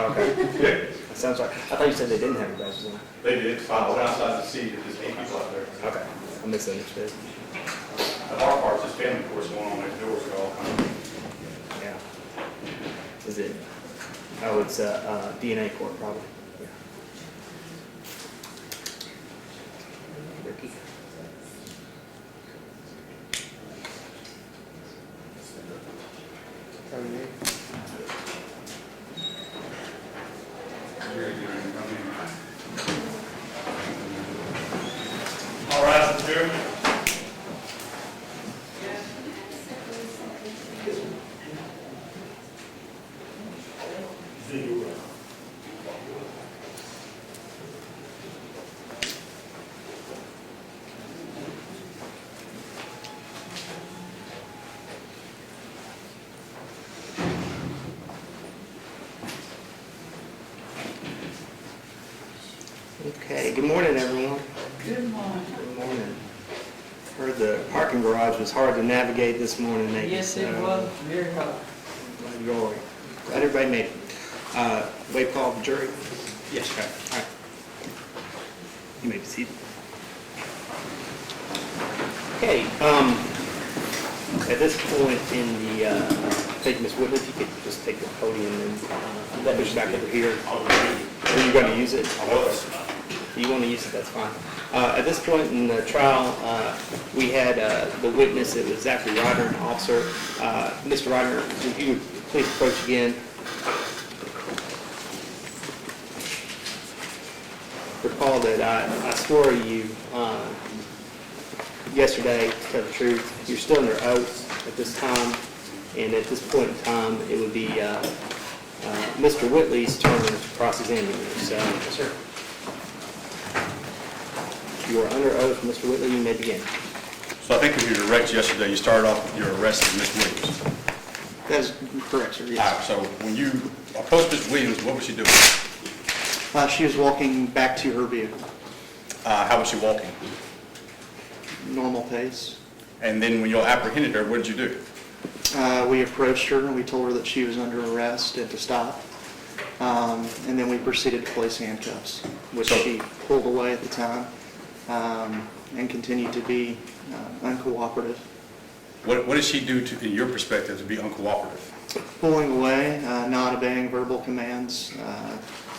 Okay. Yeah, That sounds like, I thought you said they didn't have badges on. they did. I went outside to see if there's 8 people out there. Okay, I misunderstood. At our parts, this family course going on next door, so all kind of. Yeah. Is it, oh, it's a DNA court probably. Yeah. Ricky. How are you? All right, Mr. Chairman. Okay, good morning, everyone. Good morning. Good morning. Heard the parking garage was hard to navigate this morning, Nate. Yes, it was very hard. Glory. Glad everybody made it. Wave call the jury? Yes. Okay, all right. You may be seated. Okay, at this point in the, I think Ms. Woodley, if you could just take the podium and push back over here. Are you going to use it? If you want to use it, that's fine. At this point in the trial, we had the witness, it was Zachary Ryder, an officer. Mr. Ryder, if you would please approach again. Recall that I swore to you yesterday, to tell the truth. You're still under oath at this time, and at this point in time, it would be Mr. Whitley's turn to cross-examine you. So, yes, sir. You are under oath, Mr. Whitley, you may begin. So I think if you were arrested yesterday, you started off with your arrest of Ms. Williams. That is correct, sir, All right, yes. so when you approached Ms. Williams, what was she doing? She was walking back to her vehicle, How was she walking? normal pace. And then when you apprehended her, what did you do? We approached her and we told her that she was under arrest and to stop. And then we proceeded to place handcuffs, which So- she pulled away at the time and continued to be uncooperative. What did she do, to, in your perspective, to be uncooperative? Pulling away, not obeying verbal commands,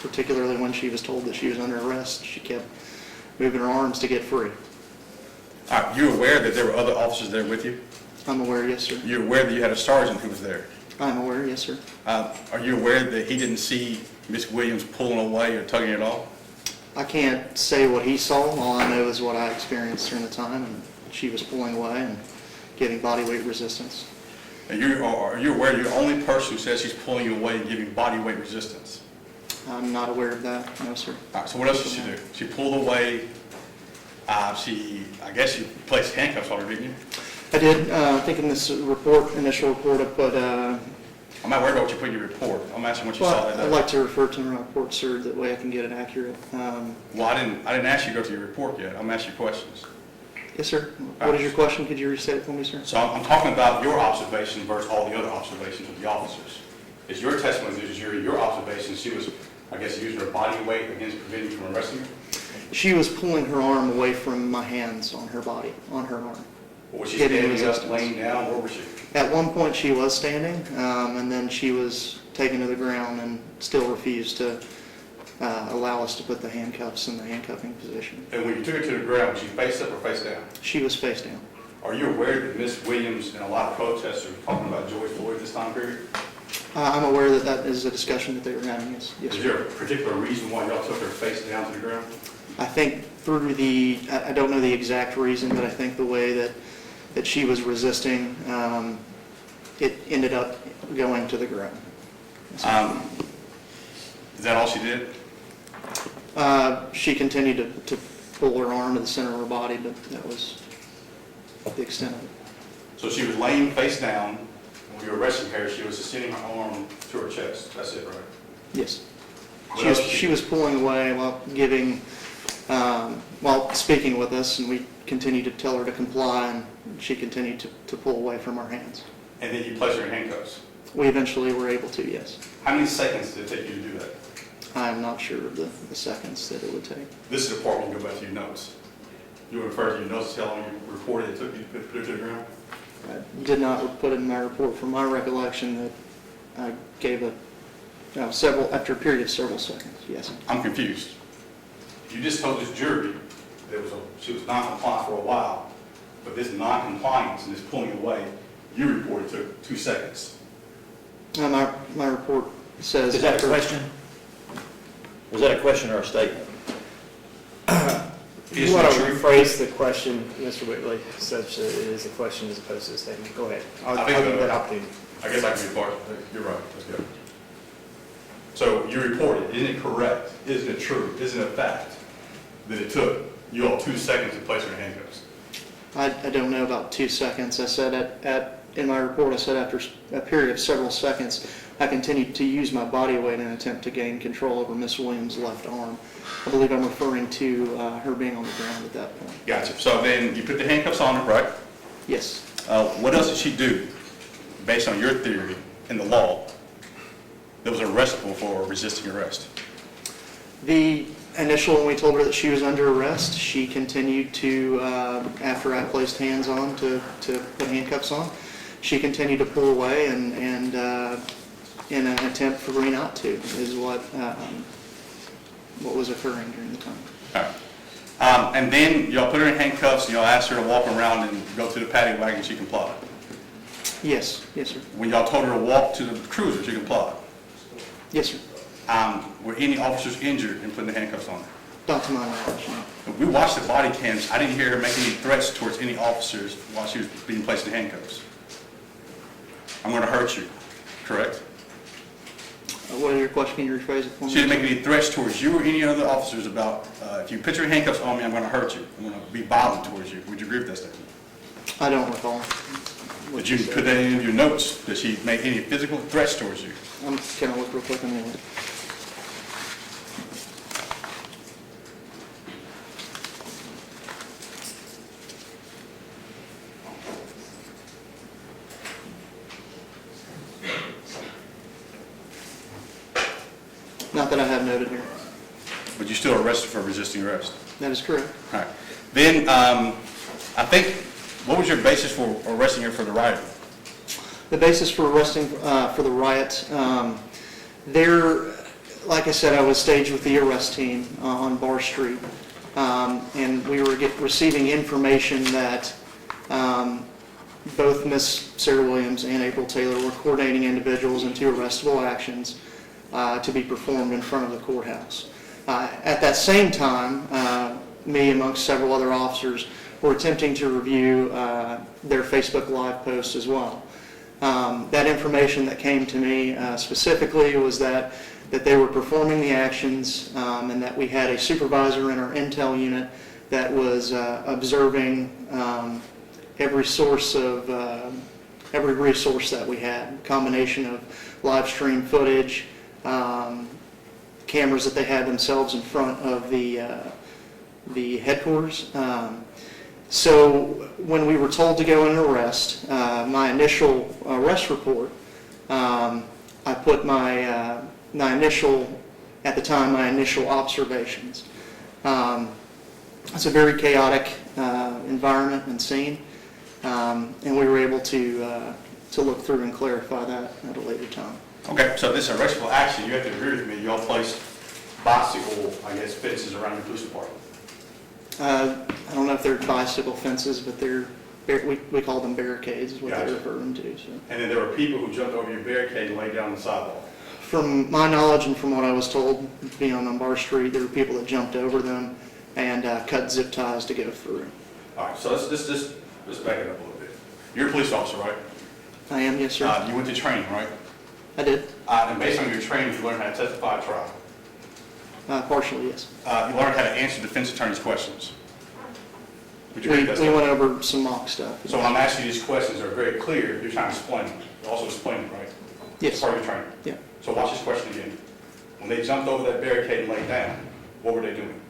particularly when she was told that she was under arrest. She kept moving her arms to get free. All right, you aware that there were other officers there with you? I'm aware, yes, sir. You're aware that you had a sergeant who was there? I'm aware, yes, sir. Are you aware that he didn't see Ms. Williams pulling away or tugging at all? I can't say what he saw. All I know is what I experienced during the time, and she was pulling away and giving body weight resistance. And are you aware you're the only person who says she's pulling you away and giving body weight resistance? I'm not aware of that, no, sir. All right, so what else did she do? She pulled away, I guess you placed handcuffs on her, didn't you? I did, I think in this initial report, I put, I'm not worried about what you put in your report. I'm asking what you saw well, that day. I'd like to refer to my report, sir, that way I can get it accurate. Well, I didn't ask you to go to your report yet. I'm asking you questions. Yes, sir. What is your question? Could you restate it for me, sir? So I'm talking about your observation versus all the other observations of the officers. Is your testimony, is your observation, she was, I guess, using her body weight against preventing you from arresting her? She was pulling her arm away from my hands on her body, on her arm. Or was she Giving standing up, resistance. laying down, where was she? At one point, she was standing, and then she was taken to the ground and still refused to allow us to put the handcuffs in the handcuffing position. And when you took her to the ground, was she face up or face down? She was face down. Are you aware that Ms. Williams and a lot of protesters are talking about George Floyd this time period? I'm aware that that is a discussion that they were having, yes, Is sir. there a particular reason why y'all took her face down to the ground? I think through the, I don't know the exact reason, but I think the way that she was resisting, it ended up going to the ground. Is that all she did? She continued to pull her arm to the center of her body, but that was the extent of it. So she was laying face down. When you were arresting her, she was extending her arm to her chest. That's it, right? Yes. What else did She was pulling away while while speaking with us, and we continued to tell her to comply, and she continued to pull away from our hands. And then you placed her in handcuffs. We eventually were able to, yes. How many seconds did it take you to do that? I'm not sure of the seconds that it would take. This is the part where you go back to your notes. You refer to your notes, how long you reported it took you to put it to the ground? I did not put in my report from my recollection that I gave after a period of several seconds, yes. I'm confused. You just told this jury that she was non-compliant for a while, but this non-compliance and this pulling away, you reported took 2 seconds. My report says. Is that a question? Was that a question or a statement? If you want to rephrase the question, Mr. Whitley, such that it is a question as opposed to a statement, go ahead. I'll I think give you that opportunity. I guess I can be part. You're right. Let's go. So you reported, isn't it correct? Isn't it true? Isn't it a fact that it took you all 2 seconds to place her in handcuffs? I don't know about 2 seconds. I said in my report, I said after a period of several seconds, I continued to use my body weight in an attempt to gain control over Miss Williams' left arm. I believe I'm referring to her being on the ground at that point. Gotcha. So then you put the handcuffs on her, right? Yes. What else did she do, based on your theory in the law, that was arrestable for resisting arrest? The initial, when we told her that she was under arrest, she continued to, after I placed hands on to put handcuffs on, she continued to pull away and in an attempt for me not to, is what was occurring during the time. All right. And then y'all put her in handcuffs, and y'all asked her to walk around and go to the paddy wagon, she complied. Yes, yes, sir. When y'all told her to walk to the cruiser, she complied. Yes, sir. Were any officers injured in putting the handcuffs on her? Not to my knowledge, no. We watched the body cams. I didn't hear her make any threats towards any officers while she was being placed in handcuffs. I'm going to hurt you, correct? What is your question? Can you rephrase it for me? She didn't make any threats towards you or any other officers about, if you put your handcuffs on me, I'm going to hurt you. I'm going to be violent towards you. Would you agree with that statement? I don't recall. Did you put that in your notes? Did she make any physical threats towards you? Can I look real quick on the list? Not that I have noted here. But you still arrested for resisting arrest? That is correct. All right. Then, I think, what was your basis for arresting her for the riot? The basis for arresting for the riot, like I said, I was staged with the arrest team on Bar Street, and we were receiving information that both Miss Sarah Williams and April Taylor were coordinating individuals into arrestable actions to be performed in front of the courthouse. At that same time, me amongst several other officers were attempting to review their Facebook Live posts as well. That information that came to me specifically was that they were performing the actions and that we had a supervisor in our intel unit that was observing every resource that we had, combination of live stream footage, cameras that they had themselves in front of the headquarters. So when we were told to go and arrest, my initial arrest report, I put my initial observations. It's a very chaotic environment and scene, and we were able to look through and clarify that at a later time. Okay, so this arrestable action, you have to agree with me, y'all placed bicycle, fences around your police department. I don't know if they're bicycle fences, but we call them barricades is what Gotcha. they refer them to. So. And then there were people who jumped over your barricade and laid down on the sidewalk. From my knowledge and from what I was told, being on Bar Street, there were people that jumped over them and cut zip ties to go through. All right, so let's back it up a little bit. You're a police officer, right? I am, yes, sir. You went to training, right? I did. And based on your training, you learned how to testify at trial. Partially, yes. You learned how to answer defense attorney's questions. Would you We agree with that went statement? over some mock stuff. So when I'm asking you these questions, they're very clear. You're trying to explain them. You're also explaining, right? Yes. It's part of your training. Yeah. So watch this question again. When they jumped over that barricade and laid down, what were they doing?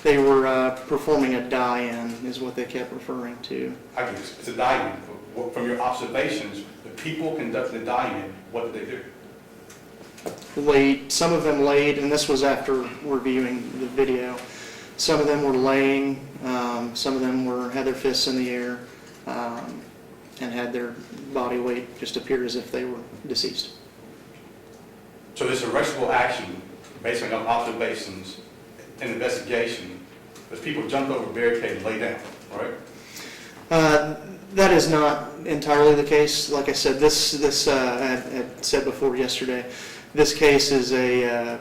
They were performing a die-in, is what they kept referring to. I get this. It's a die-in. From your observations, the people conducting the die-in, what did they do? laid, some of them laid, and this was after reviewing the video, some of them were laying, some of them had their fists in the air, and had their body weight just appear as if they were deceased. So this arrestable action, based on observations and investigation, was people jumped over a barricade and lay down, right? That is not entirely the case. Like I said, I had said before yesterday, this case is a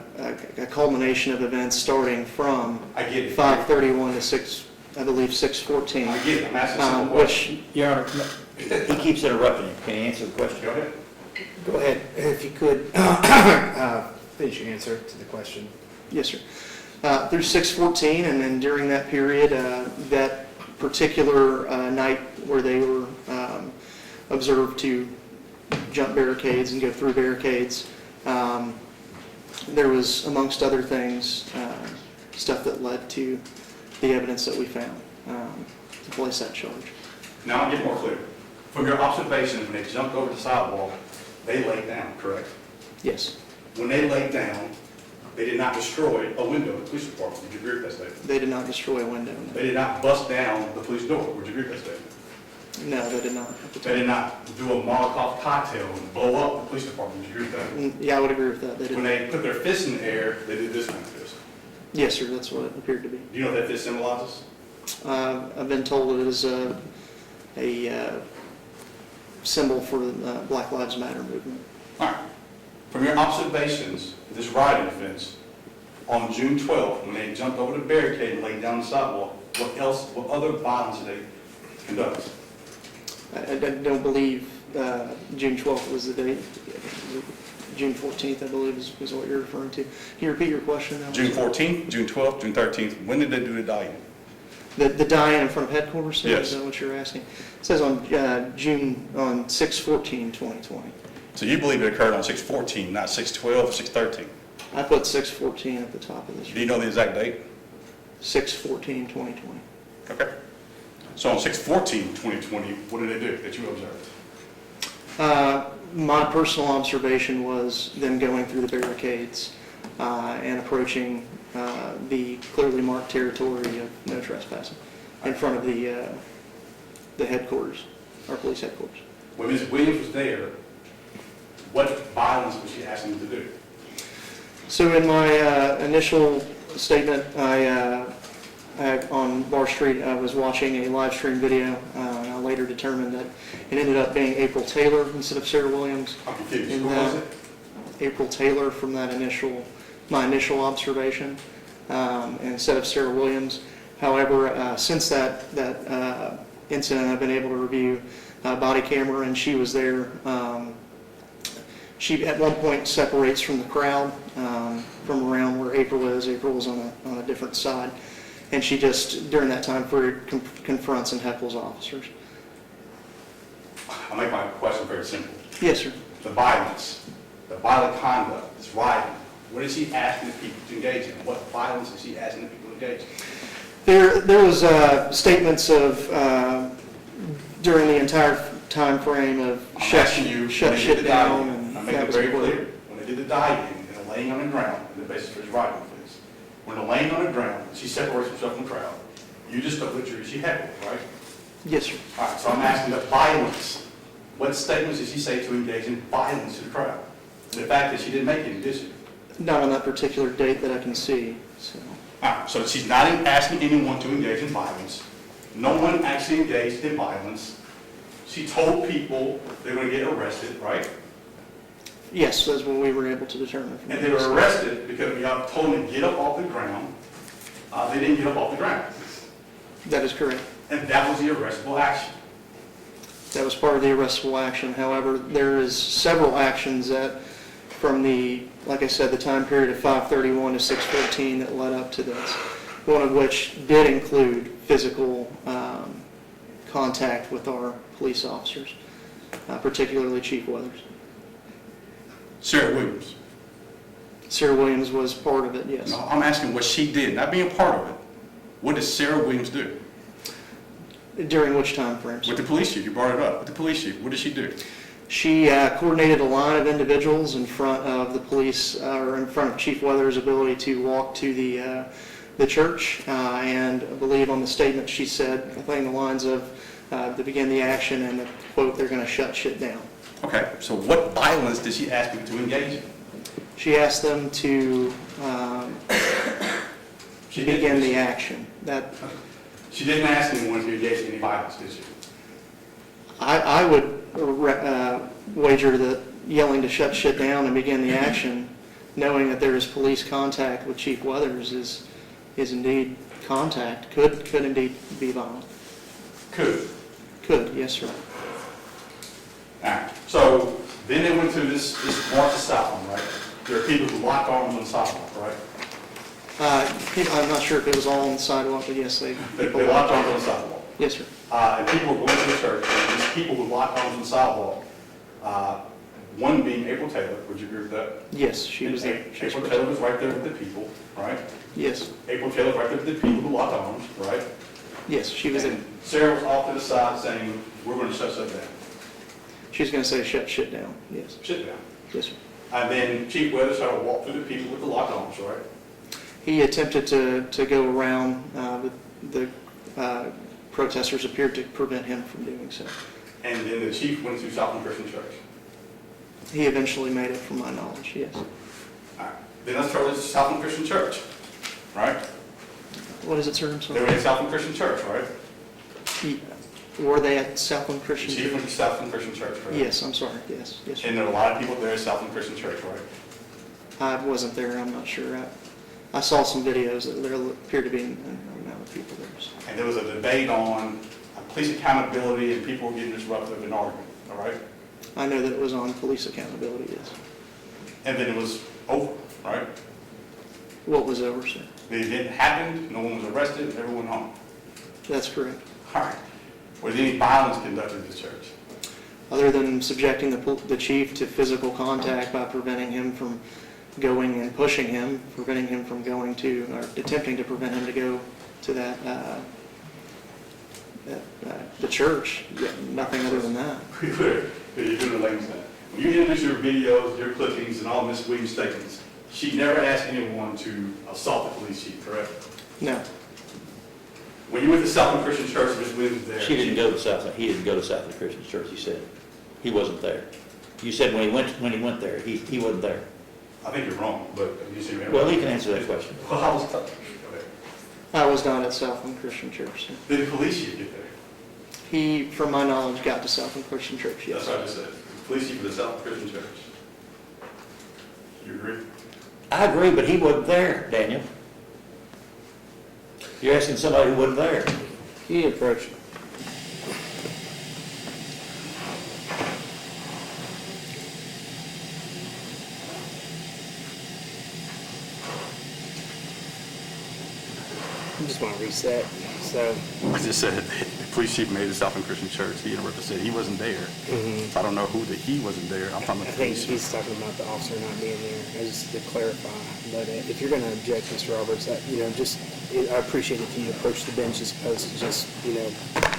culmination of events starting from I get it. 5:31 to 6, I believe 6:14. I get it, I'm asking a simple question. Which, Your Honor, he keeps interrupting you. Can you answer the question? Go ahead. Go ahead, if you could, finish your answer to the question. yes, sir. Through 6:14, and then during that period, that particular night where they were observed to jump barricades and go through barricades, there was, amongst other things, stuff that led to the evidence that we found to place that charge. Now I'll get more clear. From your observation, when they jumped over the sidewalk, they laid down, correct? Yes, When they laid down, they did not destroy a window in the police department. Would you agree with that statement? they did not destroy a window. They did not bust down the police door. Would you agree with that statement? No, they did not. They did not do a Molotov cocktail and blow up the police department. Would you agree with that? Yeah, I would agree with that. They did When not. they put their fists in the air, they did this kind of fist. Yes, sir, that's what it appeared to be. Do you know what that fist symbolizes? I've been told it is a symbol for the Black Lives Matter movement. All right. From your observations of this rioting offense, on June 12th, when they jumped over the barricade and laid down the sidewalk, what other violence did they conduct? I don't believe June 12th was the date. June 14th, I believe, is what you're referring to. Can you repeat your question now? June 14th, June 12th, June 13th. When did they do the dying? The die-in in front of headquarters? Sir? Yes. Is that what you're asking? It says on 6/14/2020. So you believe it occurred on 6/14, not 6/12 or 6/13? I put 6/14 at the top of this. Do you know the exact date? 6/14/2020. Okay. So on 6/14/2020, what did they do that you observed? My personal observation was them going through the barricades and approaching the clearly marked territory of no trespassing in front of the headquarters, our police headquarters. When Ms. Williams was there, what violence was she asking them to do? So in my initial statement, on Bar Street, I was watching a live stream video. I later determined that it ended up being April Taylor instead of Sarah Williams. I'm confused. And Who was it? April Taylor from my initial observation, instead of Sarah Williams. However, since that incident, I've been able to review body camera, and she was there. She at one point separates from the crowd, from around where April is. April was on a different side, and she just during that time period confronts and heckles officers. I'll make my question very simple. Yes, sir. The violence, the violent conduct, this rioting, what is she asking the people to engage in? What violence is she asking the people to engage in? There was statements of during the entire time frame of I'm shut asking you, shut when they shit did the down, dying, and I'm making that it was very important. clear, when they did the dying and the laying on the ground, and the basis for his rioting offense, when they're laying on the ground, she separates herself from the crowd, you just took literally, she heckled, right? Yes, sir. All right, so I'm asking the violence. What statements did she say to engage in violence to the crowd? And the fact that she didn't make any, did she? Not on that particular date that I can see. So All right, so she's not asking anyone to engage in violence. No one actually engaged in violence. She told people they're going to get arrested, right? yes, that's what we were able to determine. From And they were arrested because we told them to get up off the ground. They didn't get up off the ground. That is correct. And that was the arrestable action. That was part of the arrestable action. However, there is several actions that, from the, like I said, the time period of 5/31 to 6/14 that led up to this. One of which did include physical contact with our police officers, particularly Chief Weathers. Sarah Williams. Sarah Williams was part of it, yes. No, I'm asking what she did, not being part of it. What did Sarah Williams do? During which time frame? sir? With the police chief, you brought it up. With the police chief, what did she do? She coordinated a line of individuals in front of the police, or in front of Chief Weathers' ability to walk to the church, and I believe on the statement she said, along the lines of, to begin the action, and, quote, they're going to shut shit down. Okay, so what violence did she ask people to engage in? She asked them to She didn't- begin the action. That, She didn't ask anyone to engage in any violence, did she? I would wager that yelling to shut shit down and begin the action, knowing that there is police contact with Chief Weathers, is indeed contact, could indeed be violent. Could. Could, yes, sir. Alright, so then they went to this march to Southland, right? There are people who locked arms on the sidewalk, right? I'm not sure if it was all on the sidewalk, but yes, They locked arms on the sidewalk. Yes, sir. And people were going to the church, and these people who locked arms on the sidewalk, one being April Taylor, would you agree with that? Yes, she was there. She was April present. Taylor was right there with the people, right? Yes, April Taylor was right there with the people who locked arms, right? yes, she was there. And Sarah was off to the side saying, we're going to shut stuff down. She was going to say shut shit down, yes. Shut down. Yes, sir. And then Chief Weathers started to walk through the people with the locked arms, right? He attempted to go around, but the protesters appeared to prevent him from doing so. And then the chief went to Southland Christian Church. He eventually made it, from my knowledge, yes. All right. Then let's start with Southland Christian Church, right? What is it, sir? I'm They sorry. were at Southland Christian Church, right? Were they at Southland The Christian chief went Church? to Southland Christian Church, right? Yes, I'm sorry, yes, yes, sir. And there are a lot of people there at Southland Christian Church, right? I wasn't there, I'm not sure. I saw some videos that there appeared to be an amount of people there. So. And there was a debate on police accountability and people were getting disruptive and arguing, all right? I know that it was on police accountability, yes. And then it was over, right? What was over, sir? The event happened, no one was arrested, everyone home. That's correct. All right. Was any violence conducted in the church? Other than subjecting the chief to physical contact by preventing him from going and pushing him, preventing him from going to, or attempting to prevent him to go to the church, yeah, nothing other than that. You're doing the ladies that. When you introduce your videos, your clippings, and all Miss Williams' statements, she never asked anyone to assault the police chief, correct? No, When you went to Southland Christian Church, Miss Williams was there. She didn't go to Southland, he didn't go to Southland Christian Church, you said. He wasn't there. You said when he went there, he wasn't there. I think you're wrong, but you see me. Well, he can answer that question. Well, I was talking. I was not at Southland Christian Church. Sir. Did the police chief get there? He, from my knowledge, got to Southland Christian Church, yes. That's what I just said. Police chief of the Southland Christian Church. You agree? I agree, but he wasn't there, Daniel. You're asking somebody who wasn't there. He approached me. I just want to reset. So, I just said, the police chief made the Southland Christian Church. He interrupted, said he wasn't there. So I don't know who he wasn't there. I'm talking I about the think police chief. he's talking about the officer not being there. I just to clarify. But if you're going to object, Mr. Roberts, I appreciate if you approach the bench as opposed to just,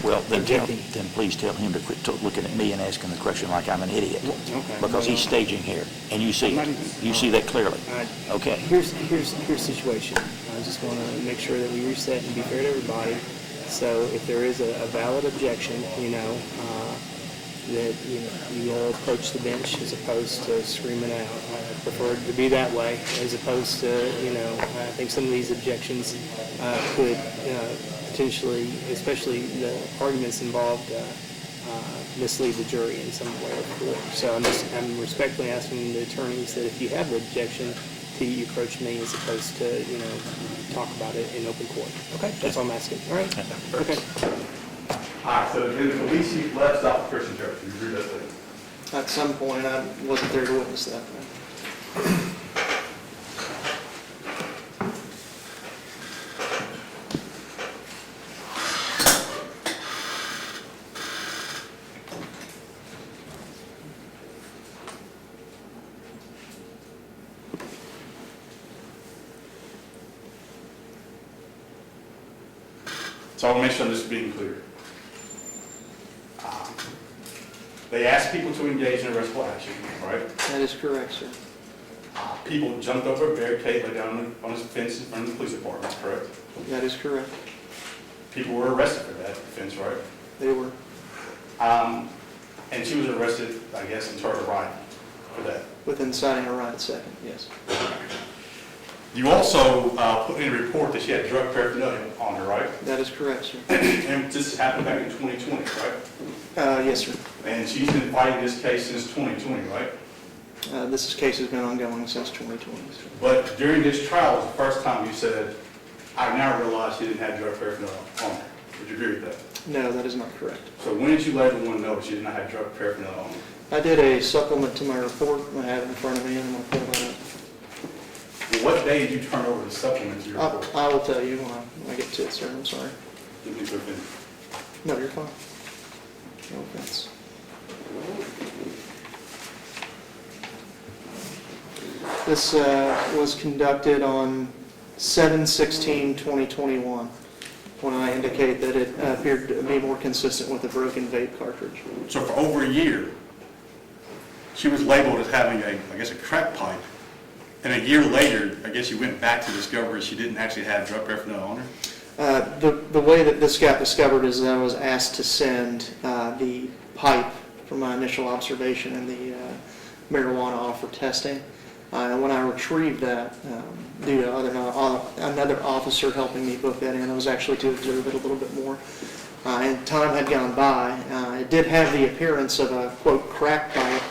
Well, then Objecting. please tell him to quit looking at me and asking the question like I'm an idiot. Okay. Because he's staging here, and you see I'm not it. even- You see that clearly. Okay. Here's the situation. I just want to make sure that we reset and be fair to everybody. So if there is a valid objection, that you all approach the bench as opposed to screaming out. I prefer it to be that way as opposed to I think some of these objections could potentially, especially the arguments involved, mislead the jury in some way or form. So I'm respectfully asking the attorneys that if you have the objection, to you approach me as opposed to talk about it in open court. Okay, that's all I'm asking. All right. Okay. All right, so then the police chief left Southland Christian Church. You agree with that? At some point, I wasn't there to witness that. So I want to make sure this is being clear. They asked people to engage in arrestable action, right? That is correct, sir. People jumped over a barricade, lay down on a fence in front of the police department, correct? That is correct. People were arrested for that offense, right? They were. And she was arrested, I guess, and charged with riot for that. With inciting a riot second, yes. You also put in a report that she had drug paraphernalia on her, right? That is correct, sir. And this happened back in 2020, right? Yes, sir. And she's been fighting this case since 2020, right? This case has been ongoing since 2020. sir. But during this trial was the first time you said, I now realize she didn't have drug paraphernalia on her. Would you agree with that? No, that is not correct. So when did you let everyone know she did not have drug paraphernalia on her? I did a supplement to my report. I have it in front of me, and I'm going to pull that up. Well, what day did you turn over the supplement to your report? I will tell you when I get to it, sir. I'm sorry. Give me the opinion. No, you're fine. No offense. This was conducted on 7/16/2021, when I indicate that it appeared to be more consistent with a broken vape cartridge. So for over a year, she was labeled as having a crack pipe. And a year later, I guess you went back to discover she didn't actually have drug paraphernalia on her? The way that this got discovered is that I was asked to send the pipe from my initial observation and the marijuana off for testing. And when I retrieved that, due to another officer helping me book that in, I was actually to observe it a little bit more. And time had gone by. It did have the appearance of a, quote, crack pipe.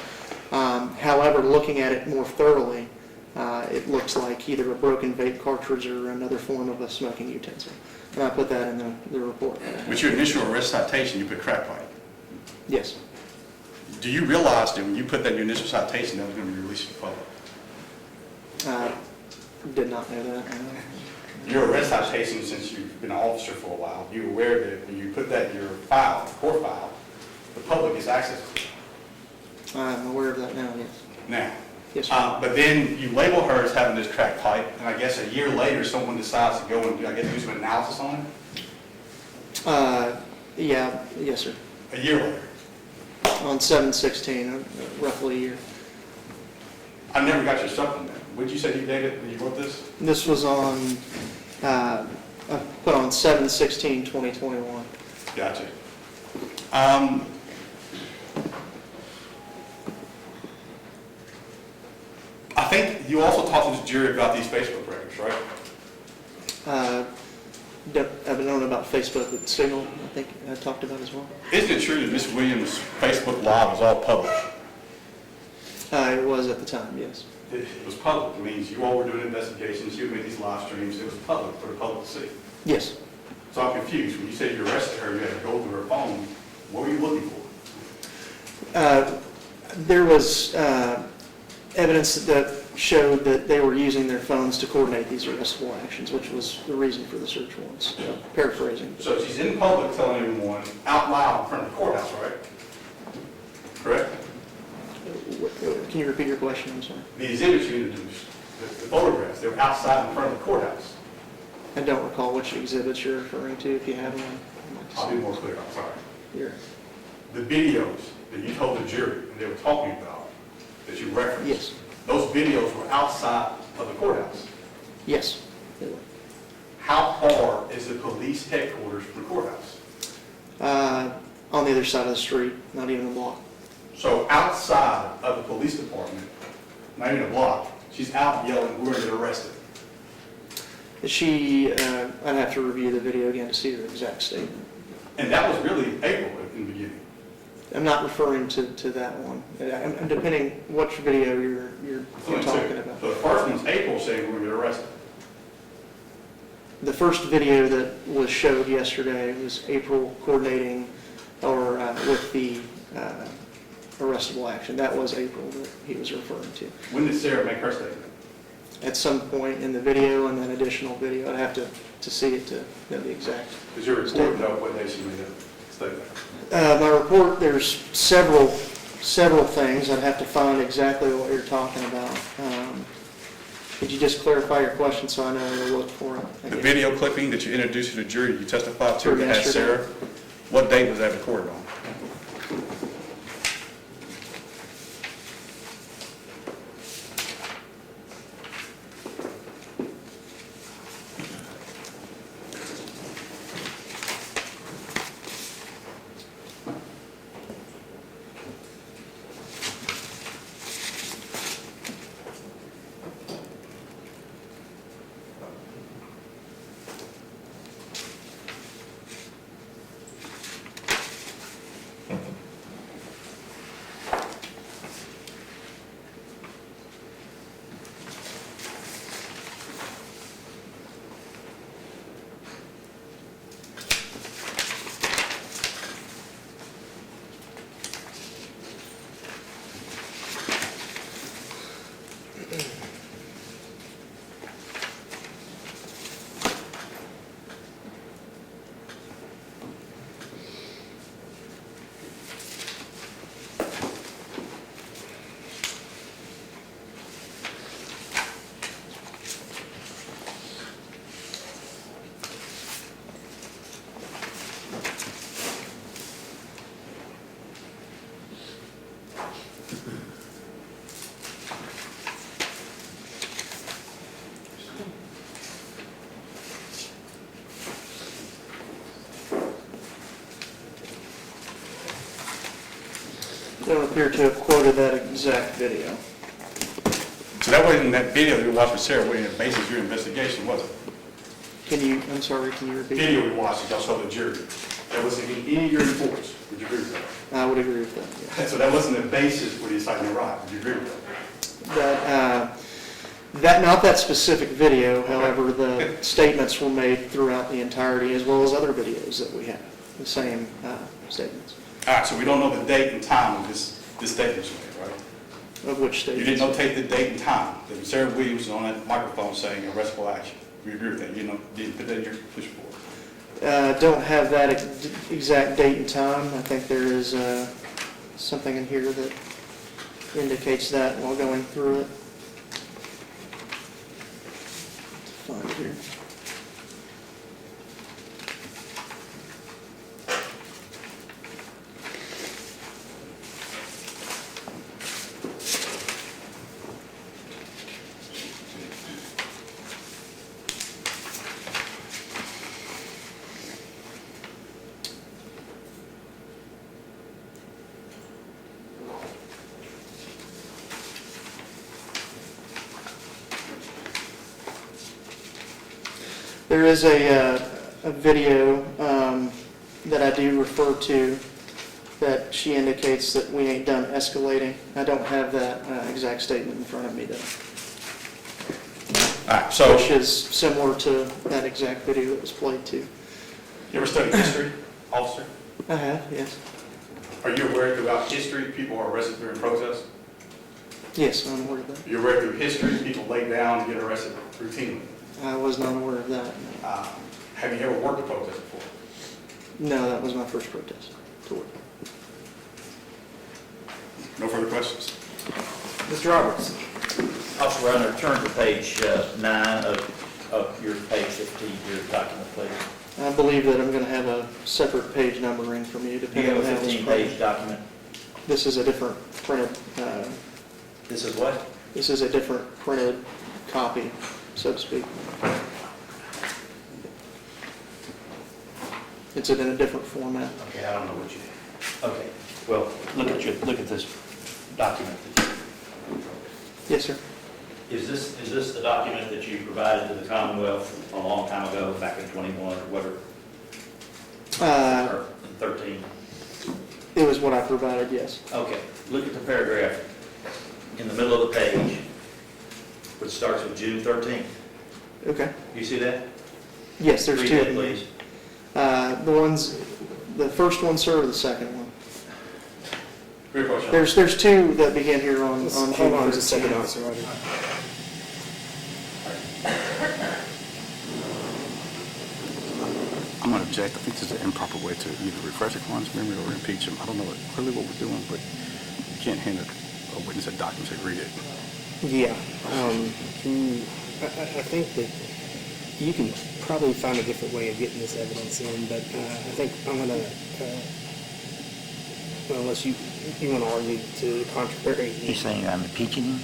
However, looking at it more thoroughly, it looks like either a broken vape cartridge or another form of a smoking utensil. And I put that in the report. With your initial arrest citation, you put crack pipe. Yes. Do you realize that when you put that in your initial citation, that was going to be released to the public? Did not know that. Your arrest citation, since you've been an officer for a while, you were aware that when you put that in your file, court file, the public gets access to it. I'm aware of that now, yes. Now, Yes, sir. but then you label her as having this crack pipe, and I guess a year later, someone decides to go and do some analysis on it? Yeah, yes, sir. A year later. On 7/16, roughly a year. I never got your supplement. What did you say you dated when you wrote this? This was on, I put on 7/16/2021. Gotcha. I think you also talked to this jury about these Facebook records, right? I've known about Facebook with Signal, I think I talked about as well. Isn't it true that Ms. Williams' Facebook Live was all public? It was at the time, yes. It was public. It means you all were doing investigations, you made these live streams, it was public for the public to see. Yes. So I'm confused. When you said you arrested her, you had to go through her phone. What were you looking for? There was evidence that showed that they were using their phones to coordinate these arrestable actions, which was the reason for the search warrants. Paraphrasing. So she's in public telling everyone out loud in front of the courthouse, right? Correct? Can you repeat your question? I'm sorry. The exhibits you introduced, the photographs, they were outside in front of the courthouse. I don't recall which exhibits you're referring to, if you have one. I'll be more clear, I'm sorry. You're- The videos that you told the jury and they were talking about, that you referenced. Yes. Those videos were outside of the courthouse. Yes. They were. How far is the police headquarters from the courthouse? On the other side of the street, not even a block. So outside of the police department, not even a block, she's out yelling, "We're going to get arrested." I'd have to review the video again to see her exact statement. And that was really April in the beginning. I'm not referring to that one. I'm depending which video you're talking about. So the first one's April saying we're going to get arrested. The first video that was showed yesterday was April coordinating or with the arrestable action. That was April that he was referring to. When did Sarah make her statement? At some point in the video and then additional video. I'd have to see it to know the exact. Does your report know what day she made that statement? My report, there's several things. I'd have to find exactly what you're talking about. Could you just clarify your question so I know where to look for it? The video clipping that you introduced to the jury, you testified to, that had Yesterday. Sarah, what date was that recorded on? don't appear to have quoted that exact video. So that wasn't that video that we watched with Sarah Williams that basis your investigation, was it? I'm sorry, can you repeat? Video we watched that y'all showed the jury. That wasn't in any of your reports. Would you agree with that? I would agree with that, yes. So that wasn't the basis for the incitement right. Would you agree with that? Not that specific video, however, the statements were made throughout the entirety as well as other videos that we have, the same statements. All right, so we don't know the date and time of this statement you made, right? Of which You statements? didn't notate the date and time that Sarah Williams was on that microphone saying arrestable action. We agree with that. You didn't put that in your police report. Don't have that exact date and time. I think there is something in here that indicates that while going through it. Find it here. There is a video that I do refer to that she indicates that we ain't done escalating. I don't have that exact statement in front of me though, All right, so which is similar to that exact video that was played too. you ever studied history, officer? I have, yes. Are you aware throughout history people are arrested during protests? Yes, I'm aware of that. You're aware through history people lay down and get arrested routinely? I was not aware of that. No. Have you ever worked a protest before? No, that was my first protest to work. No further questions? Mr. Roberts. Officer Runner, turn to page 9 of your page 15, your document, please. I believe that I'm going to have a separate page numbering from you Do you depending have on a how it's 15-page printed. document? This is a different printed, This is what? this is a different printed copy, so to speak. It's in a different format. Okay, I don't know what you, okay, well, look at this document. Yes, sir. Is this the document that you provided to the Commonwealth a long time ago, back in 21 or whatever, or 13? It was what I provided, yes. Okay, look at the paragraph in the middle of the page, which starts with June 13th. Okay. You see that? Yes, there's Read two. that, please. The first one, sir, or the second one? Great question. There's two that begin here on Hold June on just a 13th. second, Officer Ryder. I'm going to object. I think this is an improper way to either refresh a client's memory or impeach him. I don't know clearly what we're doing, but you can't hand a witness a document and say, read it. Yeah, I think that you can probably find a different way of getting this evidence in, but I think I'm going to, well, unless you want to argue to the contrary. He's saying I'm impeaching him?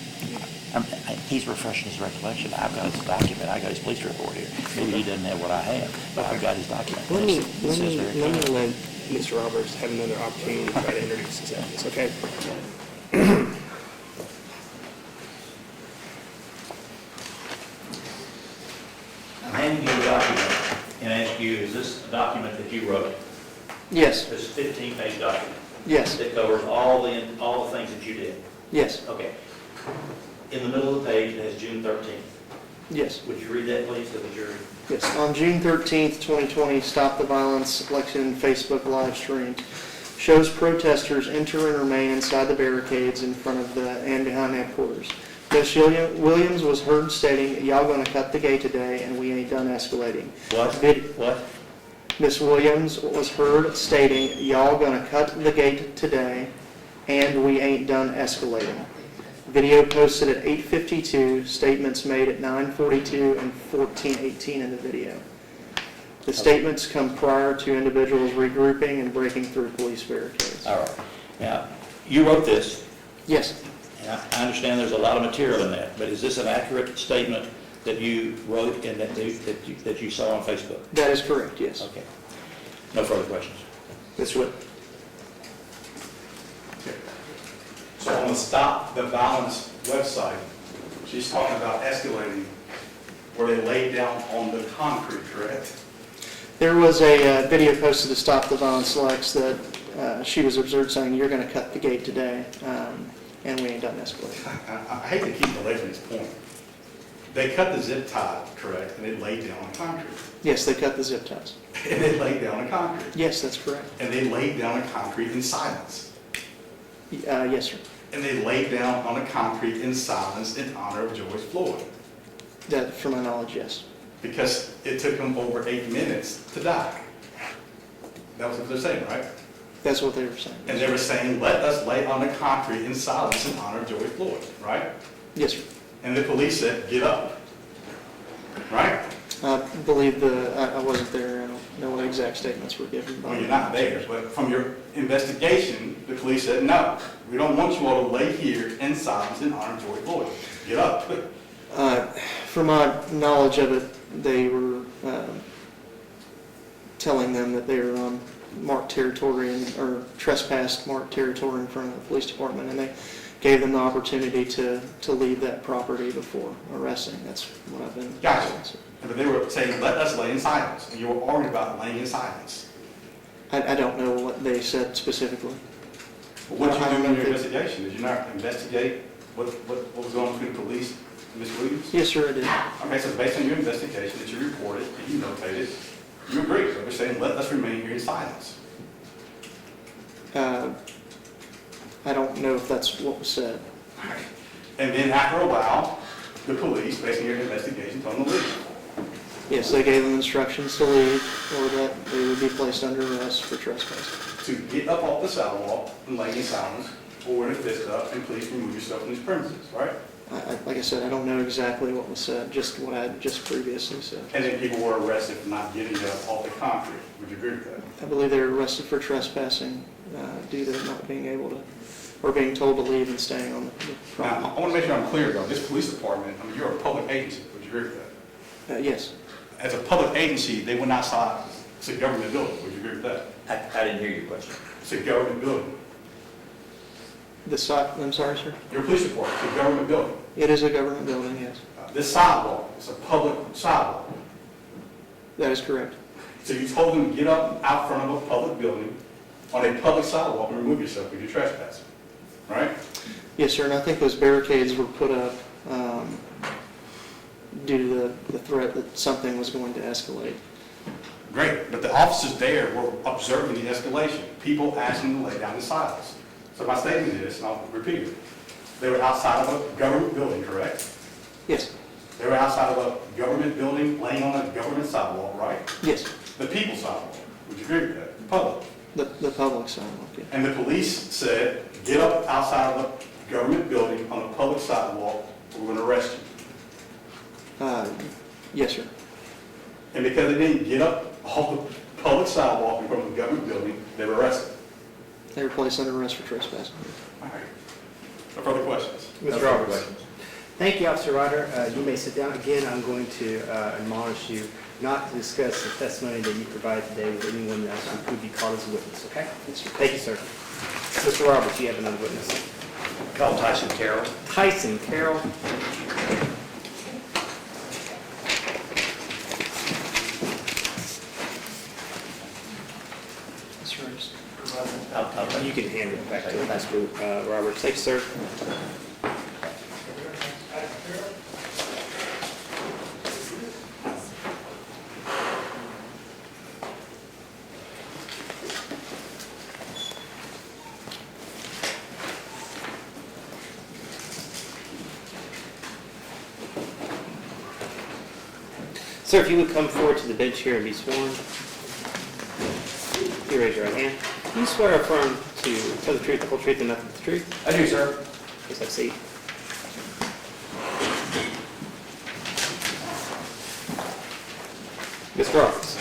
He's refreshing his recollection. I've got his document, I got his police report here. Maybe he doesn't have what I have, but I've got his document. Let me It says very clearly. let Mr. Roberts have another opportunity to try to introduce his evidence, okay? I'm handing you a document and ask you, is this a document that you wrote? Yes, This 15-page document yes, that covers all the things that you did? yes, Okay. In the middle of the page, it has June 13th. yes. Would you read that, please, to the jury? Yes, on June 13th, 2020, Stop the Violence election Facebook live stream shows protesters enter and remain inside the barricades in front of and behind headquarters. Ms. Williams was heard stating, "Y'all gonna cut the gate today and we ain't done escalating." What? What? Ms. Williams was heard stating, "Y'all gonna cut the gate today and we ain't done escalating." Video posted at 8:52, statements made at 9:42 and 14:18 in the video. The statements come prior to individuals regrouping and breaking through police barricades. All right. Now, you wrote this, Yes, and I understand there's a lot of material in that, but is this an accurate statement that you wrote and that you saw on Facebook? that is correct, yes. Okay. No further questions. Mr. Whit. So on the Stop the Violence website, she's talking about escalating where they laid down on the concrete, correct? There was a video posted to Stop the Violence Lex that she was observed saying, "You're going to cut the gate today," and we ain't done escalating. I hate to keep belaboring this point. They cut the zip tie, correct, and they laid down on concrete. Yes, they cut the zip ties. And they laid down on concrete. Yes, that's correct. And they laid down on concrete in silence. Yes, sir. And they laid down on the concrete in silence in honor of George Floyd. That, from my knowledge, yes. Because it took them over 8 minutes to die. That was what they're saying, right? That's what they were saying. And they were saying, let us lay on the concrete in silence in honor of George Floyd, right? Yes, sir. And the police said, get up, right? I believe I wasn't there. I don't know what exact statements were given. Well, you're not there, but from your investigation, the police said, no, we don't want you all to lay here in silence in honor of George Floyd. Get up. From my knowledge of it, they were telling them that they were on marked territory or trespassed marked territory in front of the police department, and they gave them the opportunity to leave that property before arresting. That's what I've been Gotcha. told. But they were saying, let us lay in silence. And you were arguing about laying in silence. I don't know what they said specifically. But what did I you don't do in know your if investigation? Did you not investigate what was going on between the police and Ms. Williams? Yes, sir, I did. Okay, so based on your investigation that you reported, that you notated, you agreed. So they're saying, let us remain here in silence. I don't know if that's what was said. And then after a while, the police, based on your investigation, told them to leave. Yes, they gave them instructions to leave, or that they would be placed under arrest for trespassing. To get up off the sidewalk and lay in silence, or in a fist up, and please remove yourself from these premises, right? Like I said, I don't know exactly what was said, just what I had just previously said. And then people were arrested for not getting up off the concrete. Would you agree with that? I believe they were arrested for trespassing due to not being able to, or being told to leave and staying on the Now, property. I want to make sure I'm clear though, this police department, I mean, you're a public agency, would you agree with that? Yes. As a public agency, they would not stop, it's a government building, would you agree with that? I didn't hear your question. It's a government building. I'm sorry, sir? Your police department, it's a government building. It is a government building, yes. This sidewalk is a public sidewalk. That is correct. So you told them to get up out front of a public building on a public sidewalk and remove yourself if you're trespassing, right? Yes, sir, and I think those barricades were put up due to the threat that something was going to escalate. Great, but the officers there were observing the escalation. People asking to lay down in silence. So my statement is, and I'll repeat it, they were outside of a government building, correct? Yes, They were outside of a government building, laying on a government sidewalk, right? yes, The people's sidewalk, would you agree with that? The public. the public sidewalk, yeah. And the police said, get up outside of a government building on a public sidewalk, or we're going to arrest you. Yes, sir. And because they didn't get up off the public sidewalk in front of a government building, they were arrested. They were placed under arrest for trespassing. All right. No further questions? Mr. Roberts. Thank you, Officer Ryder. You may sit down. Again, I'm going to admonish you not to discuss the testimony that you provided today with anyone else who could be called as a witness, okay? Thank you, sir. Mr. Roberts, you have another witness. Call Tyson Carroll. Tyson Carroll. You can hand it back to Mr. Roberts. Thank you, sir. Sir, if you would come forward to the bench here and be sworn. You raise your right hand. Do you swear or affirm to tell the truth, the whole truth, and nothing but the truth? I do, sir. Please have a seat. Mr. Roberts.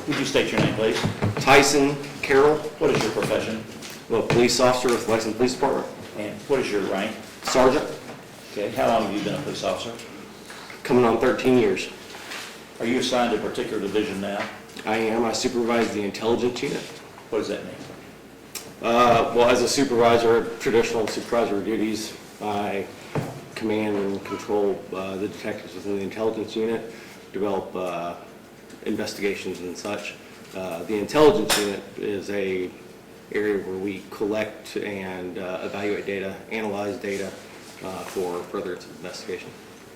Would you state your name, please? Tyson Carroll, What is your profession? I'm a police officer with Lexington Police Department. And what is your rank? Sergeant, Okay, how long have you been a police officer? coming on 13 years. Are you assigned to a particular division now? I supervise the intelligence unit. What does that mean? Well, as a supervisor, traditional supervisory duties, I command and control the detectives within the intelligence unit, develop investigations and such. The intelligence unit is a area where we collect and evaluate data, analyze data for further investigation.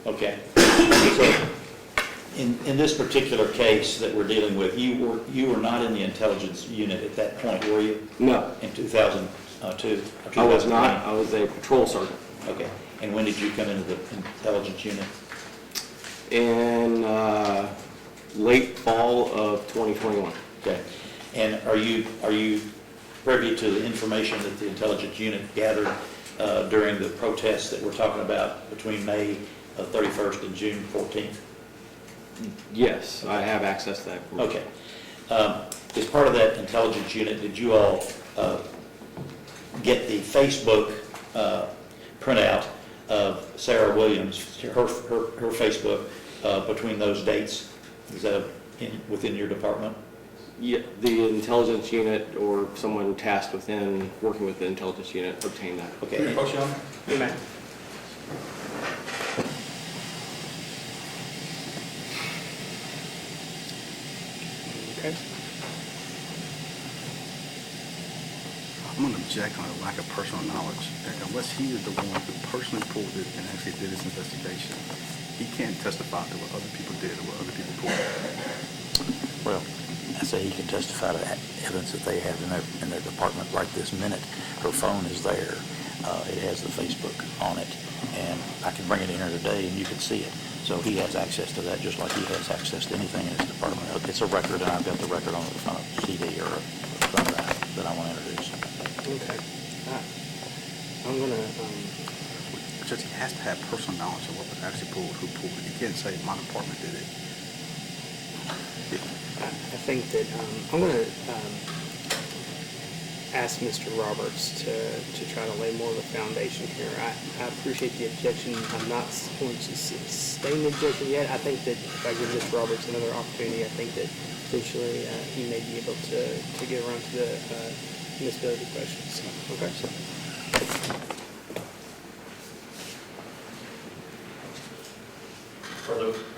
Okay. So, in this particular case that we're dealing with, you were not in the intelligence unit at that point, were you? No, In 2002? I was not. I was a patrol sergeant. Okay. And when did you come into the intelligence unit? In late fall of 2021. Okay. And are you privy to the information that the intelligence unit gathered during the protests that we're talking about between May 31st and June 14th? Yes, I have access to that. Okay. As part of that intelligence unit, did you all get the Facebook printout of Sarah Williams, her Facebook, between those dates? Is that within your department? Yeah, the intelligence unit or someone tasked within working with the intelligence unit obtained that. Okay. Your question on it? Amen. Okay. I'm going to object on a lack of personal knowledge. Unless he is the one who personally pulled it and actually did this investigation, he can't testify to what other people did or what other people pulled. Well, I say he can testify to evidence that they have in their department right this minute. Her phone is there. It has the Facebook on it, and I can bring it in here today, and you can see it. So he has access to that, just like he has access to anything in his department. It's a record, and I've got the record on a CD or a thumb drive that I want to introduce. Okay. I'm gonna, Just he has to have personal knowledge of what was actually pulled, who pulled it. He can't say my department did it. I think that, I'm gonna, ask Mr. Roberts to try to lay more of a foundation here. I appreciate the objection. I'm not going to sustain the objection yet. I think that if I give Mr. Roberts another opportunity, I think that eventually he may be able to get around to the admissibility questions. Okay.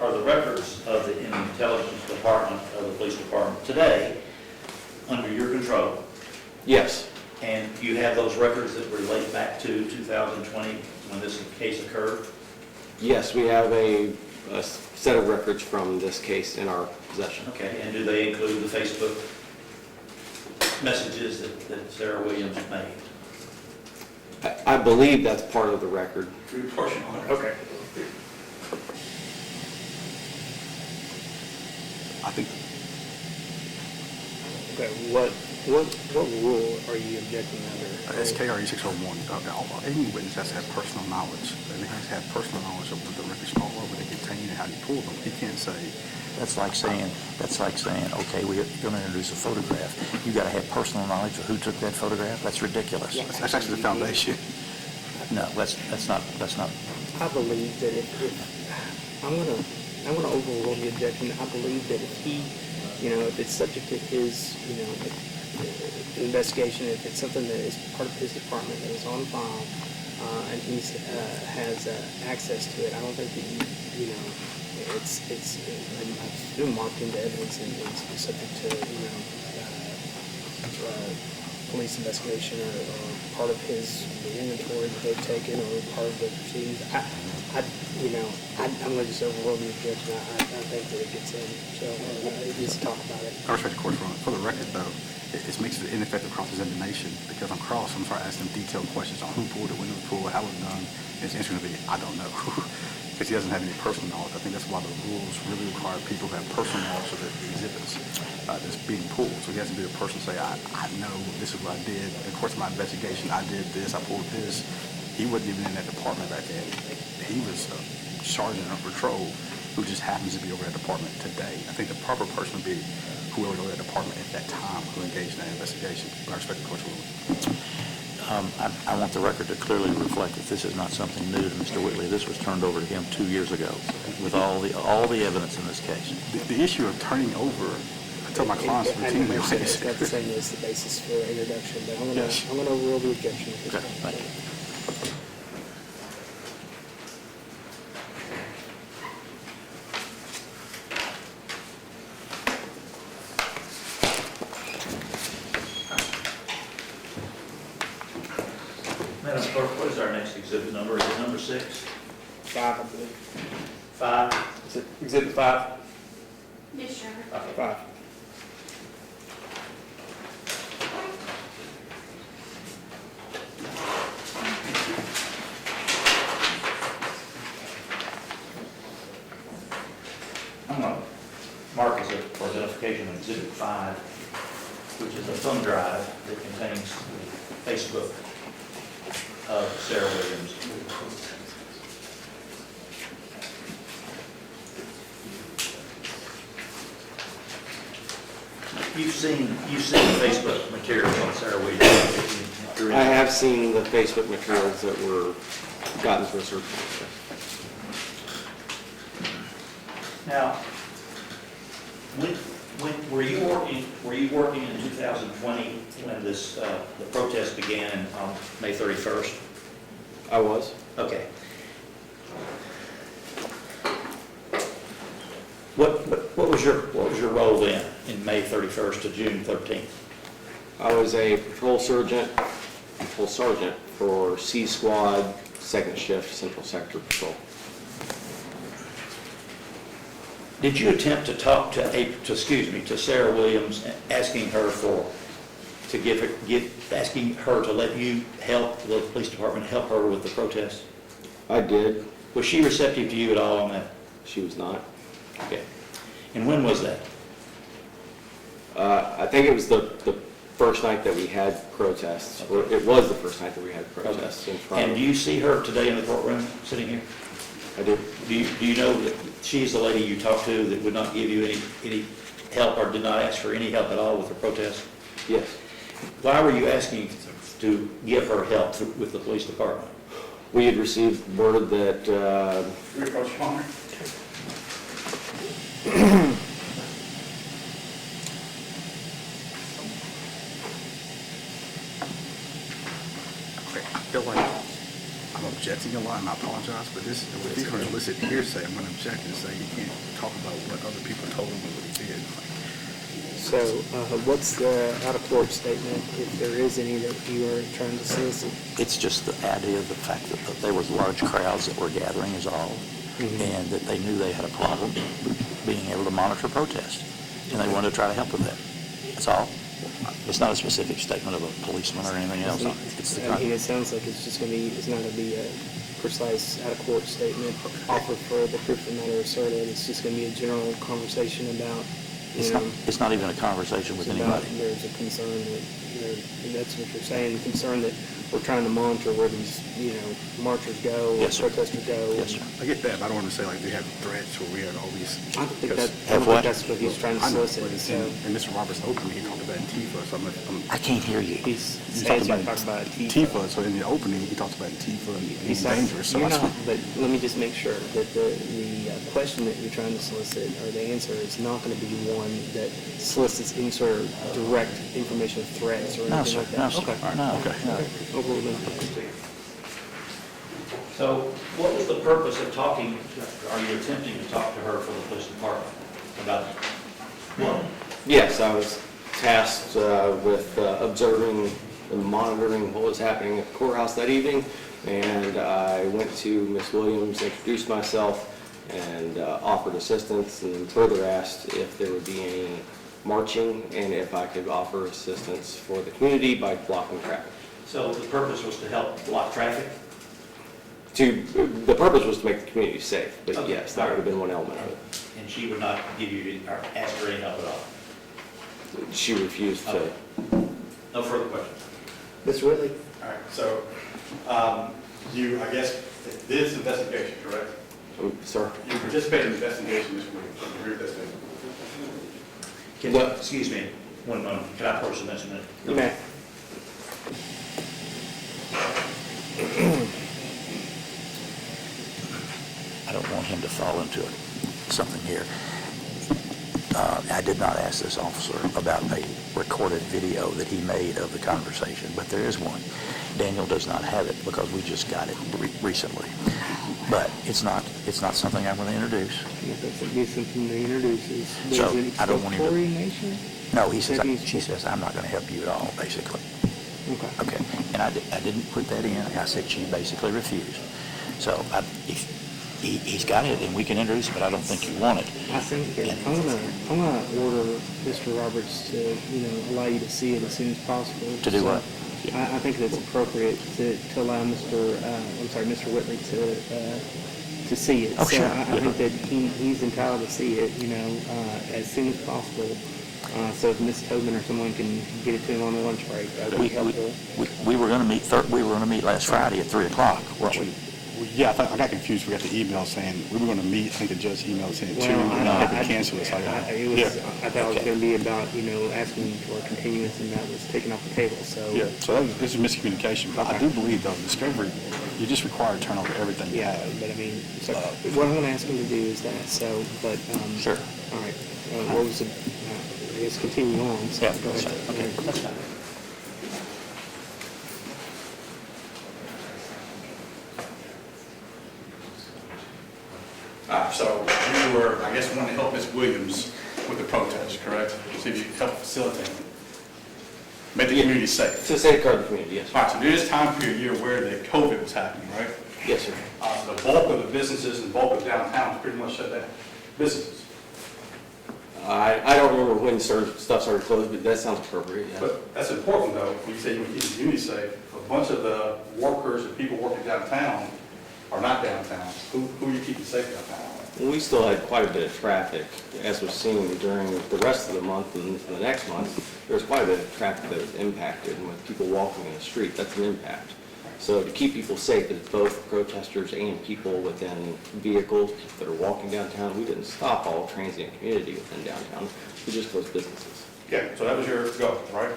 Are the records of the intelligence department of the police department today under your control? Yes, And you have those records that relate back to 2020 when this case occurred? yes, we have a set of records from this case in our possession. Okay, and do they include the Facebook messages that Sarah Williams made? I believe that's part of the record. Your question on it? Okay. I think Okay, what rule are you objecting under? SKRE 601, any witness has to have personal knowledge, and he has to have personal knowledge of what the records are, what they contain, and how you pull them. He can't say, That's like saying, okay, we're going to introduce a photograph. You got to have personal knowledge of who took that photograph? That's ridiculous. that's actually the foundation. No, that's not. I believe that if I'm gonna overrule the objection. I believe that if he, if it's subject to his, investigation, if it's something that is part of his department that is on file, and he has access to it, I don't think that it's been marked into evidence and it's subject to police investigation or part of his inventory that they've taken or part of the proceedings. I'm going to just overrule the objection. I think that it gets in, so it needs to talk about it. I respect the court for the record, though. It makes it ineffective cross-examination because on cross, I'm trying to ask them detailed questions on who pulled it, when it was pulled, how it was done. And his answer is going to be, I don't know, because he doesn't have any personal knowledge. I think that's why the rules really require people who have personal knowledge of the exhibits that's being pulled. So he has to be the person say, I know this is what I did. In the course of my investigation, I did this, I pulled this. He wasn't even in that department back then. He was a sergeant of patrol who just happens to be over that department today. I think the proper person would be whoever was over that department at that time who engaged in that investigation. I respect the court's ruling. I want the record to clearly reflect that this is not something new to Mr. Whitley. This was turned over to him 2 years ago with all the evidence in this case. The issue of turning over tell my clients I didn't routinely. mention it's not the same as the basis for introduction, but I'm gonna rule the objection. at this Okay, point. thank you. Madam Clerk, what is our next exhibit number? Is it number 6? 5, I believe. 5? Is it exhibit 5? Yes, Chairman. Okay. 5. I'm going to mark as a, for identification of Exhibit 5, which is a thumb drive that contains the Facebook of Sarah Williams. You've seen the Facebook materials on Sarah Williams. I have seen the Facebook materials that were gotten through a search warrant. Now, when were you working in 2020 when this, the protest began on May 31st? I was. Okay. What was your role then in May 31st to June 13th? I was a patrol sergeant for C Squad, 2nd Shift, Central Sector Patrol. Did you attempt to talk to Sarah Williams, asking her asking her to let you help the police department help her with the protest? I did. Was she receptive to you at all on that? She was not. Okay. And when was that? I think it was the first night that we had protests. Or it was the first night that we had protests in front And of. do you see her today in the courtroom, sitting here? I do. Do you know that she's the lady you talked to that would not give you any help or did not ask for any help at all with the protest? Yes. Why were you asking to give her help with the police department? We had received word that Okay, I feel like I'm objecting a lot, and I apologize, but this, if these are illicit hearsay, I'm gonna object and say you can't talk about what other people told him and what he did. So, what's the out-of-court statement, if there is any, that you are trying to solicit? It's just the idea of the fact that there was large crowds that were gathering is all, and that they knew they had a problem being able to monitor protest, and they wanted to try to help with that. That's all. It's not a specific statement of a policeman or anything else. It's the I mean, it sounds like it's not gonna be a precise out-of-court statement offered for the proof of the matter asserted. It's just gonna be a general conversation about, It's not even a conversation with about anybody. there's a concern that, and that's what you're saying, the concern that we're trying to monitor where these, marchers go, or Yes, sir. protesters go. Yes, sir. I get that, but I don't wanna say like they have threats or we had all these. I don't think because- that, I don't what? think that's what he's trying to I know, solicit, but so in Mr. Roberts' opening, he talked about Antifa, so I'm I can't hear you. he's He's saying talking he's about talking about Antifa, so in the opening, he talks about Antifa and being He's talking- dangerous, so you're that's not, what. but let me just make sure that the question that you're trying to solicit, or the answer, is not going to be one that solicits any sort of direct information of threats or No, anything sir. like that. No, sir. Okay. No. Okay. No. Overruled then. So what was the purpose of talking, are you attempting to talk to her for the police department about what? yes, I was tasked with observing and monitoring what was happening at the courthouse that evening, and I went to Ms. Williams, introduced myself, and offered assistance, and further asked if there would be any marching and if I could offer assistance for the community by blocking traffic. So the purpose was to help block traffic? The purpose was to make the community safe, but Okay. yes, that would have been one element of it. And she would not give you, or ask for any help at all? She refused to. Okay. No further questions? Mr. Whitley? All right, so, you, I guess, did this investigation, correct? Sir? You participated in the investigation, Mr. Williams, you agree with that statement? Excuse me, one moment, can I approach the bench a minute? You may. I don't want him to fall into something here. I did not ask this officer about a recorded video that he made of the conversation, but there is one. Daniel does not have it because we just got it recently. But it's not something I'm going to introduce. If that's be something to introduce, is So, it I don't want him to- exculpatory in nature? No, he says, That he's- she says, I'm not going to help you at all, basically. Okay. Okay, and I didn't put that in. I said she basically refused. So if he's got it and we can introduce it, but I don't think you want it. I think I'm gonna order Mr. Roberts to, allow you to see it as soon as possible. To do So, what? I think that's appropriate to allow Mr. Whitley to see it. Oh, So sure. I think that he's entitled to see it, as soon as possible. So if Ms. Tobin or someone can get it to him on the lunch break, that would be helpful. We were going to meet last Friday at 3 o'clock, weren't we? Yeah, I got confused. We got the email saying we were going to meet. I think the judge emailed saying 2, Well, and I had to cancel it. So I thought it was going to be about, asking for a continuance, and that was taken off the table, so. yeah, so this is miscommunication. But I do believe, though, discovery, you just require to turn over everything you Yeah, have. but I mean, so what I'm going to ask him to do is that, so, but, Sure. all right, what was it, I guess continue on, so. Yeah, go that's ahead. fine. Okay, that's fine. So you were, I guess, wanting to help Ms. Williams with the protest, correct? See if you could help facilitate it. Make the community safe. To safeguard the community, yes. All right, so during this time period, you're aware that COVID was happening, right? Yes, sir. The bulk of the businesses and bulk of downtown was pretty much shut down. Businesses. I don't remember when stuff started closing, but that sounds appropriate, yeah. But that's important, though, when you say you want to keep the community safe. A bunch of the workers and people working downtown are not downtown. Who are you keeping safe downtown? We still had quite a bit of traffic, as was seen during the rest of the month and the next month. There was quite a bit of traffic that was impacted, and with people walking in the street, that's an impact. So to keep people safe, it's both protesters and people within vehicles, people that are walking downtown. We didn't stop all transient community within downtown. We just closed businesses Yeah, so that was your goal, right?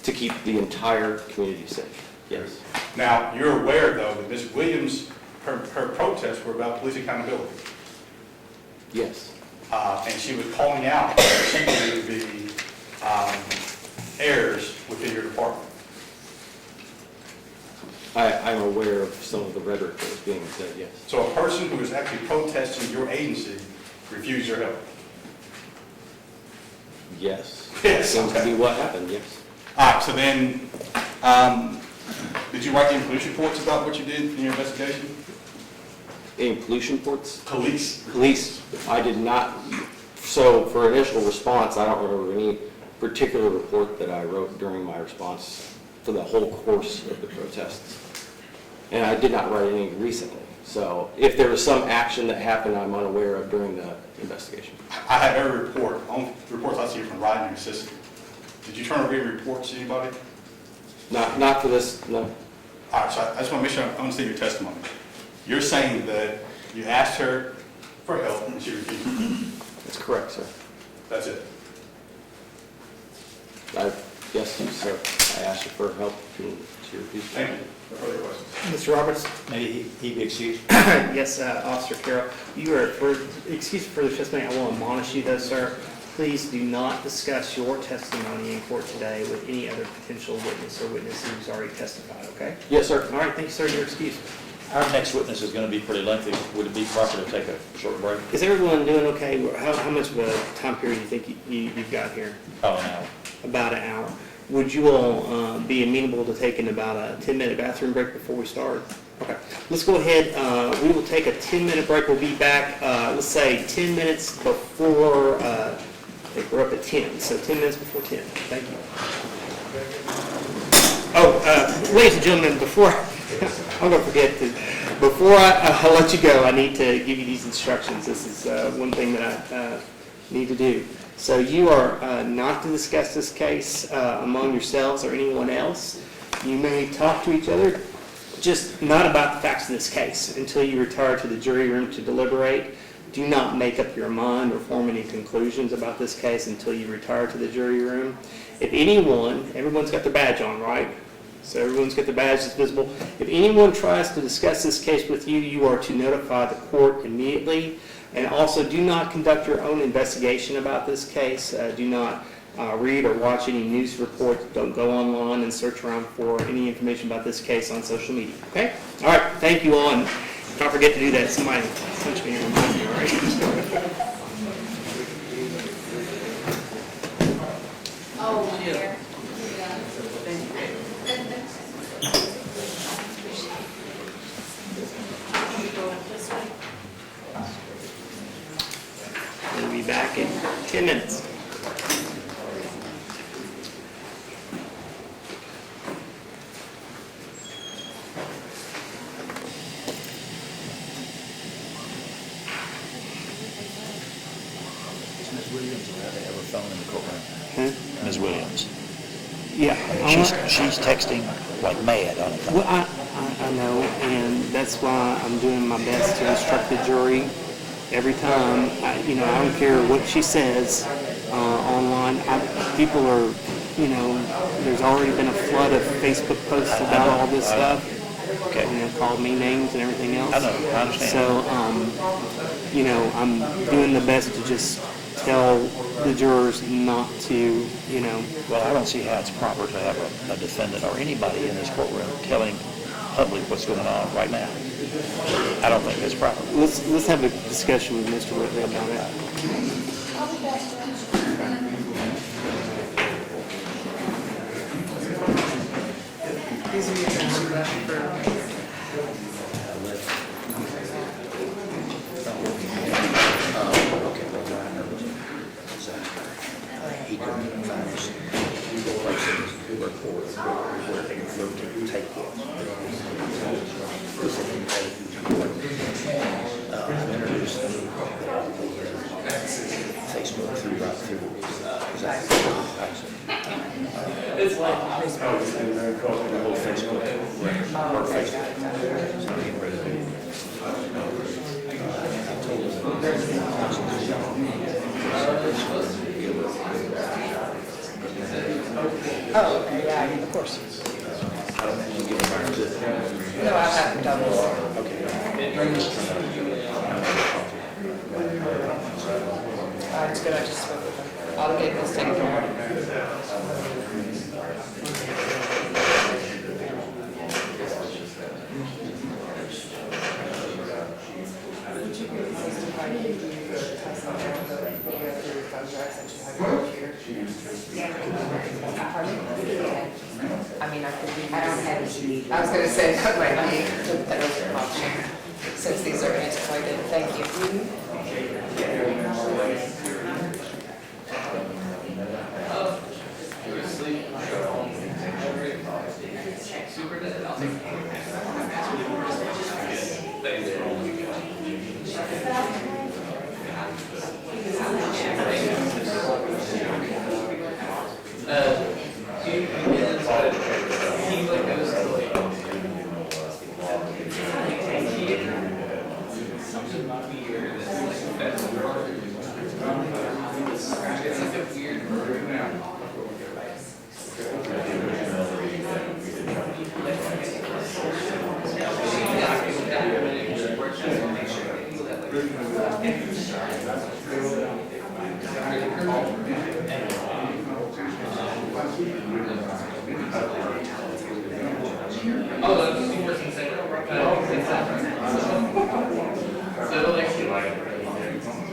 to keep the entire community safe. Yes. Now, you're aware, though, that Ms. Williams, her protests were about police accountability. Yes. And she was calling out what she believed to be errors within your department. I'm aware of some of the rhetoric that was being said, yes. So a person who is actually protesting your agency refused your help. Yes. Yes, Seems to okay. be what happened, yes. All right, so then, did you write any police reports about what you did in your investigation? Any pollution reports? Police? Police, I did not, so for initial response, I don't remember any particular report that I wrote during my response for the whole course of the protests. And I did not write any recently. So if there was some action that happened I'm unaware of during the investigation. I have every report, only reports I see from Rodney and assistant. Did you turn over any reports to anybody? Not for this, no. All right, so I just want to make sure I understand your testimony. You're saying that you asked her for help and she refused. That's correct, sir. That's it. Yes, sir. I asked her for help and she refused. Thank you. No further questions. Mr. Roberts? Maybe he be excused. Yes, Officer Carroll, you are, excuse for the testimony, I will admonish you though, sir. Please do not discuss your testimony in court today with any other potential witness or witness who's already testified, okay? Yes, sir. All right, thank you, sir, you're excused. Our next witness is going to be pretty lengthy. Would it be proper to take a short break? Is everyone doing okay? How much of a time period do you think you've got here? Oh, no. About an hour. Would you all be amenable to taking about a 10-minute bathroom break before we start? Okay. Let's go ahead. We will take a 10-minute break. We'll be back, let's say, 10 minutes before, I think we're up at 10, so 10 minutes before 10. Thank you. Oh, ladies and gentlemen, before, I'm going to forget to, before I let you go, I need to give you these instructions. This is one thing that I need to do. So you are not to discuss this case among yourselves or anyone else. You may talk to each other, just not about the facts of this case until you retire to the jury room to deliberate. Do not make up your mind or form any conclusions about this case until you retire to the jury room. If anyone, everyone's got their badge on, right? So everyone's got their badges visible. If anyone tries to discuss this case with you, you are to notify the court immediately. And also, do not conduct your own investigation about this case. Do not read or watch any news reports. Don't go online and search around for any information about this case on social media, okay? All right, thank you all, and don't forget to do that. Somebody punch me and remind me, all right? Oh, here. We'll be back in 10 minutes. Is Ms. Williams allowed to have her phone in the courtroom? Huh? Ms. Williams? Yeah. She's texting like mad on it. Well, I know, and that's why I'm doing my best to instruct the jury every time. I don't care what she says online. People are, there's already been a flood of Facebook posts about all this stuff. Okay. Called me names and everything else. I know, I understand. So, I'm doing the best to just tell the jurors not to, Well, I don't see how it's proper to have a defendant or anybody in this courtroom telling public what's going on right now. I don't think that's proper. let's have a discussion with Mr. Whitley about it. He couldn't find his place in his report where they referred to take it. I've introduced the Facebook through right through. The whole Facebook record, or Facebook. So he read it. I told him Oh, okay, yeah, of course. No, I haven't done this. It's good, I just spoke with them. I'll get this taken care of. I mean, I don't have any. I was gonna say, right, I mean, that was an option, since these are antiquated. Thank you.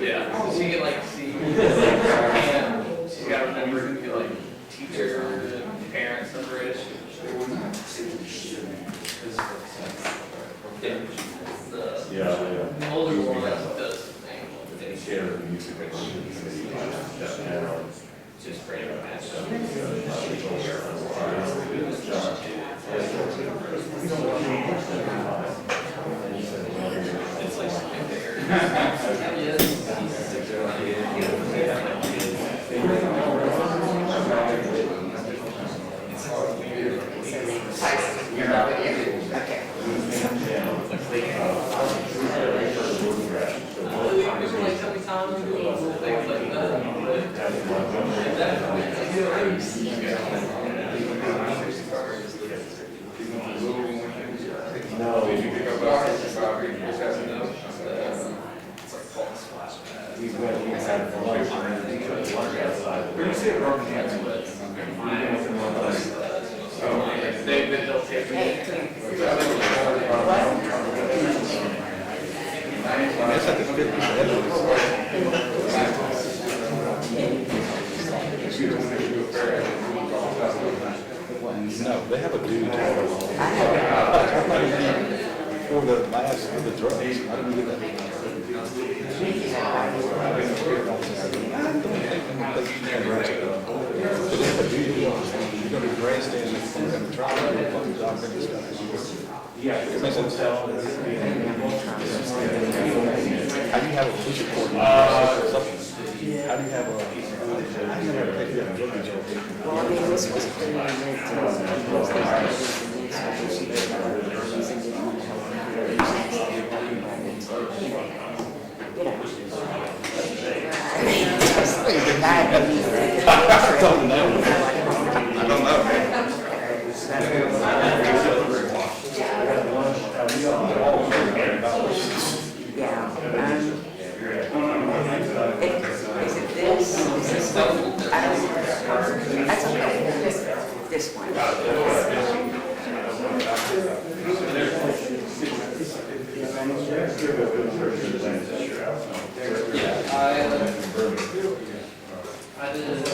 Yeah, she can like see, and she's got to remember to be like teacher, parents, separation. The older one does the thing. Share the music just great match. It's like something there. They'll take Hey, come here. That's at the 50th. No, they have a duty to for the labs, for the drugs. I didn't get that. So they have a duty. You're going to be grandstanding and trying to do a fucking job for this guy. It makes sense. How do you have a police report? How do you have a drug use? Well, I mean, this was pretty much, Is it this? Is this I don't know. That's okay. This one. I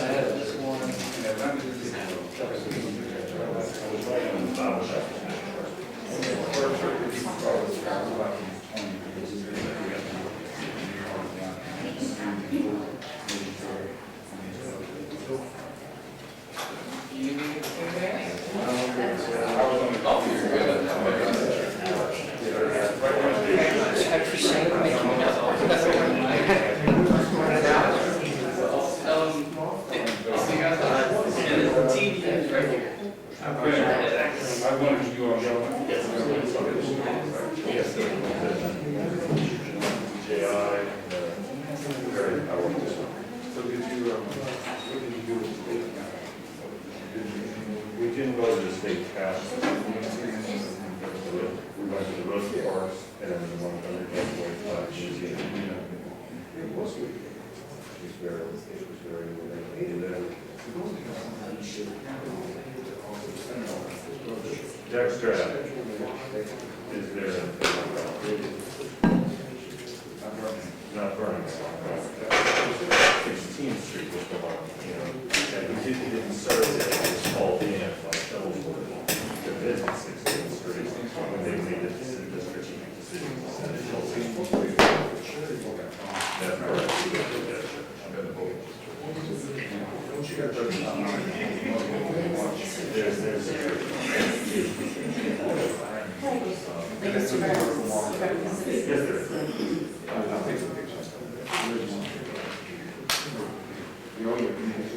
had this one. We didn't go to the state cap. We went to the Rose Forest and then the 100 museum. It was very, and then Dexter is there. Not burning. 16th Street was the one, and he didn't serve it, it was called in, like, the business 16th Street, when they made the decision, decision.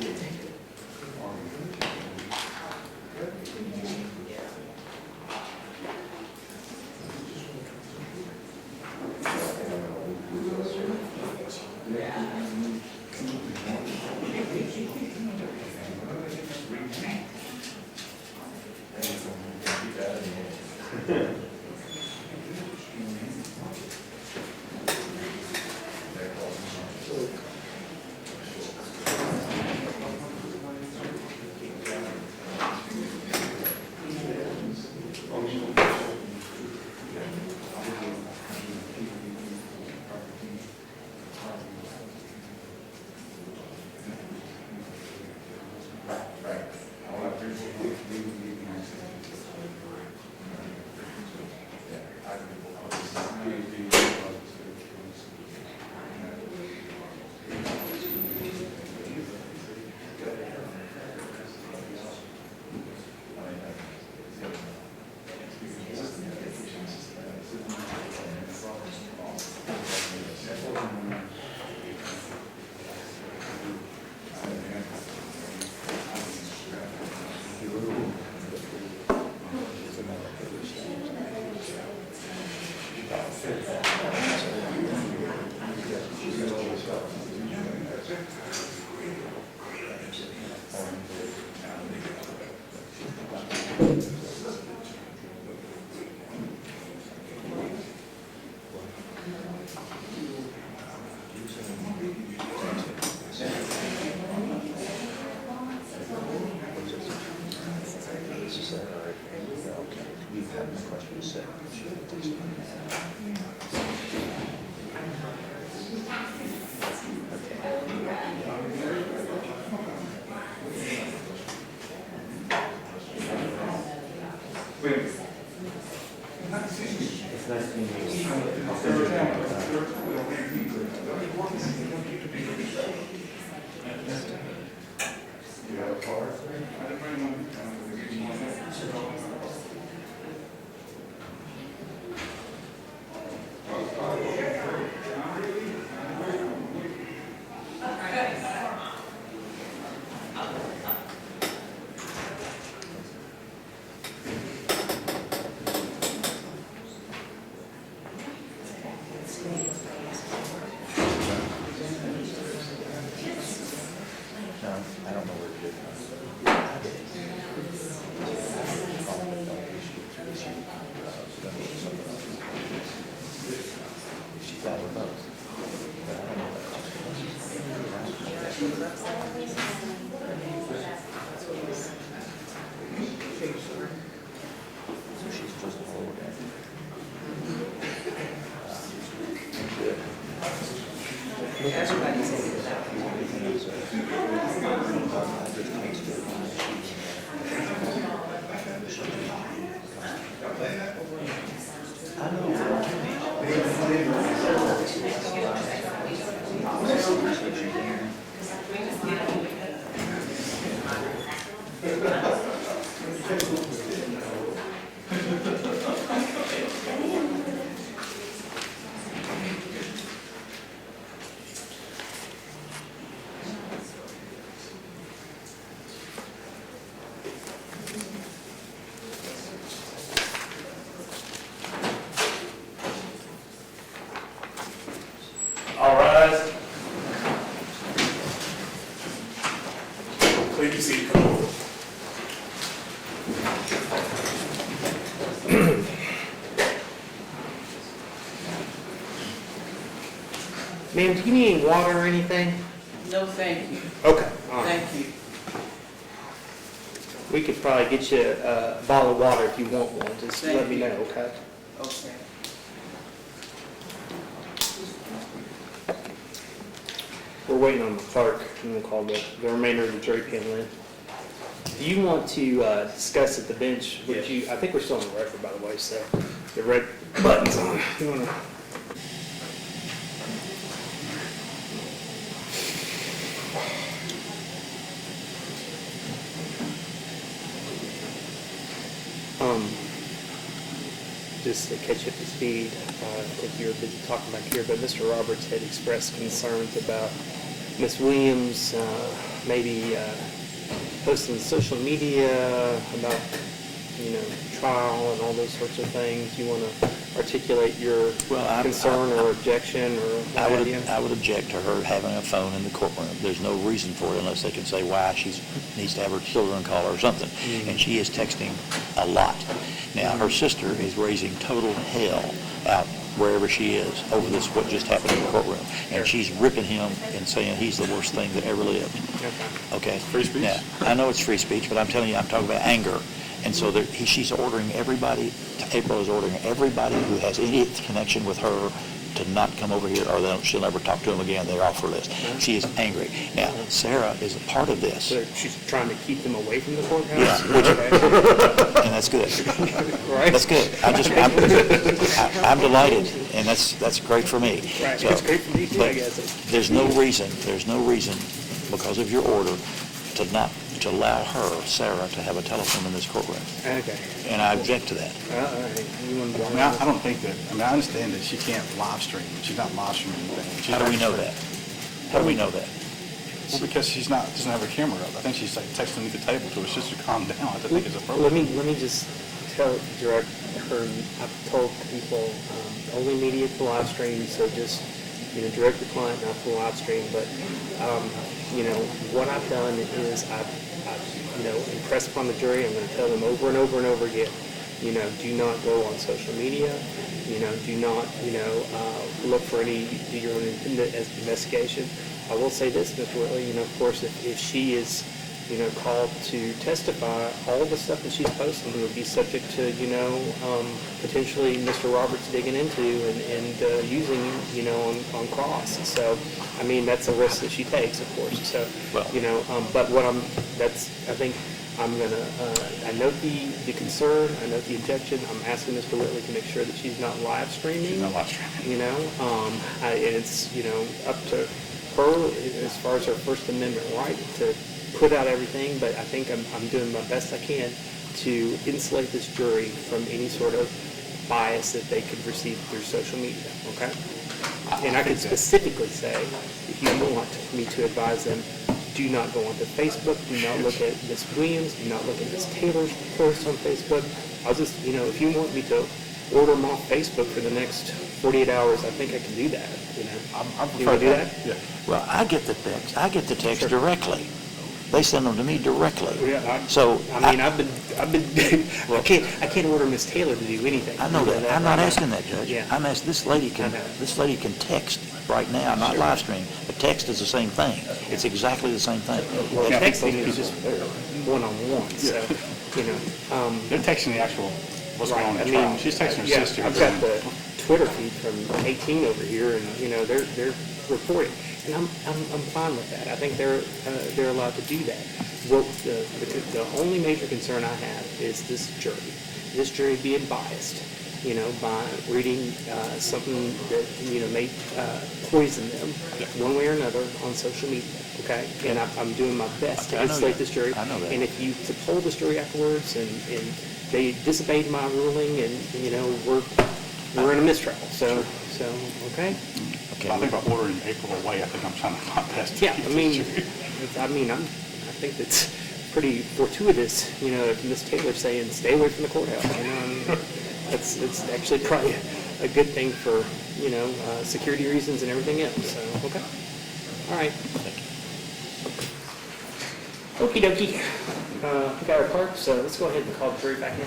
That's correct. Everybody's into that. All rise. Please be seated. Ma'am, do you need any water or anything? No, thank you. Okay. All right. Thank you. We could probably get you a bottle of water if you want one. Just Thank let me you. know, okay? Okay. We're waiting on the clerk, and we'll call the remainder of the jury panel in. Do you want to discuss at the bench, would you, I think we're still on the record, by the way, so the red button's on. You want to? Just to catch you up to speed, if you're busy talking back here, but Mr. Roberts had expressed concerns about Ms. Williams maybe posting to social media about, trial and all those sorts of things. You want to articulate your concern or objection or what have you? I would object to her having a phone in the courtroom. There's no reason for it unless they can say why she needs to have her children call her or something. And she is texting a lot. Now, her sister is raising total hell out wherever she is over this, what just happened in the courtroom. And she's ripping him and saying he's the worst thing that ever lived. Okay? Free speech? Now, I know it's free speech, but I'm telling you, I'm talking about anger. And so she's ordering everybody, April is ordering everybody who has any connection with her to not come over here, or she'll never talk to them again. They're off her list. She is angry. Now, Sarah is a part of this. So she's trying to keep them away from the courthouse? Yeah, and that's good. Right? That's good. I'm delighted, and that's great for me. Right, So, it's great for me too, I but guess. there's no reason, because of your order, to allow her, Sarah, to have a telephone in this courtroom. Okay. And I object to that. All right. You want to go on? I don't think that, I understand that she can't live stream. She's not live streaming anything. She's How do we know registered. that? How do we know that? Well, because doesn't have her camera up. I think she's like texting at the table to her sister, calm down. I think it's appropriate. Let me just direct her, I've told people, only media to live stream, so just, direct the client not to live stream, but, what I've done is I've impressed upon the jury, I'm going to tell them over and over and over again, do not go on social media, do not, look for do your own investigation. I will say this, Mr. Whitley, of course, if she is, called to testify, all the stuff that she's posting would be subject to, potentially Mr. Roberts digging into and using, on cross. So, I mean, that's a risk that she takes, of course. So, but I think I'm gonna, I note the concern, I note the objection. I'm asking Mr. Whitley to make sure that she's not live streaming. She's not live streaming. And it's, up to her as far as her First Amendment right to put out everything, but I think I'm doing my best I can to insulate this jury from any sort of bias that they could receive through social media, okay? And I could specifically say, if you want me to advise them, do not go onto Facebook, do not look at Ms. Williams, do not look at Ms. Taylor's posts on Facebook. I'll just, if you want me to order them off Facebook for the next 48 hours, I think I can do that, I You want to do that? Yeah. Well, I get the text directly. They send them to me directly. Yeah, So, I've been, I can't order Ms. Taylor to do anything. I know that. I'm not asking that, Judge. Yeah. I'm asking, this lady can text right now, not live stream, but text is the same thing. It's exactly the same thing. Well, texting is just one-on-one, so, They're texting the actual, what's going on in the trial. She's texting her sister. I've got the Twitter feed from 18 over here, and, they're reporting. And I'm fine with that. I think they're allowed to do that. What the only major concern I have is this jury being biased, by reading something that, may poison them one way or another on social media, okay? And I'm doing my best to I know insulate that. this jury. I know that. And if you poll this jury afterwards and they disobeyed my ruling and, we're in a mistrial, so, okay? I think by ordering April away, I think I'm trying to my best to Yeah, keep I this mean, jury. I think that's pretty fortuitous, Ms. Taylor saying, stay away from the courthouse, I mean, it's actually probably a good thing for, security reasons and everything else, so, okay. All right. Okey dokey. We got our clerk, so let's go ahead and call the jury back in.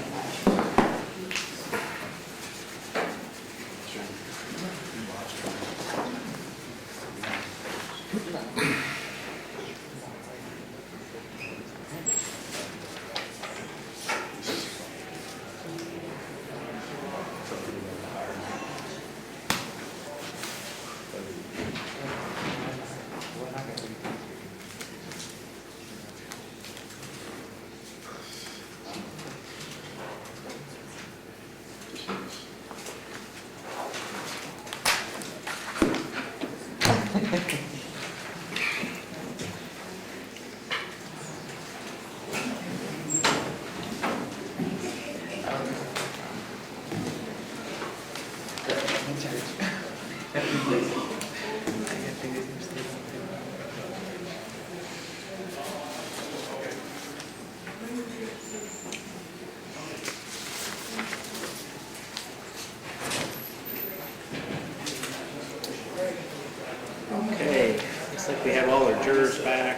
Okay, looks like we have all our jurors back.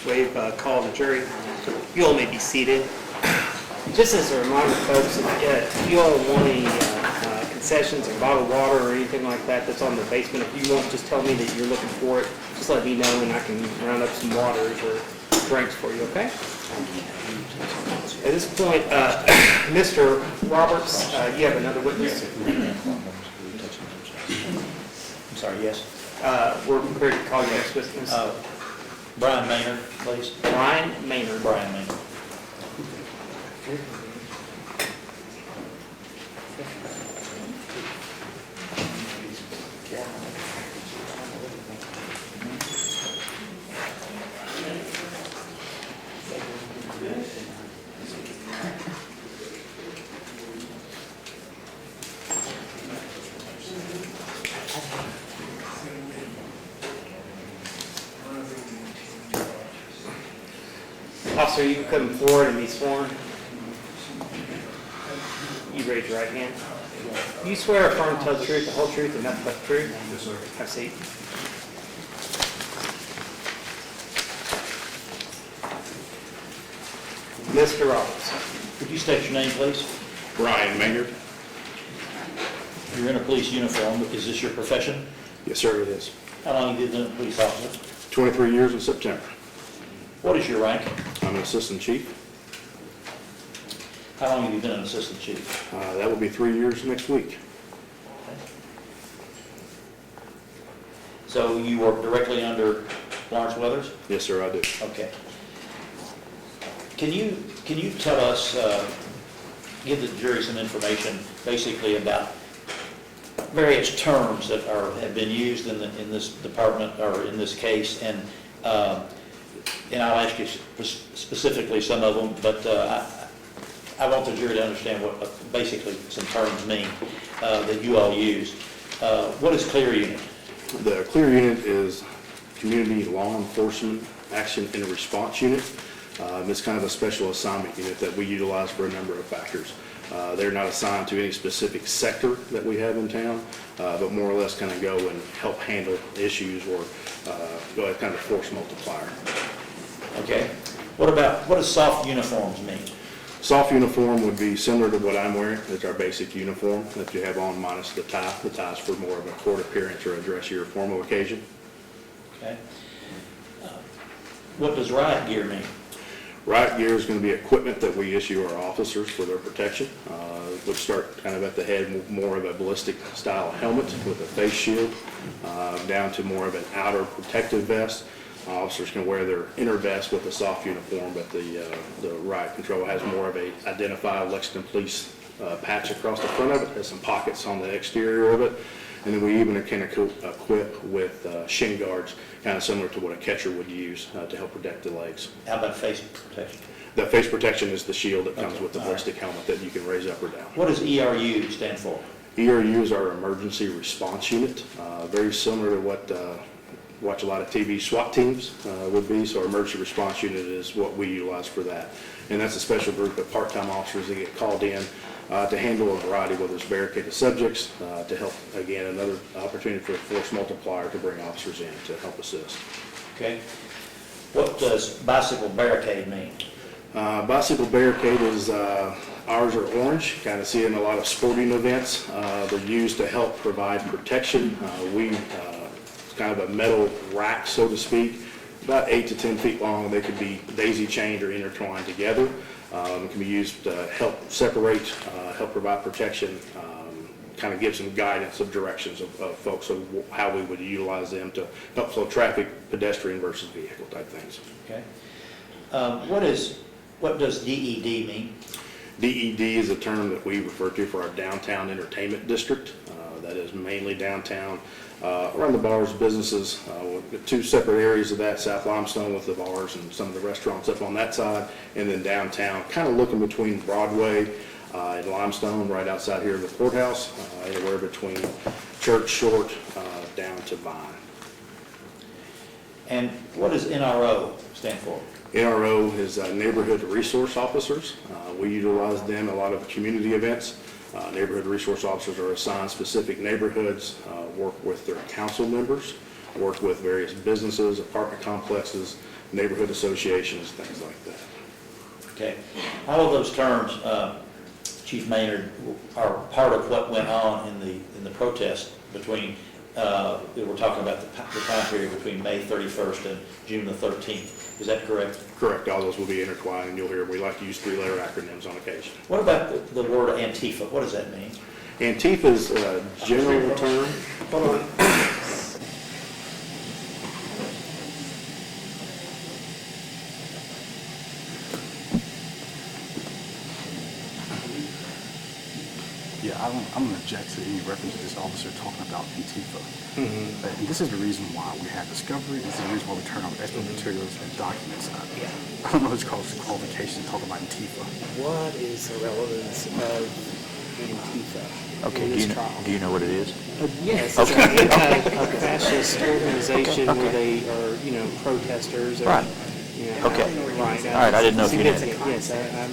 We've called the jury. You all may be seated. Just as a reminder, folks, if you all want any concessions or bottled water or anything like that that's on the basement, if you want, just tell me that you're looking for it. Just let me know and I can round up some waters or drinks for you, okay? At this point, Mr. Roberts, you have another witness? I'm sorry, yes. We're prepared to call your next witness. Brian Maynard, please. Brian Maynard. Brian Maynard. Officer, you can come forward and be sworn. You raise your right hand. You swear or affirm to tell the truth, the whole truth, and nothing but the truth? Yes, sir. Have a seat. Mr. Roberts. Could you state your name, please? Brian Maynard. You're in a police uniform. Is this your profession? Yes, sir, it is. How long have you been a police officer? 23 years in September. What is your rank? I'm an assistant chief. How long have you been an assistant chief? That will be 3 years next week. So you work directly under Lawrence Weathers? Yes, sir, I do. Okay. Can you tell us, give the jury some information basically about various terms that have been used in this department or in this case, and I'll ask you specifically some of them, but I want the jury to understand what basically some terms mean that you all use. What is CLEAR unit? The CLEAR unit is Community Law Enforcement Action and Response Unit. It's kind of a special assignment unit that we utilize for a number of factors. They're not assigned to any specific sector that we have in town, but more or less kind of go and help handle issues or go as kind of force multiplier. Okay. What does soft uniforms mean? Soft uniform would be similar to what I'm wearing. It's our basic uniform that you have on minus the tie. The tie's for more of a court appearance or a dressier formal occasion. Okay. What does riot gear mean? Riot gear is going to be equipment that we issue our officers for their protection, which start kind of at the head, more of a ballistic style helmet with a face shield, down to more of an outer protective vest. Officers can wear their inner vest with a soft uniform, but the riot control has more of a identified Lexington Police patch across the front of it, has some pockets on the exterior of it, and then we even can equip with shin guards, kind of similar to what a catcher would use to help protect the legs. How about face protection? The face protection is the shield that comes Okay, with the all right. ballistic helmet that you can raise up or down. What does ERU stand for? ERU is our emergency response unit, very similar to what watch a lot of TV SWAT teams would be. So our emergency response unit is what we utilize for that. And that's a special group of part-time officers that get called in to handle a variety, whether it's barricaded subjects, to help, again, another opportunity for a force multiplier to bring officers in to help assist. Okay. What does bicycle barricade mean? Bicycle barricade is, ours are orange, kind of see it in a lot of sporting events. They're used to help provide protection. It's kind of a metal rack, so to speak, about 8 to 10 feet long. They could be daisy chained or intertwined together. It can be used to help separate, help provide protection, kind of give some guidance of directions of folks of how we would utilize them to help flow traffic, pedestrian versus vehicle type things. Okay. What does DED mean? DED is a term that we refer to for our downtown entertainment district. That is mainly downtown, around the bars, businesses, with two separate areas of that, South Limestone with the bars and some of the restaurants up on that side, and then downtown, kind of looking between Broadway and Limestone, right outside here of the courthouse, anywhere between Church Short down to Vine. And what does NRO stand for? NRO is Neighborhood Resource Officers. We utilize them in a lot of community events. Neighborhood resource officers are assigned specific neighborhoods, work with their council members, work with various businesses, apartment complexes, neighborhood associations, things like that. Okay. All of those terms, Chief Maynard, are part of what went on in the protest between, we're talking about the time period between May 31st and June the 13th. Is that correct? Correct. All those will be intertwined, and you'll hear we like to use three-letter acronyms on occasion. What about the word Antifa? What does that mean? Antifa is a general term. Hold on. Yeah, I'm going to object to any reference to this officer talking about Antifa. And this is the reason why we have discovery. This is the reason why we turn over expert materials and documents. I don't know what's called qualifications to talk about Antifa. What is the relevance of Antifa Okay, in this trial? do you know what it is? Yes, it's an anti-fascist organization where they are, protesters. Right. Okay. Right. All right, I didn't know if you knew. Yes, I'm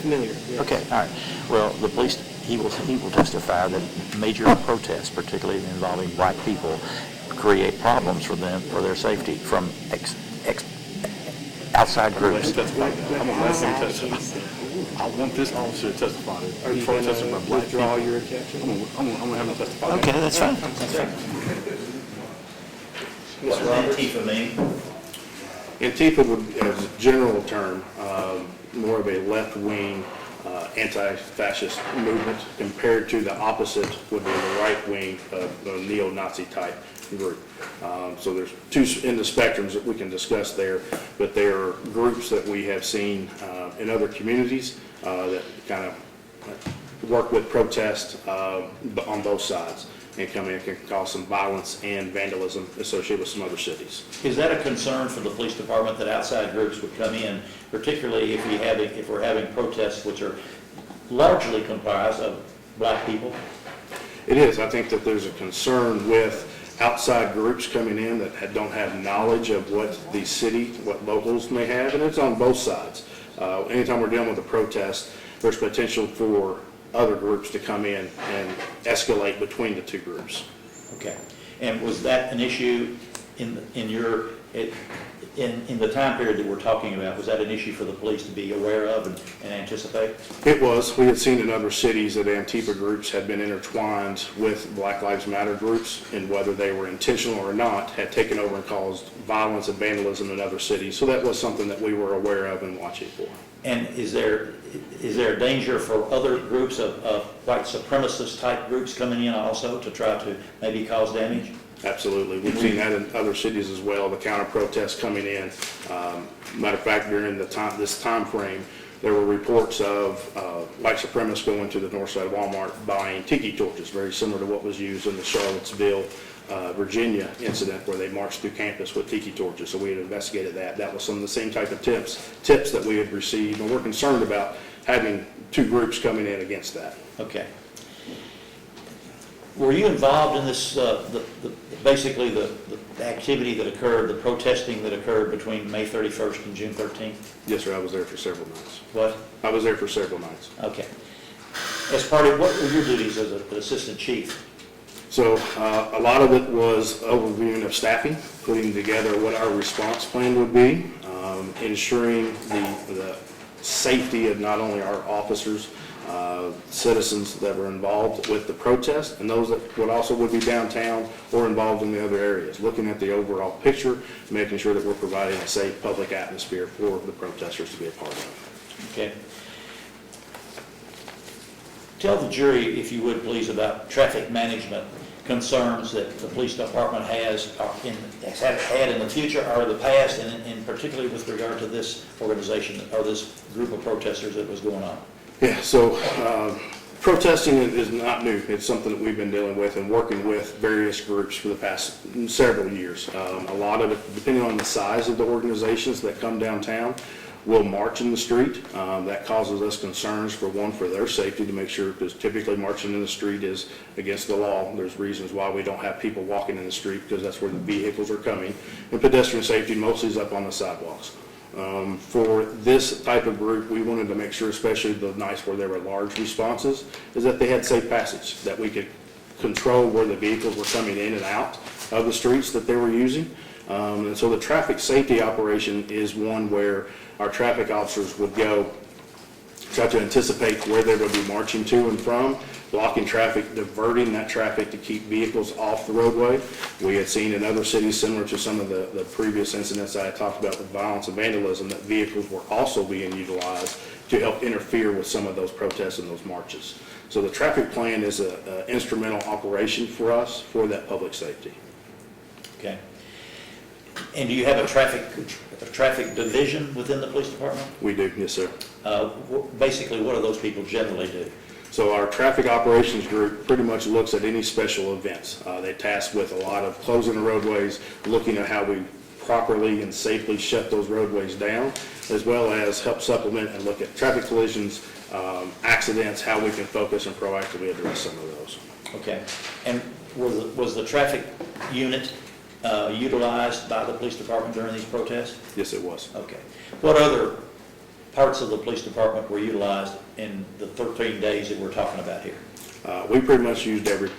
familiar. Yes. Okay, all right. Well, the police, he will testify that major protests, particularly involving black people, create problems for them, for their safety from outside groups. I'm going to let him testify. I want this officer to testify. Are you going to withdraw your objection? I'm going to have him testify. Okay, that's fine. What does Antifa mean? Antifa would, as a general term, more of a left-wing anti-fascist movement compared to the opposite would be the right-wing neo-Nazi type group. So there's two in the spectrums that we can discuss there, but there are groups that we have seen in other communities that kind of work with protest on both sides and come in and can cause some violence and vandalism associated with some other cities. Is that a concern for the police department that outside groups would come in, particularly if we're having protests which are largely comprised of black people? It is. I think that there's a concern with outside groups coming in that don't have knowledge of what the city, what locals may have, and it's on both sides. Anytime we're dealing with a protest, there's potential for other groups to come in and escalate between the two groups. Okay. And was that an issue in the time period that we're talking about, was that an issue for the police to be aware of and anticipate? It was. We had seen in other cities that Antifa groups had been intertwined with Black Lives Matter groups, and whether they were intentional or not, had taken over and caused violence and vandalism in other cities. So that was something that we were aware of and watching for. And is there a danger for other groups of white supremacist type groups coming in also to try to maybe cause damage? Absolutely. We've seen that in other cities as well, the counter protests coming in. Matter of fact, during this time frame, there were reports of white supremacists going to the north side of Walmart buying tiki torches, very similar to what was used in the Charlottesville, Virginia incident where they marched through campus with tiki torches. So we had investigated that. That was some of the same type of tips that we had received, and we're concerned about having two groups coming in against that. Okay. Were you involved in this, basically the activity that occurred, the protesting that occurred between May 31st and June 13th? Yes, sir. I was there for several nights. What? I was there for several nights. Okay. As part of, what were your duties as an assistant chief? So a lot of it was overviewing of staffing, putting together what our response plan would be, ensuring the safety of not only our officers, citizens that were involved with the protest, and those that would be downtown or involved in the other areas, looking at the overall picture, making sure that we're providing a safe public atmosphere for the protesters to be a part of. Okay. Tell the jury, if you would please, about traffic management concerns that the police department has had in the future or the past, and particularly with regard to this organization or this group of protesters that was going on. Yeah, so protesting is not new. It's something that we've been dealing with and working with various groups for the past several years. A lot of it, depending on the size of the organizations that come downtown, will march in the street. That causes us concerns, for their safety, to make sure, because typically marching in the street is against the law. There's reasons why we don't have people walking in the street, because that's where the vehicles are coming. And pedestrian safety mostly is up on the sidewalks. For this type of group, we wanted to make sure, especially the nights where there were large responses, is that they had safe passage, that we could control where the vehicles were coming in and out of the streets that they were using. And so the traffic safety operation is one where our traffic officers would go, try to anticipate where they would be marching to and from, blocking traffic, diverting that traffic to keep vehicles off the roadway. We had seen in other cities, similar to some of the previous incidents I had talked about with violence and vandalism, that vehicles were also being utilized to help interfere with some of those protests and those marches. So the traffic plan is an instrumental operation for us for that public safety. Okay. And do you have a traffic division within the police department? We do, yes, sir. Basically, what do those people generally do? So our traffic operations group pretty much looks at any special events. They're tasked with a lot of closing the roadways, looking at how we properly and safely shut those roadways down, as well as help supplement and look at traffic collisions, accidents, how we can focus and proactively address some of those. Okay. And was the traffic unit utilized by the police department during these protests? Yes, it was. Okay. What other parts of the police department were utilized in the 13 days that we're talking about here? We pretty much used every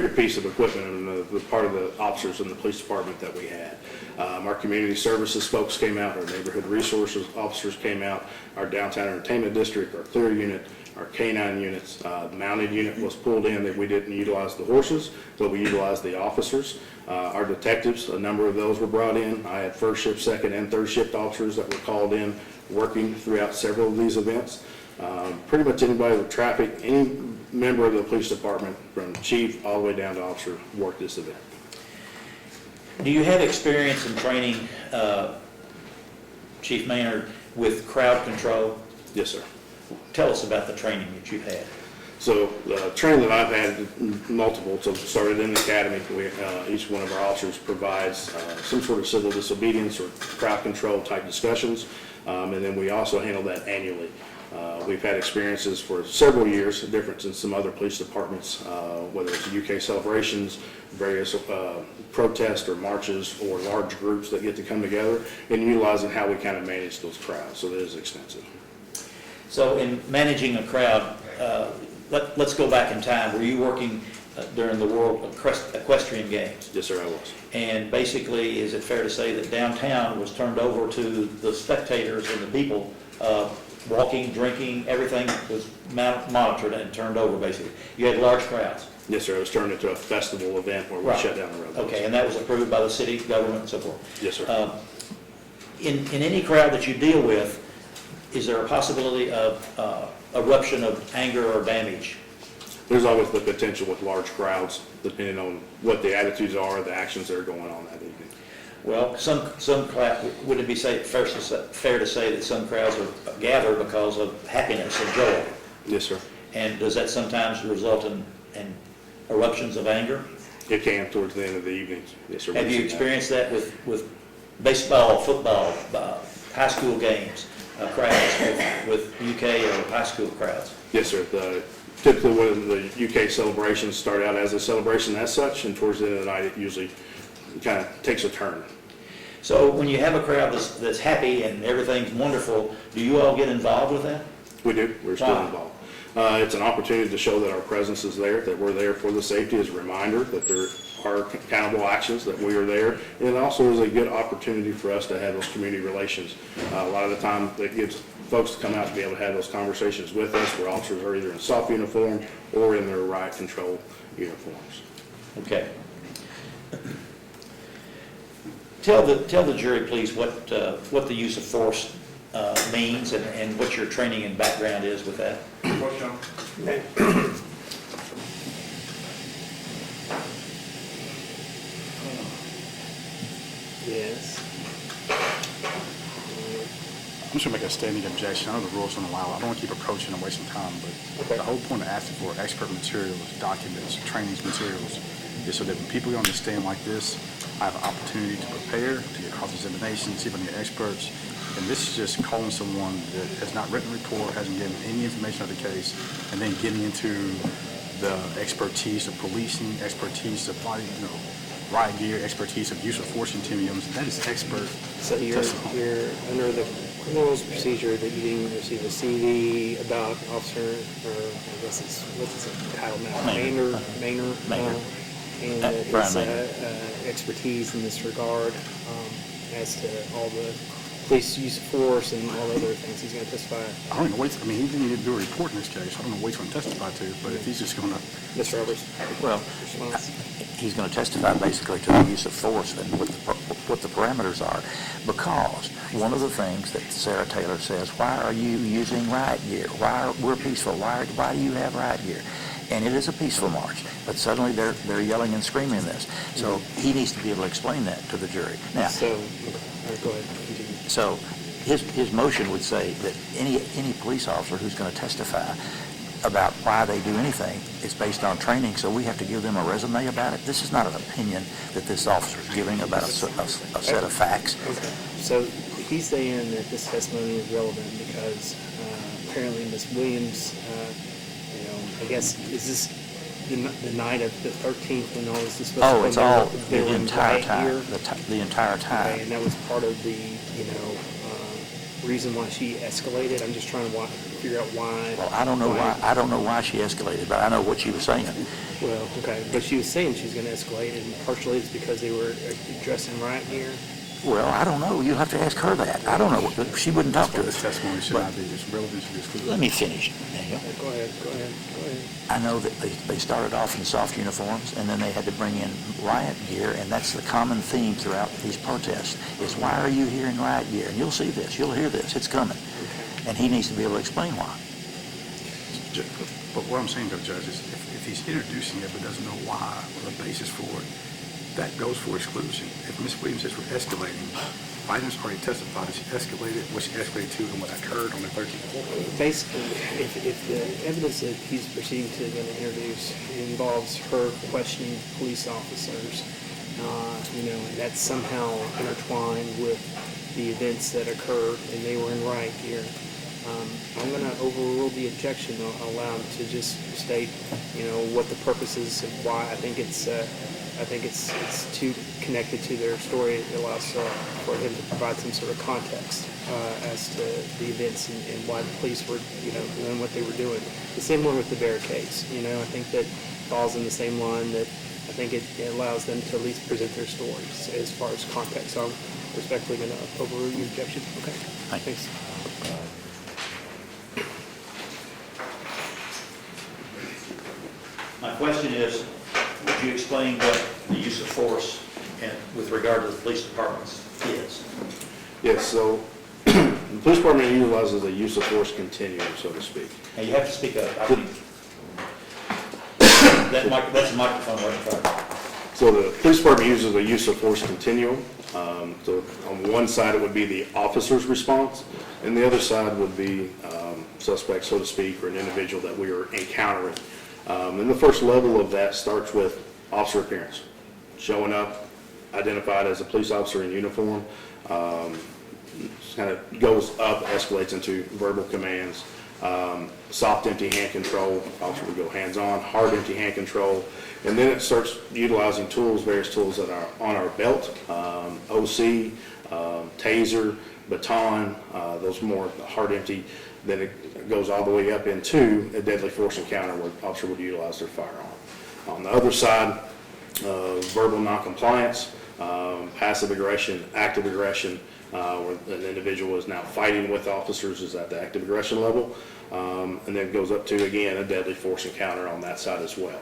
piece of equipment and the part of the officers in the police department that we had. Our community services folks came out, our neighborhood resources officers came out, our downtown entertainment district, our clear unit, our K-9 units. The mounted unit was pulled in. That we didn't utilize the horses, but we utilized the officers. Our detectives, a number of those were brought in. I had first shift, second, and third shift officers that were called in, working throughout several of these events. Pretty much anybody with traffic, any member of the police department, from chief all the way down to officer, worked this event. Do you have experience in training, Chief Maynard, with crowd control? Yes, sir. Tell us about the training that you've had. So the training that I've had, multiple, so started in the academy. Each one of our officers provides some sort of civil disobedience or crowd control type discussions, and then we also handle that annually. We've had experiences for several years, different than some other police departments, whether it's UK celebrations, various protests or marches, or large groups that get to come together, and utilizing how we kind of manage those crowds. So it is extensive. So in managing a crowd, let's go back in time. Were you working during the World Equestrian Games. Yes, sir, I was. And basically, is it fair to say that downtown was turned over to the spectators and the people, walking, drinking, everything was monitored and turned over, basically? You had large crowds. Yes, sir, it was turned into a festival event where we Right. shut down the road. Okay, and that was approved by the city government and so forth? Yes, sir. In any crowd that you deal with, is there a possibility of eruption of anger or damage? There's always the potential with large crowds, depending on what the attitudes are, the actions that are going on that evening. Well, would it be fair to say that some crowds are gathered because of happiness and joy? Yes, sir. And does that sometimes result in eruptions of anger? It can towards the end of the evening. Yes, sir. Have you experienced that with baseball, football, high school games, crowds with UK or high school crowds? Yes, sir. Typically, when the UK celebrations start out as a celebration as such, and towards the end of the night, it usually kind of takes a turn. So when you have a crowd that's happy and everything's wonderful, do you all get involved with that? We do. We're still Why? involved. It's an opportunity to show that our presence is there, that we're there for the safety, as a reminder that there are accountable actions, that we are there. And it also is a good opportunity for us to have those community relations. A lot of the time, that gives folks to come out to be able to have those conversations with us, where officers are either in soft uniform or in their riot control uniforms. Okay. Tell the jury, please, what the use of force means and what your training and background is with that. Yes. I'm just gonna make a standing objection. I know the rules don't allow it. I don't want to keep approaching and wasting time, but the whole point of asking for expert materials, documents, trainings materials, is so that when people get on the stand like this, I have an opportunity to prepare, to get cross-examination, see if I need experts. And this is just calling someone that has not written a report, hasn't given any information of the case, and then getting into the expertise of policing, expertise of riot gear, expertise of use of force continuums. That is expert So you're under the criminal procedure that you didn't receive a CV about officer, or I guess it's, what's the title now? Maynard. And Brian his Maynard. expertise in this regard as to all the police use of force and all other things he's going to testify. I don't know what, he didn't even do a report in this case. I don't know what he's going to testify to, but if he's just going to... Mr. Roberts? Well, he's going to testify basically to the use of force and what the parameters are, because one of the things that Sarah Taylor says, why are you using riot gear? We're peaceful. Why do you have riot gear? And it is a peaceful march, but suddenly they're yelling and screaming this. So he needs to be able to explain that to the jury. Now, So, go ahead, continue. so his motion would say that any police officer who's going to testify about why they do anything is based on training, so we have to give them a resume about it. This is not an opinion that this officer is giving about a set of facts. Okay. So he's saying that this testimony is relevant because apparently Ms. Williams, I guess, is this the night of the 13th when all this is supposed to come? Oh, it's all they were the in entire riot time, gear? the entire Okay, time. and that was part of the, reason why she escalated. I'm just trying to figure out why. Well, I don't know why she escalated, but I know what she was saying. Well, okay, but she was saying she's going to escalate, and partially it's because they were dressed in riot gear. Well, I don't know. You'll have to ask her that. I don't know. She wouldn't talk to This us. testimony should But not be, it's relevant to this. let me finish, Daniel. Go ahead. I know that they started off in soft uniforms, and then they had to bring in riot gear, and that's the common theme throughout these protests, is why are you here in riot gear? And you'll see this, you'll hear this, it's coming. And he needs to be able to explain why. But what I'm saying, though, Judge, is if he's introducing it but doesn't know why or the basis for it, that goes for exclusion. If Ms. Williams says we're escalating, Biden's already testified that she escalated, what she escalated to, and what occurred on the 13th. Basically, if the evidence that he's proceeding to going to introduce involves her questioning police officers, and that's somehow intertwined with the events that occurred and they were in riot gear, I'm going to overrule the objection, allow him to just state, what the purpose is of why I think it's I think it's too connected to their story. It allows for him to provide some sort of context as to the events and why the police were, doing what they were doing. The same one with the barricades. I think that falls in the same line that I think it allows them to at least present their stories as far as context. So I'm respectfully going to overrule your objection. Okay. Thanks. My question is, would you explain what the use of force and with regard to the police departments is? Yes, so the police department utilizes a use of force continuum, so to speak. And you have to speak up. That's a microphone right in front. So the police department uses a use of force continuum. So on one side, it would be the officer's response, and the other side would be suspect, so to speak, or an individual that we are encountering. And the first level of that starts with officer appearance, showing up, identified as a police officer in uniform, kind of goes up, escalates into verbal commands, soft empty hand control, officer would go hands-on, hard empty hand control, and then it starts utilizing tools, various tools that are on our belt, OC, taser, baton, those more hard empty. Then it goes all the way up into a deadly force encounter where the officer would utilize their firearm. On the other side, verbal noncompliance, passive aggression, active aggression, where an individual is now fighting with officers is at the active aggression level, and then it goes up to, again, a deadly force encounter on that side as well.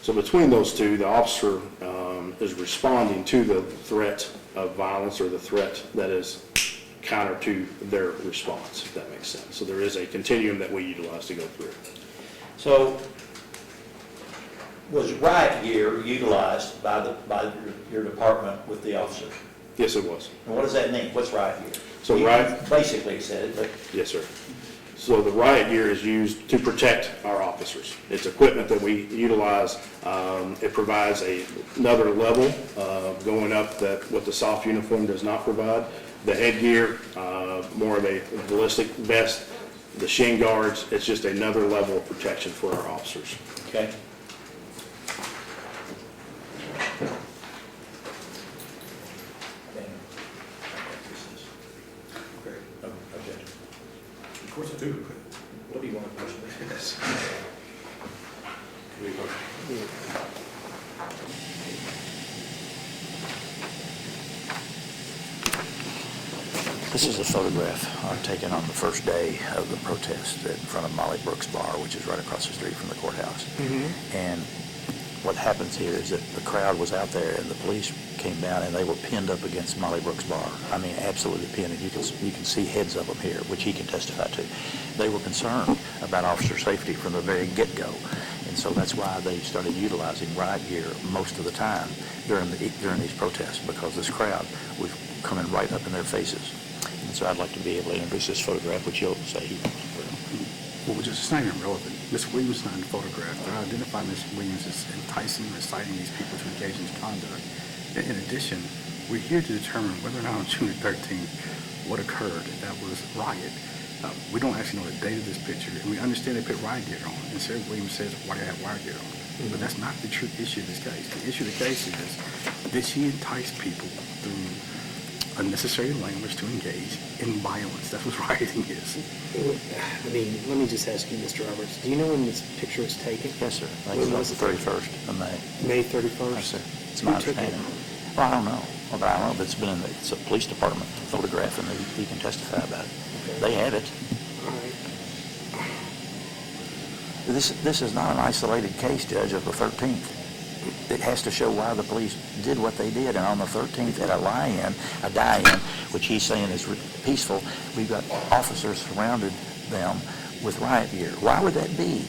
So between those two, the officer is responding to the threat of violence or the threat that is counter to their response, if that makes sense. So there is a continuum that we utilize to go through. So was riot gear utilized by your department with the officer? Yes, it was. And what does that mean? What's riot gear? So You riot- basically said it, but Yes, sir. So the riot gear is used to protect our officers. It's equipment that we utilize. It provides another level going up that what the soft uniform does not provide. The headgear, more of a ballistic vest, the shin guards, it's just another level of protection for our officers. okay. Of course I do, but what do you want to push this? This is a photograph taken on the first day of the protest in front of Molly Brooks Bar, which is right across the street from the courthouse. And what happens here is that the crowd was out there and the police came down and they were pinned up against Molly Brooks Bar. I mean, absolutely pinned. And you can see heads of them here, which he can testify to. They were concerned about officer safety from the very get-go. And so that's why they started utilizing riot gear most of the time during these protests, because this crowd was coming right up in their faces. And so I'd like to be able to introduce this photograph, which you'll say he wants for. Well, it's not even relevant. Ms. Williams is not in the photograph. They're identifying Ms. Williams as enticing or inciting these people to engage in conduct. In addition, we're here to determine whether or not on June 13th, what occurred, that was riot. We don't actually know the date of this picture, and we understand they put riot gear on, and Sarah Williams says, why do you have riot gear on? But that's not the true issue of this case. The issue of the case is, did she entice people through unnecessary language to engage in violence? That's what rioting is. I mean, let me just ask you, Mr. Roberts, do you know when this picture was taken? Yes, sir. I When think it was was it the taken? 31st of May. May 31st? Yes, sir. It's Who my took it? understanding. Well, I don't know. Well, but I don't know if it's been in it's a police department photograph, and he can testify about it. They have it. All right. This is not an isolated case, Judge, of the 13th. It has to show why the police did what they did. And on the 13th, at a die-in, which he's saying is peaceful, we've got officers surrounded them with riot gear. Why would that be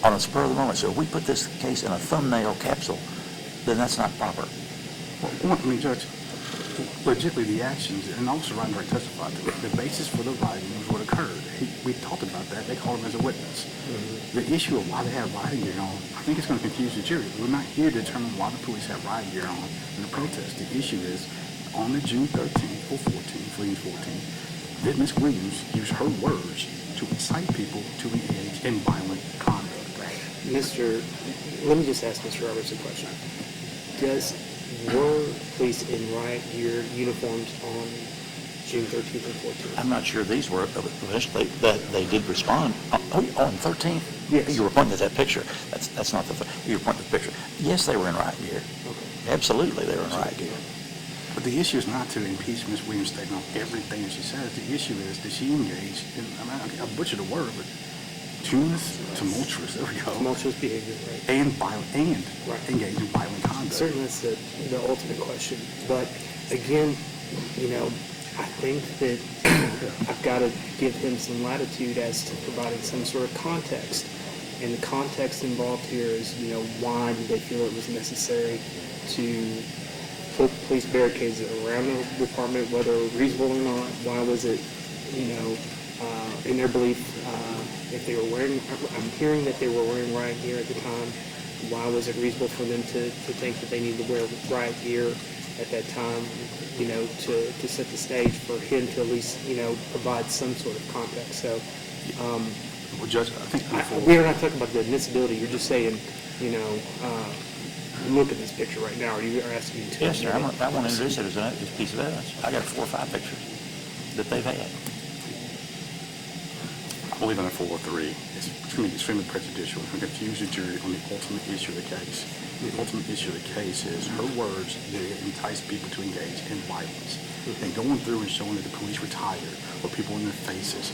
on the spur of the moment? So if we put this case in a thumbnail capsule, then that's not proper. Well, I mean, Judge, legitimately the actions, and Officer Reinberg testified to it, the basis for the rioting was what occurred. We talked about that. They called him as a witness. The issue of why they have riot gear on, I think it's going to confuse the jury. We're not here to determine why the police have riot gear on in the protest. The issue is, on the June 13th or 14th, June 14th, did Ms. Williams use her words to incite people to engage in violent conduct? Let me just ask Mr. Roberts a question. were police in riot gear uniforms on June 13th and 14th? I'm not sure these were, eventually, that they did respond. On 13th? Yes. You were pointing at that picture. That's not you were pointing at the picture. Yes, they were in riot gear. Okay. Absolutely, they were in riot gear. But the issue is not to impeach Ms. Williams' statement on everything that she says. The issue is, did she engage in, I butchered the word, but tumultuous, there we go. Tumultuous behavior, right? And violent, Right. engage in violent conduct. Certainly that's the ultimate question. But again, I think that I've got to give him some latitude as to providing some sort of context. And the context involved here is, why did they feel it was necessary to put police barricades around the department, whether reasonable or not? Why was it, in their belief, if they were wearing, I'm hearing that they were wearing riot gear at the time. Why was it reasonable for them to think that they needed to wear riot gear at that time, to set the stage for him to at least, provide some sort of context? So, Well, Judge, I think we're not talking about the admissibility. You're just saying, look at this picture right now. Or you are asking me to? Yes, sir. I want to introduce it as a piece of evidence. I got 4 or 5 pictures that they've had. I believe under 403, it's going to be extremely prejudicial and confuse the jury on the ultimate issue of the case. The ultimate issue of the case is her words that entice people to engage in violence. And going through and showing that the police were tired or people in their faces.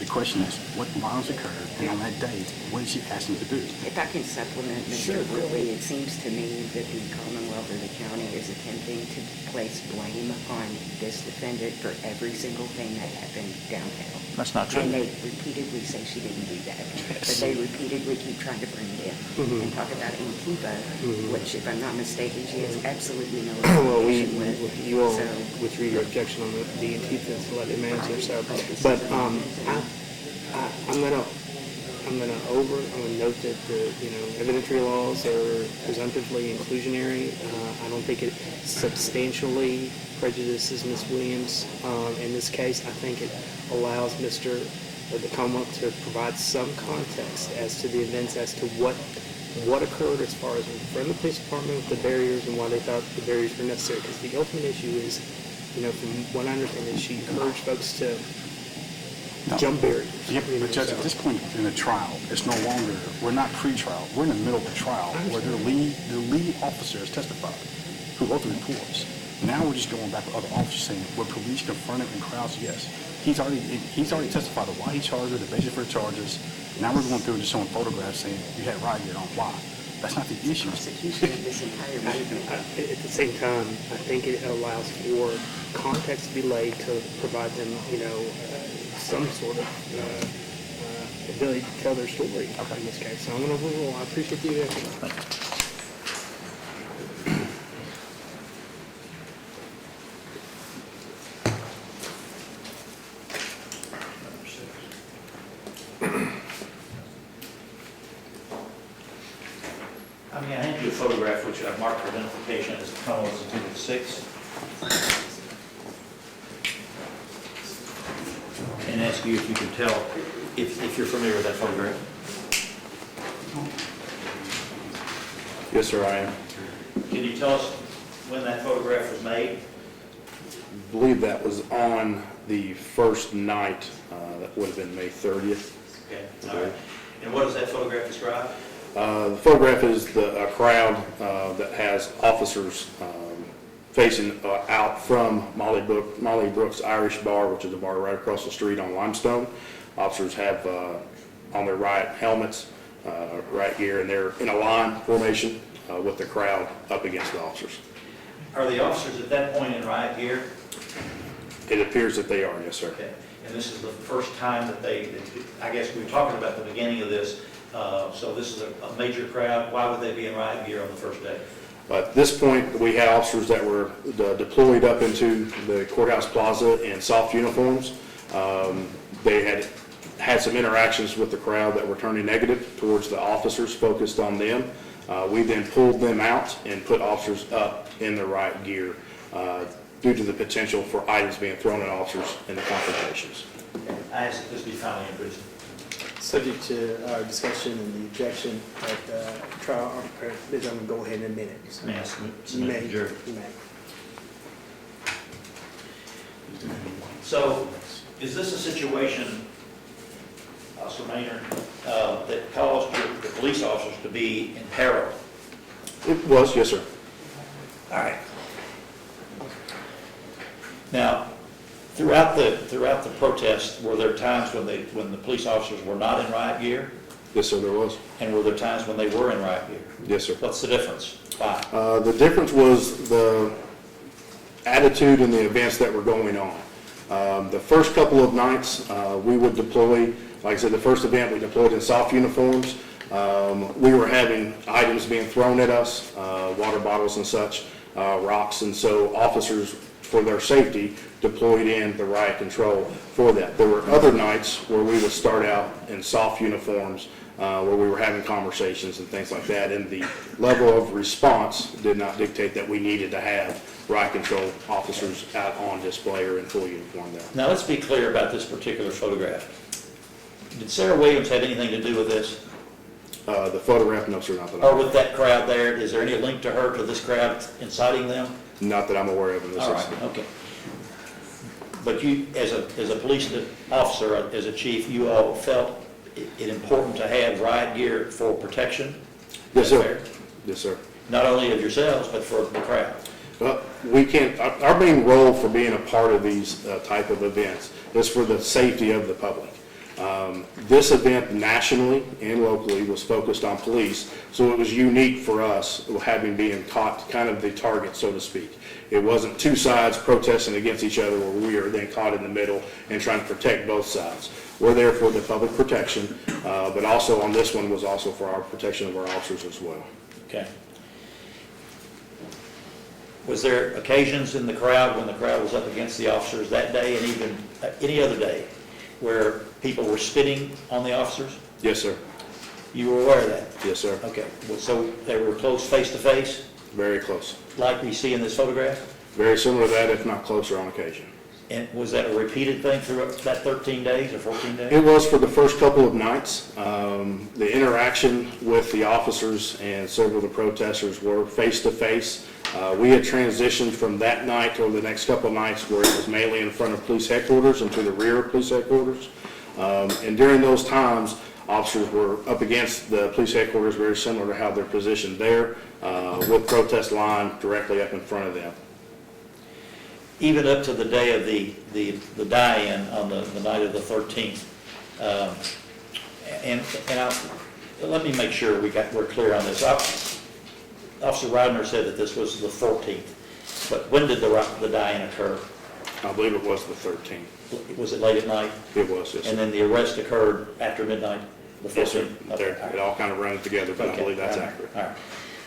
The question is, what violence occurred, and on that day, what did she ask them to do? If I can supplement Mr. Whitley, it seems to me that the Commonwealth or the county is attempting to place blame on this defendant for every single thing that happened downtown. That's not true. And they repeatedly say she didn't do that. But they repeatedly keep trying to bring it in and talk about Antifa, which, if I'm not mistaken, she has absolutely no Well, affiliation with. you all So, withdrew your objection on the Antifa, so let him answer. So, but I'm gonna note that the evidentiary laws are presumptively inclusionary. I don't think it substantially prejudices Ms. Williams in this case. I think it allows the Commonwealth to provide some context as to the events, as to what occurred as far as in front of the police department with the barriers and why they thought the barriers were necessary. Because the ultimate issue is, from what I understand, is she encouraged folks to jump barriers. Yep, but Judge, at this point in the trial, it's no longer, we're not pre-trial, we're in the middle of the trial where the lead officer has testified, who wrote the reports. Now we're just going back with other officers saying, were police confronted in crowds? Yes. He's already testified of why he charged her, the basis for the charges. Now we're going through and just showing photographs saying, you had riot gear on. Why? That's not the issue. prosecution of this entire movement. At the same time, I think it allows for context to be laid to provide them, some sort of ability to tell their story in this case. So I'm going to overrule. I appreciate the answer. I mean, I hand you a photograph which I've marked for identification as Commonwealth Exhibit 6. And ask you if you can tell, if you're familiar with that photograph. Yes, sir, I am. Can you tell us when that photograph was made? I believe that was on the first night, that would have been May 30th. Okay, all right. And what does that photograph describe? The photograph is a crowd that has officers facing out from Molly Brooks Irish Bar, which is a bar right across the street on Limestone. Officers have on their riot helmets right here, and they're in a line formation with the crowd up against the officers. Are the officers at that point in riot gear? It appears that they are, yes, sir. Okay. And this is the first time that I guess we were talking about the beginning of this, so this is a major crowd. Why would they be in riot gear on the first day? At this point, we had officers that were deployed up into the courthouse plaza in soft uniforms. They had some interactions with the crowd that were turning negative towards the officers, focused on them. We then pulled them out and put officers up in the riot gear due to the potential for items being thrown at officers in the confrontations. I ask that this be finally introduced. subject to our discussion and the objection at trial, I'm going to go ahead in a minute. So May I submit You may, the jury? you may. So, is this a situation, Officer Maynard, that caused the police officers to be in peril? It was, yes, sir. All right. Now, throughout the protest, were there times when the police officers were not in riot gear? Yes, sir, there was. And were there times when they were in riot gear? Yes, sir. What's the difference? Why? The difference was the attitude and the events that were going on. The first couple of nights, we would deploy, like I said, the first event, we deployed in soft uniforms. We were having items being thrown at us, water bottles and such, rocks, and so officers, for their safety, deployed in the riot control for that. There were other nights where we would start out in soft uniforms, where we were having conversations and things like that, and the level of response did not dictate that we needed to have riot control officers out on display or in full uniform there. Now, let's be clear about this particular photograph. Did Sarah Williams have anything to do with this? The photograph, no, sir, not that Or with that crowd there? Is there any link to her, to this crowd inciting them? Not that I'm aware of in this All right, instance. okay. But you, as a police officer, as a chief, you all felt it important to have riot gear for protection? Yes, Is that sir. fair? Yes, sir. Not only of yourselves, but for the crowd? Well, we can't, our main role for being a part of these type of events is for the safety of the public. This event nationally and locally was focused on police, so it was unique for us having been caught kind of the target, so to speak. It wasn't two sides protesting against each other where we are then caught in the middle and trying to protect both sides. We're there for the public protection, but also on this one was also for our protection of our officers as well. Okay. Was there occasions in the crowd, when the crowd was up against the officers that day and even any other day, where people were spitting on the officers? Yes, sir. You were aware of that? Yes, sir. Okay, well, so they were close face to face, Very close. like we see in this photograph? Very similar to that, if not closer on occasion. And was that a repeated thing throughout that 13 days or 14 days? It was for the first couple of nights. The interaction with the officers and several of the protesters were face-to-face. We had transitioned from that night to the next couple of nights where it was mainly in front of police headquarters and to the rear of police headquarters. And during those times, officers were up against the police headquarters, very similar to how they're positioned there, with protest line directly up in front of them. Even up to the day of the die-in on the night of the 13th. Let me make sure we're clear on this. Officer Reidner said that this was the 14th, but when did the die-in occur? I believe it was the 13th. Was it late at night? It was, yes, sir. And then the arrest occurred after midnight? The 14th? Yes, sir. Okay. It all kind of runs together, but I believe that's all right, accurate. all right.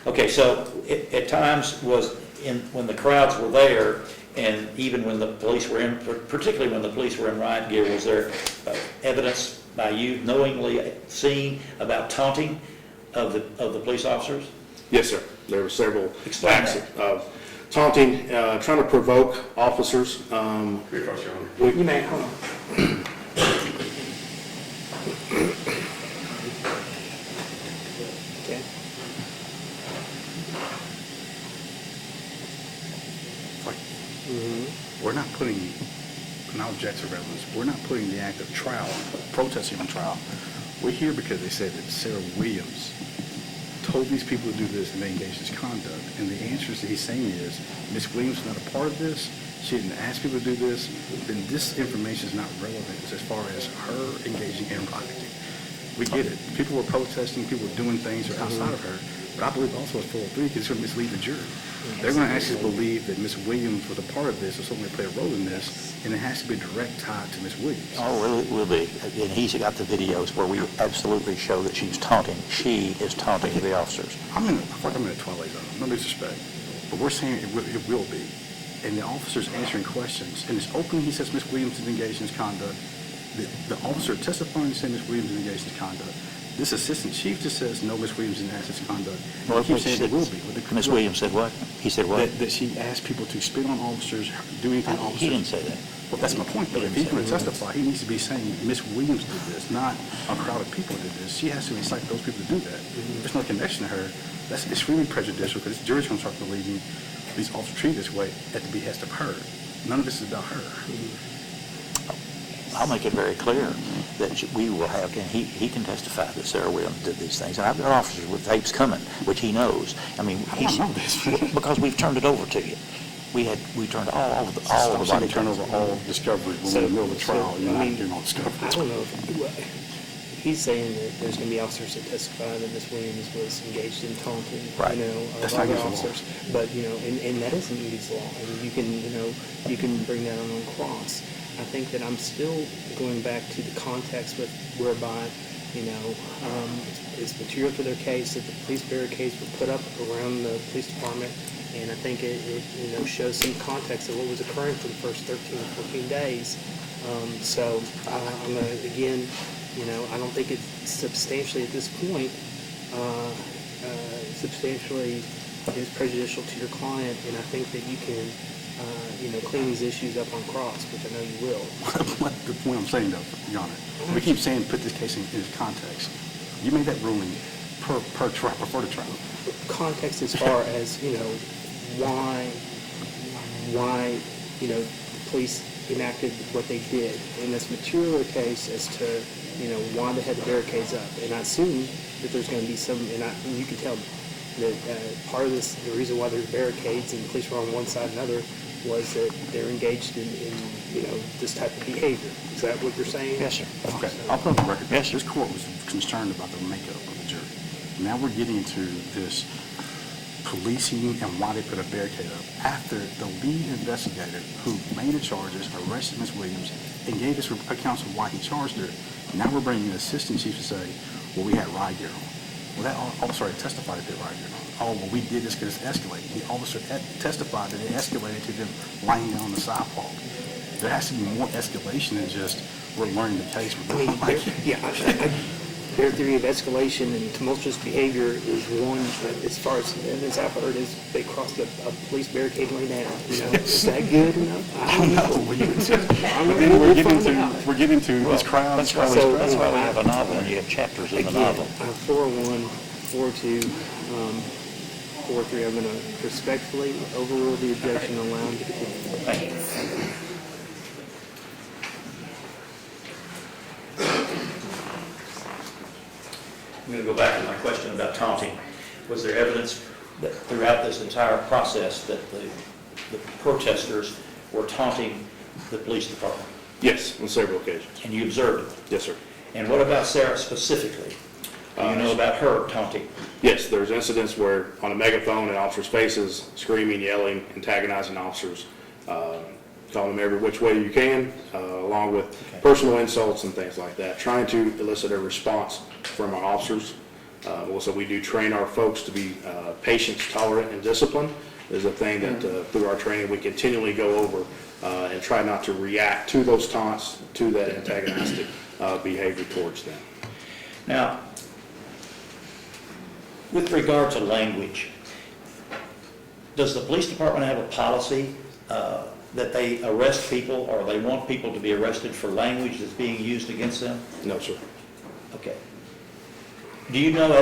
Okay, so at times when the crowds were there, and even when the police were in, particularly when the police were in riot gear, was there evidence by you knowingly seen about taunting of the police officers? Yes, sir. There were several Explain acts that. of taunting, trying to provoke officers. You may, hold on. Okay. We're not putting, and I'll object to relevance, we're not putting the act of trial, protesting on trial. We're here because they said that Sarah Williams told these people to do this and they engaged in conduct. And the answer that he's saying is, Ms. Williams is not a part of this, she didn't ask people to do this, then this information is not relevant as far as her engaging in rioting. We get it. People were protesting, people were doing things that are outside of her, but I believe also it's 403 because it's going to mislead the jury. They're going to actually believe that Ms. Williams was a part of this or certainly played a role in this, and it has to be direct tied to Ms. Williams. Oh, well, it will be. And he's got the videos where we absolutely show that she's taunting. She is taunting the officers. I feel like I'm in a twilight zone, no disrespect, but we're saying it will be. And the officer's answering questions. In his opening, he says Ms. Williams is engaged in conduct. The officer testifying to say Ms. Williams is engaged in conduct. This assistant chief just says, no, Ms. Williams didn't ask this conduct. Well, He keeps saying it will be. Ms. Williams said what? He said what? That she asked people to spit on officers, do anything to officers. He didn't say that. Well, that's my point, though. If he's going to testify, he needs to be saying, Miss Williams did this, not a crowd of people did this. She has to incite those people to do that. There's no connection to her. It's really prejudicial because the jury's going to start believing these officers treated this way at the behest of her. None of this is about her. I'll make it very clear that we will have, and he can testify that Sarah Williams did these things. And I've got officers with tapes coming, which he knows. I mean, I don't know this. because we've turned it over to you. We turned all of the body. Turn over all discovery when we're in the middle of the trial. You're not doing all discovery. I don't know if he's saying that there's going to be officers that testify that Ms. Williams was engaged in taunting, Right. That's of not other against the law. officers. But, and that isn't against the law. And you can bring that on cross. I think that I'm still going back to the context whereby, it's material to their case that the police barricades were put up around the police department. And I think it shows some context of what was occurring for the first 13 or 14 days. So I'm going to, again, I don't think it's substantially at this point, substantially is prejudicial to your client. And I think that you can, clean these issues up on cross, which I know you will. What the point I'm saying, though, Your Honor, we keep saying put this case in its context. You made that ruling per trial, before the trial. Context as far as, why, the police enacted what they did. And this material case as to, why they had the barricades up. And I assume that there's going to be some, and you can tell me that part of this, the reason why there's barricades and the police were on one side and another was that they're engaged in this type of behavior. Is that what you're saying? Yes, sir. Okay, I'll put on the record. Yes, sir. This court was concerned about the makeup of the jury. Now we're getting into this policing and why they put a barricade up after the lead investigator who made the charges, arrested Ms. Williams, and gave us accounts of why he charged her. Now we're bringing an assistant chief to say, well, we had riot gear on. Well, that officer had testified that they had riot gear on. Oh, well, we did this because it's escalated. The officer testified that it escalated to them lying down on the sidewalk. There has to be more escalation than just we're learning the case. Their theory of escalation and tumultuous behavior is one, as far as evidence I've heard, is they crossed a police barricade lane down. Is that good enough? I don't know. We're getting to this crowd. That's why we have a novel, and you have chapters in the novel. 401, 402, 403, I'm going to respectfully overrule the objection and allow him to continue. Thank you. I'm going to go back to my question about taunting. Was there evidence that throughout this entire process that the protesters were taunting the police department? Yes, on several occasions. And you observed it? Yes, sir. And what about Sarah specifically? Do you know about her taunting? Yes, there's incidents where on a megaphone in officers' faces, screaming, yelling, antagonizing officers, calling them every which way you can, along with personal insults and things like that, trying to elicit a response from our officers. Also, we do train our folks to be patient, tolerant, and disciplined. Is a thing that through our training we continually go over and try not to react to those taunts, to that antagonistic behavior towards them. Now, with regard to language, does the police department have a policy that they arrest people, or they want people to be arrested for language that's being used against them? No, sir. Okay. Do you know,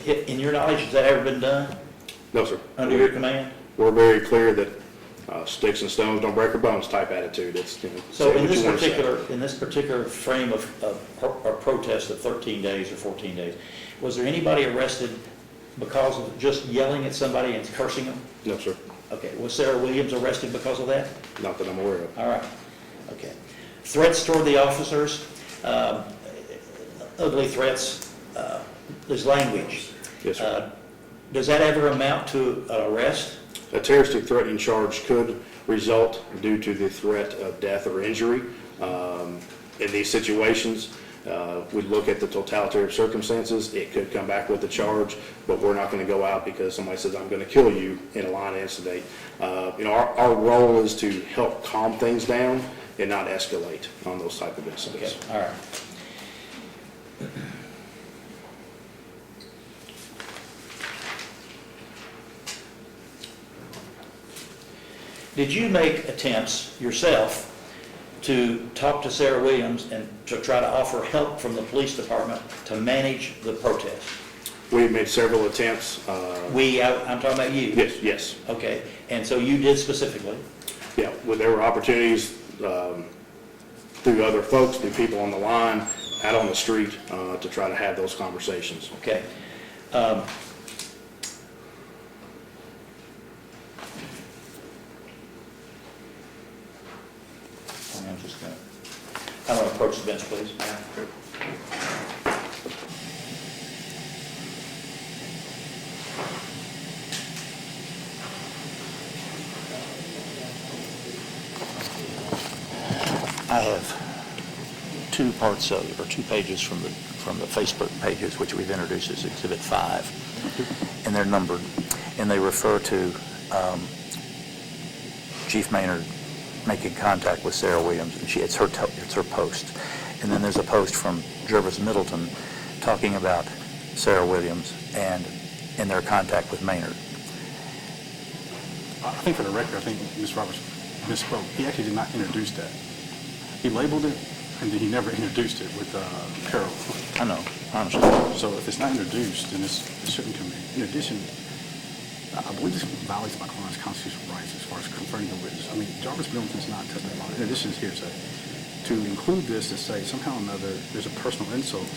in your knowledge, has that ever been done? No, sir. Under your command? We're very clear that sticks and stones don't break our bones type attitude. It's, So say in what you wanna say. this particular frame of protest of 13 days or 14 days, was there anybody arrested because of just yelling at somebody and cursing them? No, sir. Okay. Was Sarah Williams arrested because of that? Not that I'm aware of. All right. Okay. Threats toward the officers, ugly threats, there's language. Yes, sir. Does that ever amount to an arrest? A terroristic threatening charge could result due to the threat of death or injury. In these situations, we look at the totality of circumstances. It could come back with a charge, but we're not going to go out because somebody says, I'm going to kill you in a line incident. Our role is to help calm things down and not escalate on those type of incidents. Okay, all right. Did you make attempts yourself to talk to Sarah Williams and to try to offer help from the police department to manage the protest? We have made several attempts. I'm talking about you? Yes. Okay, and so you did specifically? Yeah, well, there were opportunities through other folks, through people on the line, out on the street, to try to have those conversations. Okay. I'm going to approach the bench, please. I have two parts of, or 2 pages from the Facebook pages, which we've introduced as Exhibit 5, and they're numbered, and they refer to Chief Maynard making contact with Sarah Williams, and it's her post. And then there's a post from Jervis Middleton talking about Sarah Williams and in their contact with Maynard. I think for the record, I think Ms. Roberts misspoke. He actually did not introduce that. He labeled it, and then he never introduced it with Carol. I know, I understand. So if it's not introduced, then it shouldn't come in. In addition, I believe this violates my client's constitutional rights as far as confronting the witness. I mean, Jarvis Middleton's not testifying. In addition, it's hearsay. To include this to say somehow or another there's a personal insult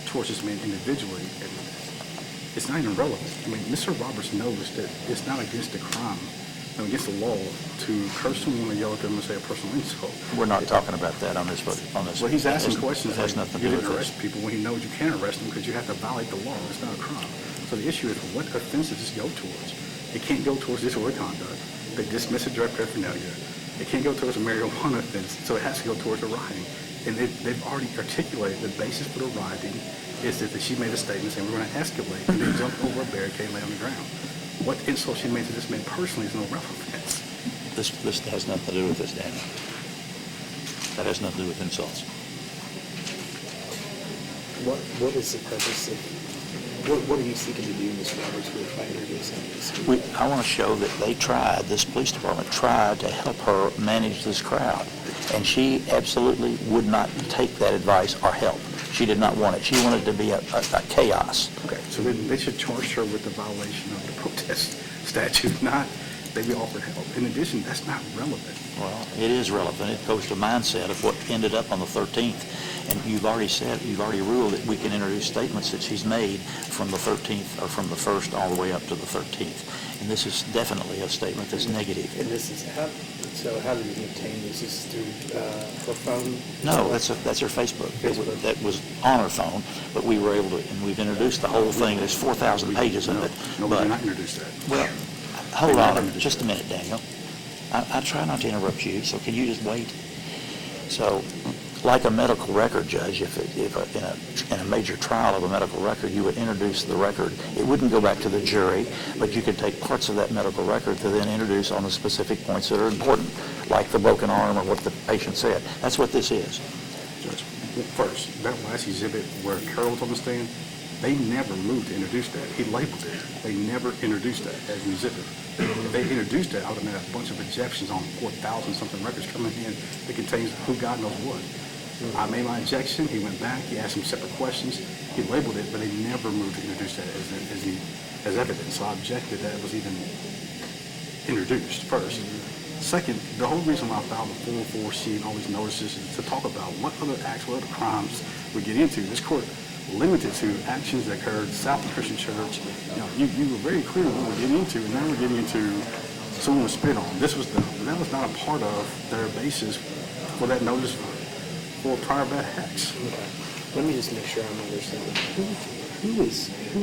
towards this man individually, it's not even relevant. I mean, Mr. Roberts knows that it's not against the crime, against the law, to curse someone or yell at them and say a personal insult. We're not talking about that on this. Well, he's asking questions It has like, nothing you to do didn't with arrest this. people when he knows you can't arrest them because you have to violate the law. It's not a crime. So the issue is, what offense does this go towards? It can't go towards disorderly conduct. They dismiss a drug paraphernalia. It can't go towards a marijuana offense, so it has to go towards a rioting. And they've already articulated the basis for the rioting is that she made a statement saying we're going to escalate, and they jumped over a barricade and lay on the ground. What insult she made to this man personally is no relevance. This has nothing to do with this, Daniel. That has nothing to do with insults. What is the purpose of, what are you seeking to do, Mr. Roberts, by introducing this? I want to show that this police department tried to help her manage this crowd, and she absolutely would not take that advice or help. She did not want it. She wanted it to be a chaos. Okay, so then they should charge her with the violation of the protest statute, not maybe offered help. In addition, that's not relevant. Well, it is relevant. It goes to mindset of what ended up on the 13th. And you've already ruled that we can introduce statements that she's made from the 13th or from the 1st all the way up to the 13th. And this is definitely a statement that's negative. And this is how did you obtain this? Is this through her phone? No, that's her Facebook. That was on her phone, but we were able to, and we've introduced the whole thing. There's 4,000 pages of it. No, we did not introduce that. Well, hold on just a minute, Daniel. I try not to interrupt you, so can you just wait? So, like a medical record, Judge, if in a major trial of a medical record, you would introduce the record. It wouldn't go back to the jury, but you could take parts of that medical record to then introduce on the specific points that are important, like the broken arm or what the patient said. That's what this is. Judge, first, that last exhibit where Carol was on the stand, they never moved to introduce that. He labeled it. They never introduced that as an exhibit. If they introduced that, I would have had a bunch of objections on 4,000 something records coming in that contains who God knows what. I made my objection. He went back. He asked some separate questions. He labeled it, but they never moved to introduce that as evidence. So I objected that it was even introduced first. Second, the whole reason why I filed the 404C and all these notices is to talk about what other acts, what other crimes we get into. This court limited to actions that occurred south of Christian Church. You were very clear what we're getting into, and now we're getting into someone was spit on. That was not a part of their basis for that notice for prior bad acts. Okay. Let me just make sure I'm understanding. Who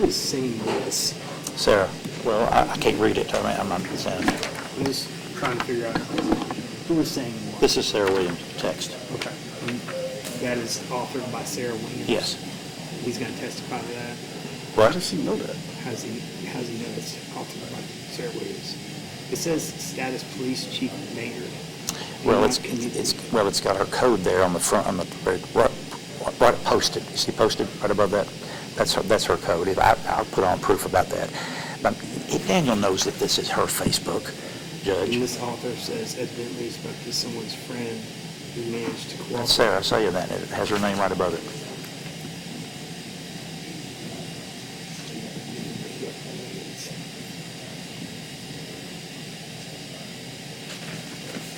is saying this? Sarah, well, I can't read it. I'm not understanding. I'm just trying to figure out who is saying what. This is Sarah Williams' text. Okay. And that is authored by Sarah Williams? Yes. He's going to testify to that? What? How does he know that? How's he know it's authored by Sarah Williams? It says Status Police Chief Maynard. Well, it's got our code there on the front, right posted. You see posted right above that? That's her code. I'll put on proof about that. But Daniel knows that this is her Facebook, Judge. And this author says evidently spoke to someone's friend he managed to cooperate. That's Sarah saying that, it has her name right above it.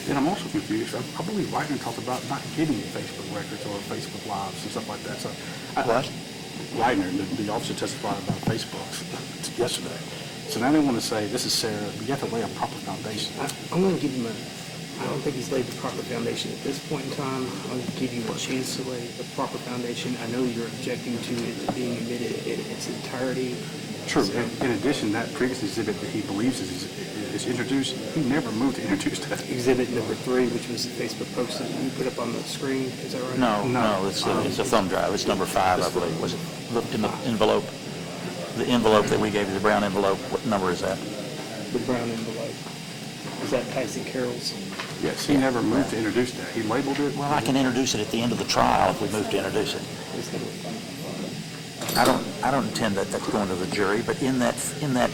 And I'm also confused. I believe Wagner talked about not getting Facebook records or Facebook Lives and stuff like that. So, What? Wagner, the officer testified about Facebooks yesterday. So now they want to say, this is Sarah, but you have to lay a proper foundation. I'm going to give him I don't think he's laid the proper foundation at this point in time. I'll give you a chance to lay the proper foundation. I know you're objecting to it being admitted in its entirety. True. So- In addition, that previous exhibit that he believes is introduced, he never moved to introduce that. Exhibit number 3, which was the Facebook post that you put up on the screen, is that right? No, it's a thumb drive. It's number 5, I believe. Was it looked in the envelope? The envelope that we gave you, the brown envelope, what number is that? The brown envelope. Is that Tyson Carroll's? Yes, he never moved to introduce that. He labeled it. Well, I can introduce it at the end of the trial if we move to introduce it. It's number 5. I don't intend that that's going to the jury, but in that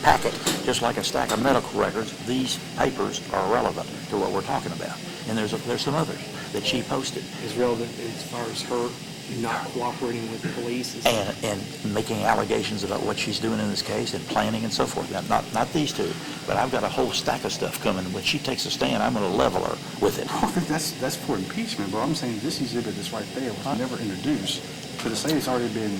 packet, just like a stack of medical records, these papers are relevant to what we're talking about. And there's some others that she posted. Is relevant as far as her not cooperating with the police? And making allegations about what she's doing in this case and planning and so forth. Now, not these two, but I've got a whole stack of stuff coming. When she takes a stand, I'm going to level her with it. Oh, that's for impeachment, bro. I'm saying this exhibit that's right there was never introduced. So to say it's already been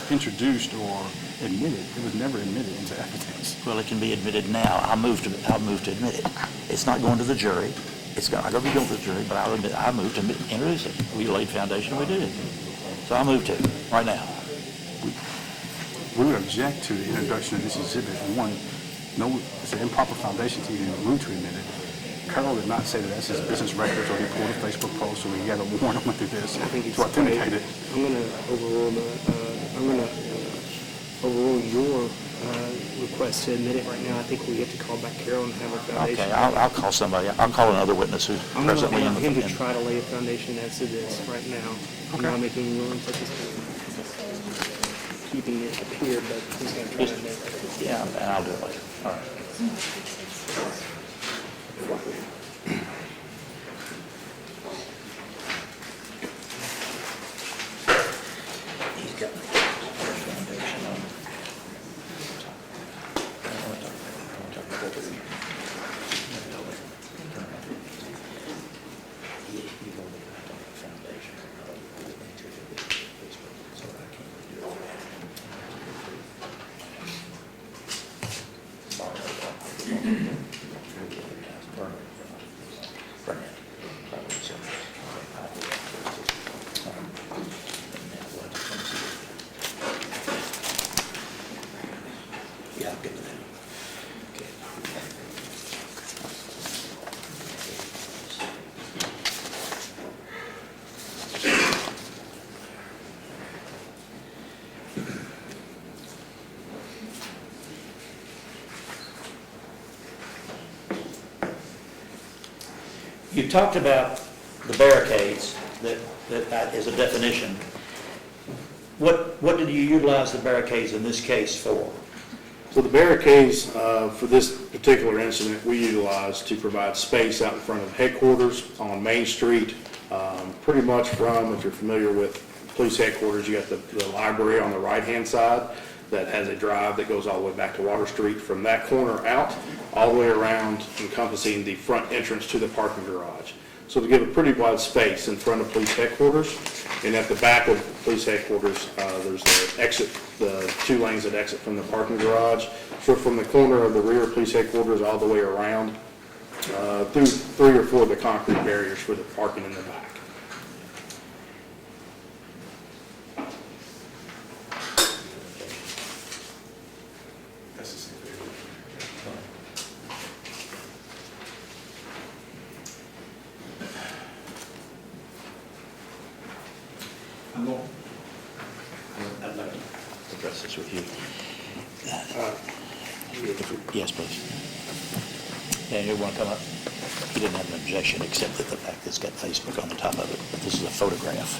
introduced or admitted, it was never admitted into evidence. Well, it can be admitted now. I'll move to admit it. It's not going to the jury. It's not going to be going to the jury, but I move to introduce it. We laid foundation, we did it. So I'll move to right now. We would object to the introduction of this exhibit. One, no, it's an improper foundation to even move to admit it. Carroll did not say that that's his business records or he pulled a Facebook post or he had a warrant went through this to authenticate it. I'm going to overrule your request to admit it right now. I think we have to call back Carroll and have a foundation. Okay, I'll call somebody. I'll call another witness who's I'm going to presently in allow the... him to try to lay a foundation as to this right now. I'm not making any rulings at this point. Keeping it up here, but he's going to try to admit it. Yeah, and I'll do it later. All right. He's got the foundation on. Yeah, I'll get to that. Okay. You talked about the barricades, that is a definition. What did you utilize the barricades in this case for? So the barricades, for this particular incident, we utilized to provide space out in front of headquarters on Main Street, pretty much from, if you're familiar with police headquarters, you got the library on the right-hand side that has a drive that goes all the way back to Water Street. From that corner out, all the way around, encompassing the front entrance to the parking garage. So to give a pretty wide space in front of police headquarters, and at the back of police headquarters, there's the exit, the 2 lanes that exit from the parking garage. So from the corner of the rear of police headquarters all the way around, through 3 or 4 of the concrete barriers for the parking in the back. That's the same thing. I'd like to address this with you. Yes, please. Dan, you want to come up? He didn't have an objection, except that the fact that it's got Facebook on the top of it. But this is a photograph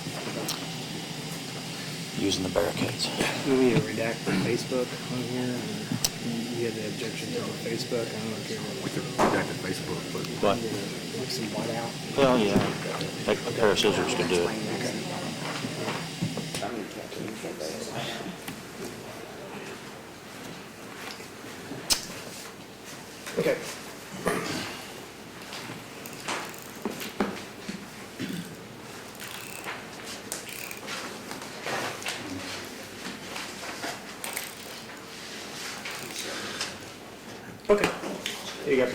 using the barricades. You want me to redact the Facebook on here? You have the objection to the Facebook? I don't care. We could redact the Facebook, but What? some whiteout. Well, yeah, a pair of scissors could do it. Okay. Okay, here you go.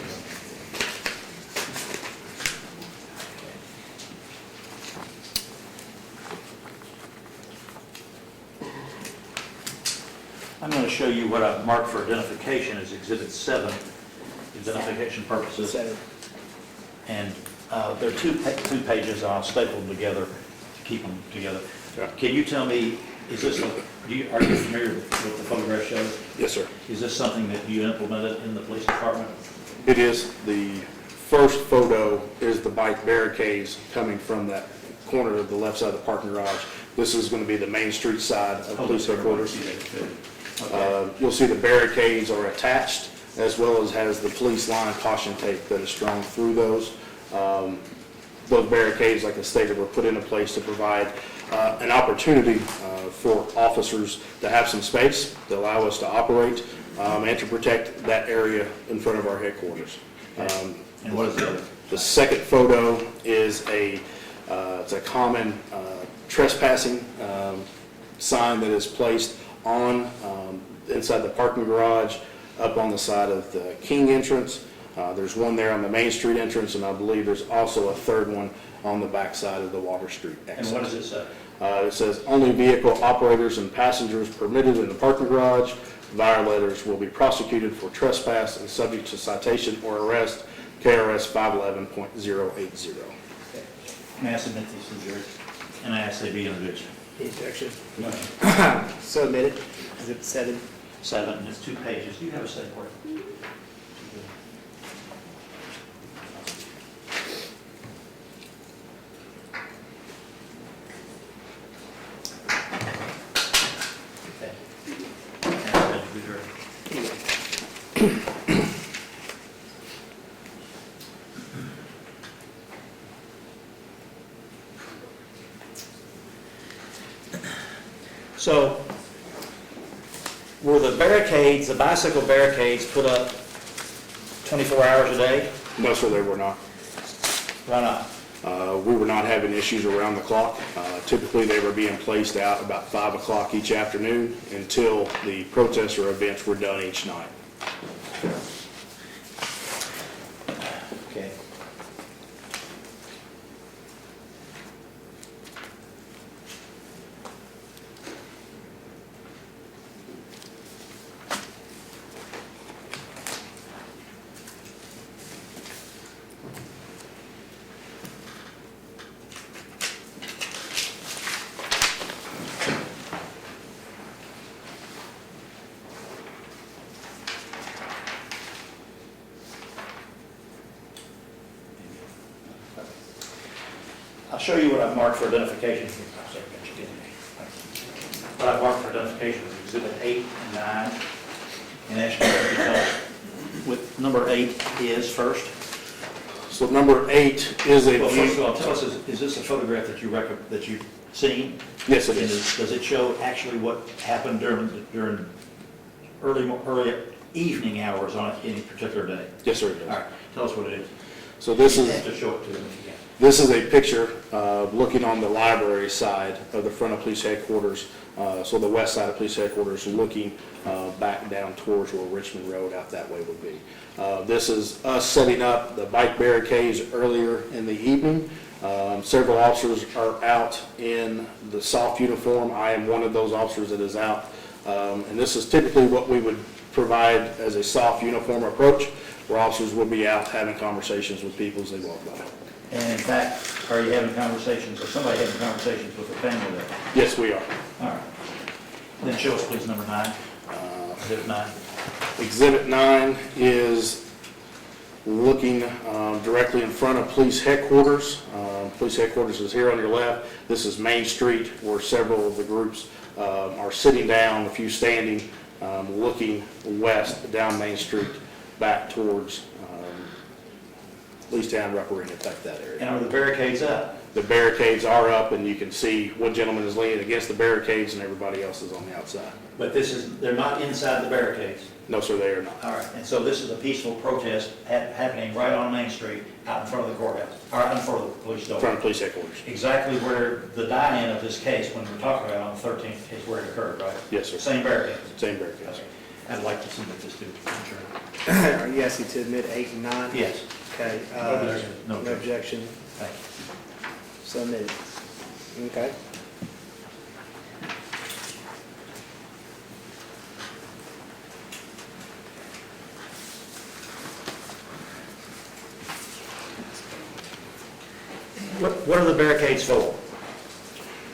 I'm going to show you what I've marked for identification as Exhibit 7, identification purposes. Seven. And there are two pages, I'll staple them together to keep them together. Can you tell me, is this, are you familiar with what the photograph shows? Yes, sir. Is this something that you implemented in the police department? It is. The first photo is the bike barricades coming from that corner of the left side of the parking garage. This is going to be the Main Street side of police headquarters. You'll see the barricades are attached, as well as has the police line caution tape that is strung through those. Those barricades, like I stated, were put into place to provide an opportunity for officers to have some space to allow us to operate and to protect that area in front of our headquarters. And what is the other? The second photo is it's a common trespassing sign that is placed on inside the parking garage up on the side of the King entrance. There's one there on the Main Street entrance, and I believe there's also a third one on the back side of the Water Street exit. And what does it say? It says, only vehicle operators and passengers permitted in the parking garage. Violators will be prosecuted for trespass and subject to citation or arrest, KRS 511.080. May I submit these to the jury? And I ask they be introduced. Objection. No. So admitted. Exhibit 7. 7, and it's 2 pages. Do you have a safe word? So, were the barricades, the bicycle barricades, put up 24 hours a day? No, sir, they were not. Why not? We were not having issues around the clock. Typically, they were being placed out about 5 o'clock each afternoon until the protester events were done each night. Okay. I'll show you what I've marked for identification. What I've marked for identification is Exhibit 8 and 9. And ask you to tell us what number 8 is first. So number 8 is a Well, view. first of all, tell us, is this a photograph that you've seen? Yes, it And is. does it show actually what happened during early evening hours on any particular day? Yes, sir, it All does. right, tell us what it is. So this You is. have to show it to them if you can. This is a picture looking on the library side of the front of police headquarters, so the west side of police headquarters, looking back down towards where Richmond Road out that way would be. This is us setting up the bike barricades earlier in the evening. Several officers are out in the soft uniform. I am one of those officers that is out. And this is typically what we would provide as a soft uniform approach, where officers will be out having conversations with people as they walk by. And in fact, are you having conversations, or somebody having conversations with the family there? Yes, we are. All right. Then show us please number 9. Exhibit 9. Exhibit 9 is looking directly in front of police headquarters. Police headquarters is here on your left. This is Main Street, where several of the groups are sitting down, a few standing, looking west down Main Street back towards Leestown, Rupp Arena type that area. And are the barricades up? The barricades are up, and you can see one gentleman is leaning against the barricades and everybody else is on the outside. But they're not inside the barricades? No, sir, they are not. All right, and so this is a peaceful protest happening right on Main Street, out in front of the courthouse, or out in front of the police In door. front of police headquarters. Exactly where the die-in of this case, when we're talking about on the 13th, is where it occurred, right? Yes, sir. Same barricades? Same barricades. Okay. I'd like to submit this to the insurance. Are you asking to admit 8 and 9? Yes. Okay. No objection. No objection. Thank you. Submitted. Okay. What are the barricades for?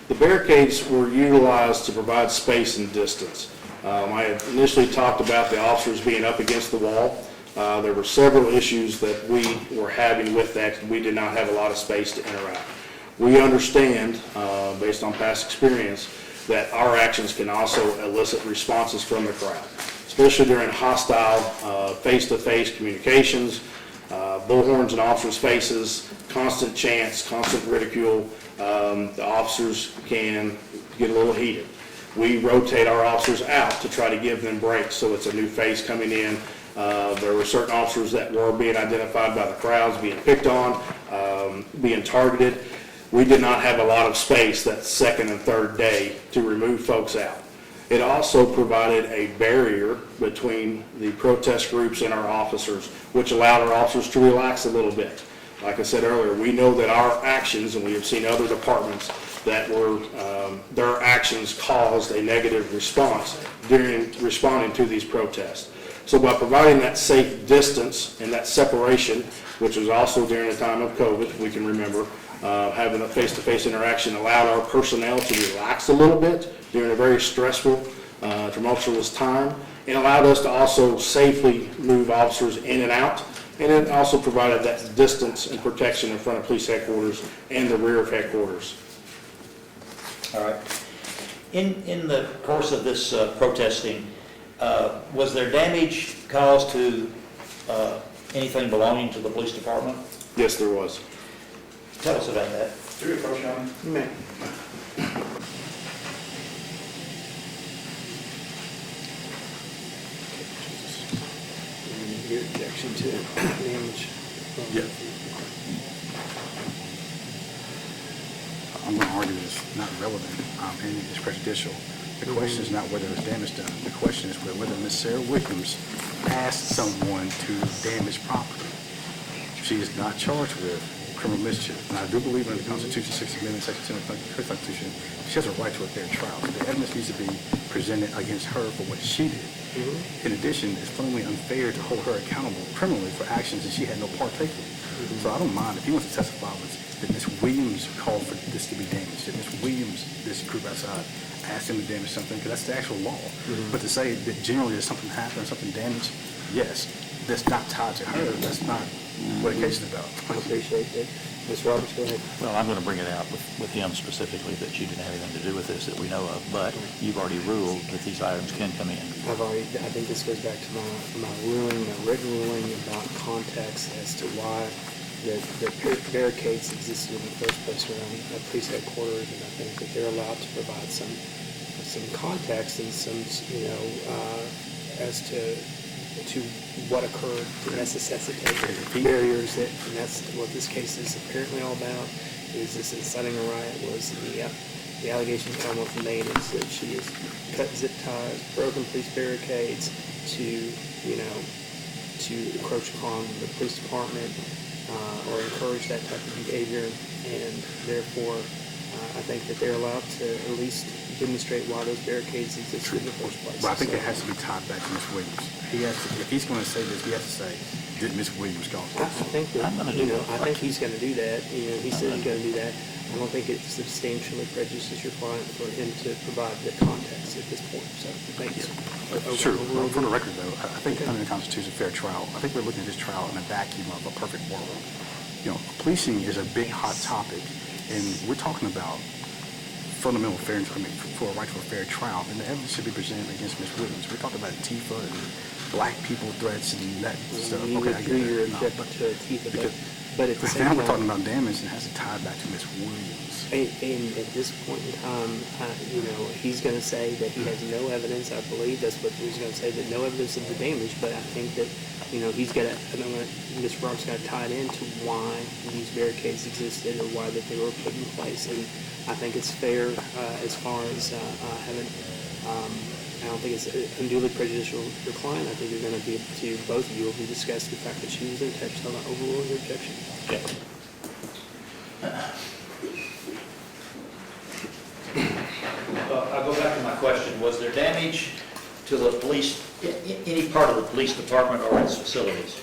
The barricades were utilized to provide space and distance. I had initially talked about the officers being up against the wall. There were several issues that we were having with that. We did not have a lot of space to interact. We understand, based on past experience, that our actions can also elicit responses from the crowd, especially during hostile face-to-face communications, bullhorns in officers' faces, constant chants, constant ridicule. The officers can get a little heated. We rotate our officers out to try to give them breaks, so it's a new face coming in. There were certain officers that were being identified by the crowds, being picked on, being targeted. We did not have a lot of space that second and third day to remove folks out. It also provided a barrier between the protest groups and our officers, which allowed our officers to relax a little bit. Like I said earlier, we know that our actions, and we have seen other departments that were, their actions caused a negative response during responding to these protests. So by providing that safe distance and that separation, which was also during the time of COVID, we can remember, having a face-to-face interaction allowed our personnel to relax a little bit during a very stressful, tumultuous time, and allowed us to also safely move officers in and out. And it also provided that distance and protection in front of police headquarters and the rear of headquarters. All right. In the course of this protesting, was there damage caused to anything belonging to the police department? Yes, there was. Tell us about that. Do we approach on? You may. Your objection to damage. Yeah. I'm going to argue it's not relevant and it's prejudicial. The question is not whether there's damage done. The question is whether Ms. Sarah Williams asked someone to damage property. She is not charged with criminal mischief. And I do believe in the Constitution, 60th Amendment, Section 10 of the Constitution, she has a right to a fair trial. So the evidence needs to be presented against her for what she did. In addition, it's plainly unfair to hold her accountable criminally for actions that she had no part taken in. So I don't mind if he wants to testify that Ms. Williams called for this to be damaged, that Ms. Williams, this group outside, asked him to damage something, because that's the actual law. But to say that generally there's something happened, something damaged, yes, that's not tied to her. That's not what the case is about. I appreciate it. Ms. Roberts, go ahead. Well, I'm going to bring it out with him specifically that you didn't have anything to do with this that we know of, but you've already ruled that these items can come in. I think this goes back to my ruling, my written ruling about context as to why the barricades existed in the first place around police headquarters, and I think that they're allowed to provide some context and some, as to what occurred to necessitate barriers that, and that's what this case is apparently all about, is this inciting a riot was the allegations Commonwealth made is that she has cut zip ties, broken police barricades to encroach upon the police department or encourage that type of behavior, and therefore I think that they're allowed to at least demonstrate why those barricades exist in the first place. But I think it has to be tied back to Ms. Williams. If he's going to say this, he has to say, did Ms. Williams cause this? I think that, I think he's going to do that. He said he's going to do that. I don't think it substantially prejudices your client for him to provide the context at this point. So, thank you. Sure. Well, for the record, though, I think under the Constitution, fair trial, I think we're looking at this trial in a vacuum of a perfect world. Policing is a big, hot topic, and we're talking about fundamental fairness, for a right to a fair trial, and the evidence should be presented against Ms. Williams. We're talking about Antifa and black people threats and that stuff. Okay, I get that. Your objection to Antifa, But at the But same now time. we're talking about damage and it has to tie back to Ms. Williams. And at this point in time, he's going to say that he has no evidence. I believe that's what he's going to say, that no evidence of the damage. But I think that, he's got to, Ms. Rock's got to tie it into why these barricades existed or why that they were put in place. And I think it's fair as far as having, I don't think it's unduly prejudicial to your client. I think you're going to be able to, both of you will be discussing the fact that she was in touch on the overruling your objection. Okay. I'll go back to my question. Was there damage to the police, any part of the police department or its facilities?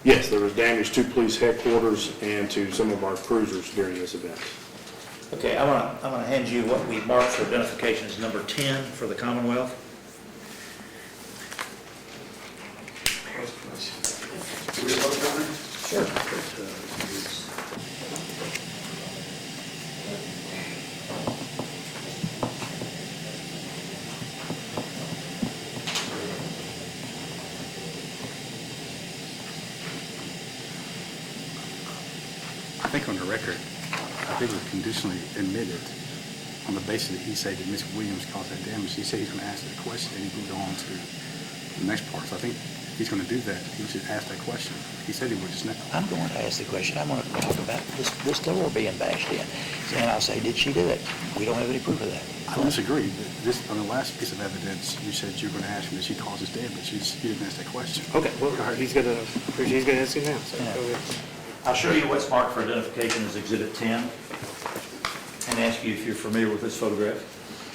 Yes, there was damage to police headquarters and to some of our cruisers during this event. Okay, I'm gonna hand you what we marked for identification as number 10 for the Commonwealth. Sure. I think on the record, I think it was conditionally admitted on the basis that he said that Ms. Williams caused that damage. He said he's going to ask that question, and he moved on to the next part. So I think if he's going to do that, he should ask that question. He said he would just now. I'm going to ask the question. I'm going to talk about this door being bashed in. And I'll say, did she do it? We don't have any proof of that. I don't disagree, but this, on the last piece of evidence, you said you were going to ask him that she causes damage. You didn't ask that question. Okay, well, he's going to ask you now, so Yeah. go ahead. I'll show you what's marked for identification as Exhibit 10 and ask you if you're familiar with this photograph.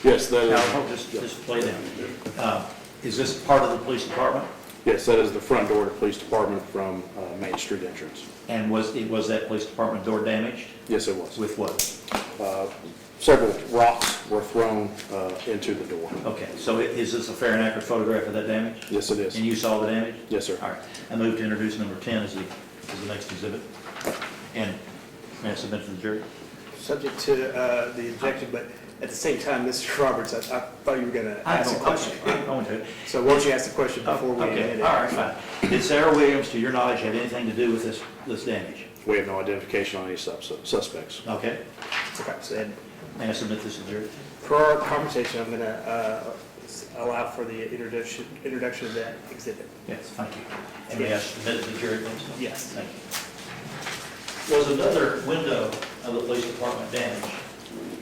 Yes, that Now, is, just play down. Is this part of the police department? yes, that is the front door to the police department from Main Street entrance. And was that police department door damaged? Yes, it was. With what? Several rocks were thrown into the door. Okay, so is this a fair and accurate photograph of that damage? Yes, it is. And you saw the damage? Yes, sir. All right. I move to introduce number 10 as the next exhibit. And may I submit to the jury? Subject to the objection, but at the same time, Mr. Roberts, I thought you were going to ask a question. I'm going to. So why don't you ask the question before we Okay, admit it? all right, fine. Did Sarah Williams, to your knowledge, have anything to do with this damage? We have no identification on any suspects. Okay. Okay, so then, May I submit this to the jury? for our conversation, I'm going to allow for the introduction of that exhibit. Yes, thank you. And may I submit it to the jury, please? Yes. Thank you. Was another window of the police department damaged?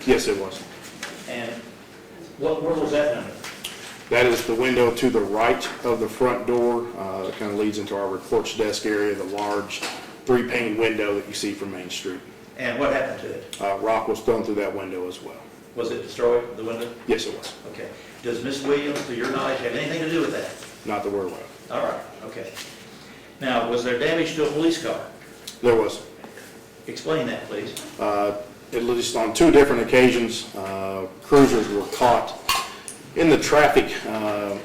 Yes, it was. And where was that under? That is the window to the right of the front door. It kind of leads into our reports desk area, the large 3-pane window that you see from Main Street. And what happened to it? Rock was thrown through that window as well. Was it destroyed, the window? Yes, it was. Okay. Does Ms. Williams, to your knowledge, have anything to do with that? Not that we're aware of. All right, okay. Now, was there damage to a police car? There was. Explain that, please. At least on 2 different occasions, cruisers were caught in the traffic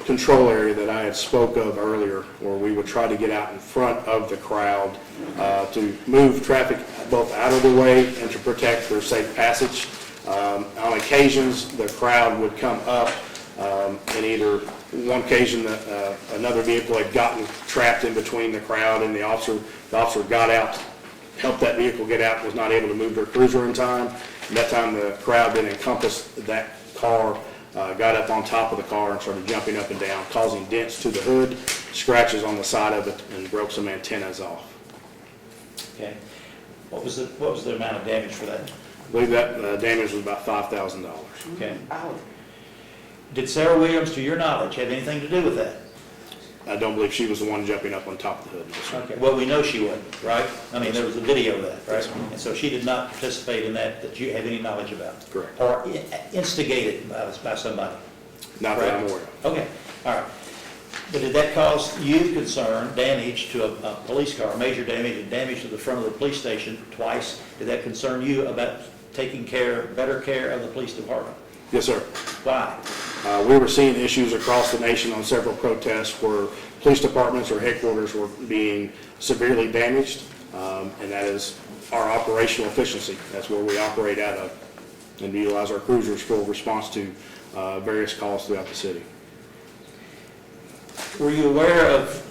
control area that I had spoke of earlier, where we would try to get out in front of the crowd to move traffic both out of the way and to protect their safe passage. On occasions, the crowd would come up, and either one occasion another vehicle had gotten trapped in between the crowd and the officer got out, helped that vehicle get out, was not able to move their cruiser in time. And that time the crowd then encompassed that car, got up on top of the car and started jumping up and down, causing dents to the hood, scratches on the side of it, and broke some antennas off. Okay. What was the amount of damage for that? I believe that damage was about $5,000. Okay. Did Sarah Williams, to your knowledge, have anything to do with that? I don't believe she was the one jumping up on top of the hood. No, sir. Okay. Well, we know she wasn't, right? I mean, there was a video of that, right? And so she did not participate in that you have any knowledge about? Correct. Or instigated by somebody? Not that I'm aware of. Okay, all right. But did that cause you concern, damage to a police car, major damage and damage to the front of the police station twice? Did that concern you about taking better care of the police department? Yes, sir. Why? We were seeing issues across the nation on several protests where police departments or headquarters were being severely damaged, and that is our operational efficiency. That's where we operate out of and utilize our cruisers for response to various calls throughout the city. Were you aware of,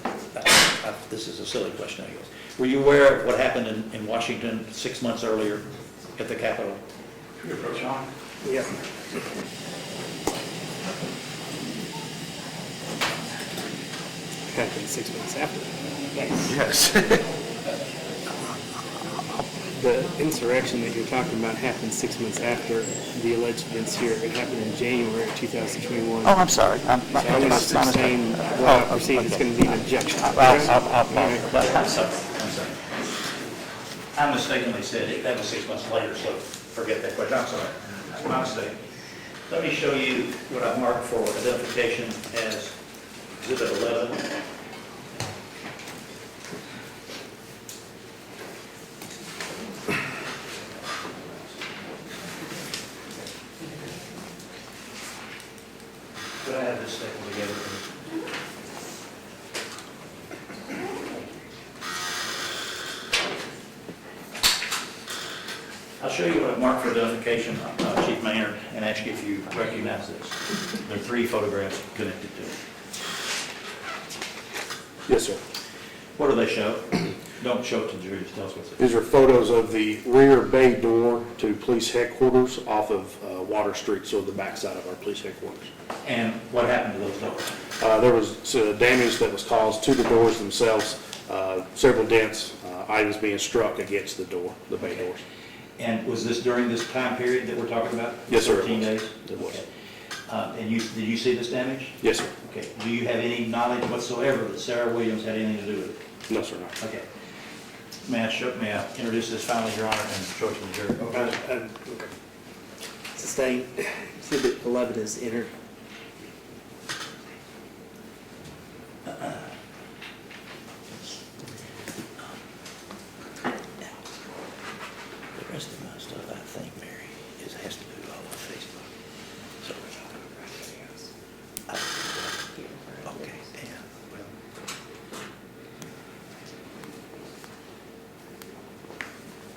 this is a silly question, I guess, Were you aware of what happened in Washington 6 months earlier at the Capitol? Sean? Yeah. Happened 6 months after. Yes. The insurrection that you're talking about happened 6 months after the alleged events here. It happened in January of 2021. Oh, I'm sorry. So I'm going to sustain what I perceive is going to be an objection. I'm sorry. I mistakenly said it, that was 6 months later, so forget that question, I'm sorry. That's my mistake. Let me show you what I marked for identification as Exhibit 11. Could I have this taken together, please? I'll show you what I've marked for identification, Chief Maynard, and ask you if you recognize this. There are 3 photographs connected to it. Yes, sir. What do they show? Don't show it to the jury, just tell us what's it. These are photos of the rear bay door to police headquarters off of Water Street, so the backside of our police headquarters. And what happened to those doors? There was damage that was caused to the doors themselves, several dents, items being struck against the door, the bay doors. And was this during this time period that we're talking about? Yes, sir. 13 days? It was. Okay. And did you see this damage? Yes, sir. Okay. Do you have any knowledge whatsoever that Sarah Williams had anything to do with it? No, sir, no. Okay. May I introduce this finally, Your Honor, and show it to the jury? Okay. Sustain. Exhibit 11 is entered. The rest of my stuff, I think, Mary, has to do all with Facebook. So we're not going to write anything else. Okay, yeah, well.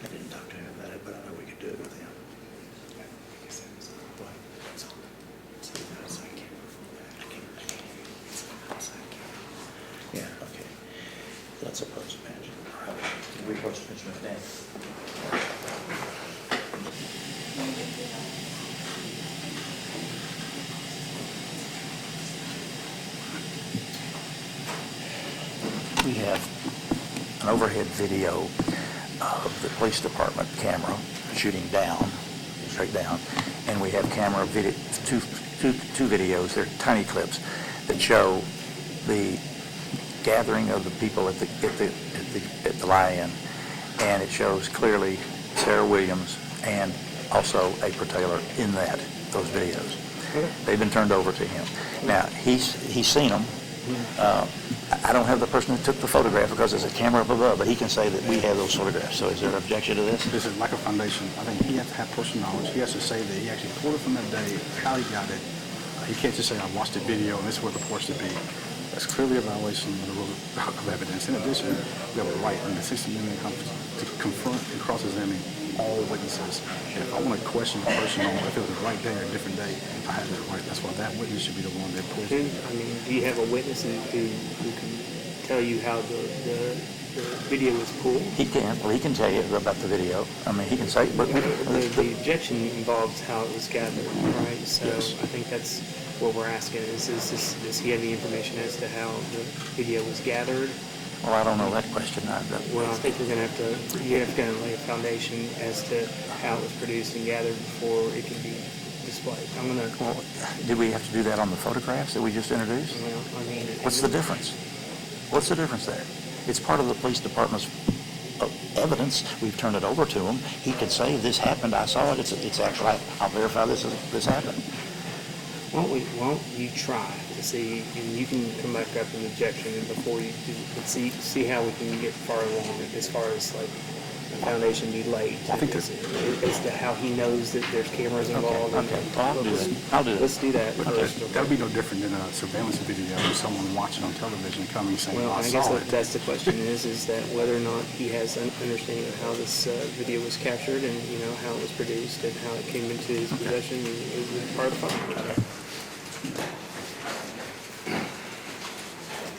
I didn't talk to him about it, but I know we could do it with him. Yeah, okay. That's a post match. We approach Mr. McDaniel. We have an overhead video of the police department camera shooting down, straight down, and we have camera video, two videos, they're tiny clips, that show the gathering of the people at the lie-in, and it shows clearly Sarah Williams and also April Taylor in those videos. They've been turned over to him. Now, he's seen them. I don't have the person who took the photograph because there's a camera up above, but he can say that we have those photographs. So is there an objection to this? This is lack of foundation. I think he has to have personal knowledge. He has to say that he actually pulled it from that day, how he got it. He can't just say, I watched the video and this is what the report should be. That's clearly a violation of the rule of evidence. In addition, we have a right under 60 million to confront and cross-examine all witnesses. And if I want to question a person on if it was the right day or a different day, I have that right. That's why that witness should be the one that pulls it. I mean, do you have a witness who can tell you how the video was pulled? He can. Well, he can tell you about the video. I mean, he can say, but The objection involves how it was gathered, right? So I think that's what we're asking is does he have the information as to how the video was gathered? well, I don't know that question. Well, I think you have to lay a foundation as to how it was produced and gathered before it can be displayed. Well, did we have to do that on the photographs that we just introduced? Well, I mean, What's the difference? What's the difference there? It's part of the police department's evidence. We've turned it over to him. He could say, this happened, I saw it, it's actually, I'll verify this happened. Won't you try to see, and you can come back up with an objection before you do, but see how we can get far along as far as like the foundation be laid as to how he knows that there's cameras involved. Okay. Well, I'll do that. Let's do that. That would be no different than a surveillance video of someone watching on television coming saying, Well, I I guess saw it. that's the question is that whether or not he has an understanding of how this video was captured and, how it was produced and how it came into his possession is part of the file.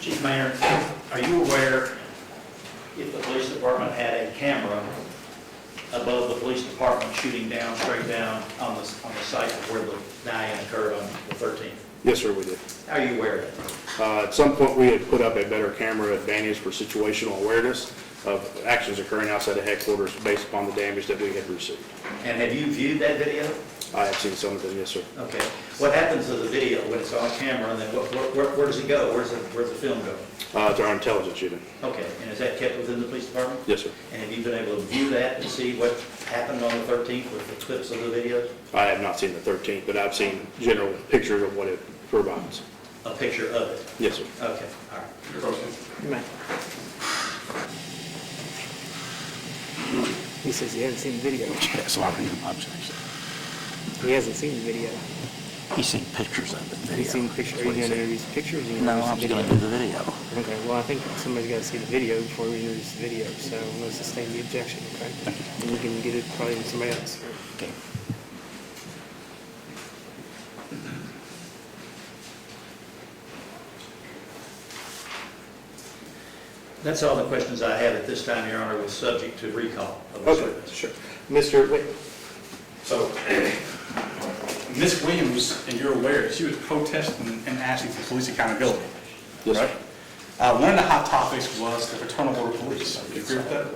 Chief Maynard, are you aware if the police department had a camera above the police department shooting down, straight down on the site of where the die-in occurred on the 13th? Yes, sir, we did. How are you aware of that? At some point, we had put up a better camera advantage for situational awareness of actions occurring outside of headquarters based upon the damage that we had received. And have you viewed that video? I have seen some of them, yes, sir. Okay. What happens to the video when it's on camera, and then where does it go? Where's the film go? To our intelligence unit. Okay, and is that kept within the police department? Yes, sir. And have you been able to view that and see what happened on the 13th with the clips of the videos? I have not seen the 13th, but I've seen general pictures of what it provides. A picture of it? Yes, sir. Okay, all right. Your question? You may. He says he hasn't seen the video. Yeah, so I bring him objection. He hasn't seen the video. He's seen pictures of it, video. He's seen pictures. Are you going to introduce pictures? Or you No, gonna I'm introduce just going to do the video. Okay, well, I think somebody's got to see the video before we introduce the video, so let's sustain the objection, okay? And you can get it probably from somebody else. Okay. That's all the questions I have at this time, Your Honor, with subject to recall of this Okay, witness. sure. Mr. Whit, So, Ms. Williams, and you're aware, she was protesting and asking for police accountability, Yes, sir. right? One of the hot topics was the fraternal order of police. Do you agree with that?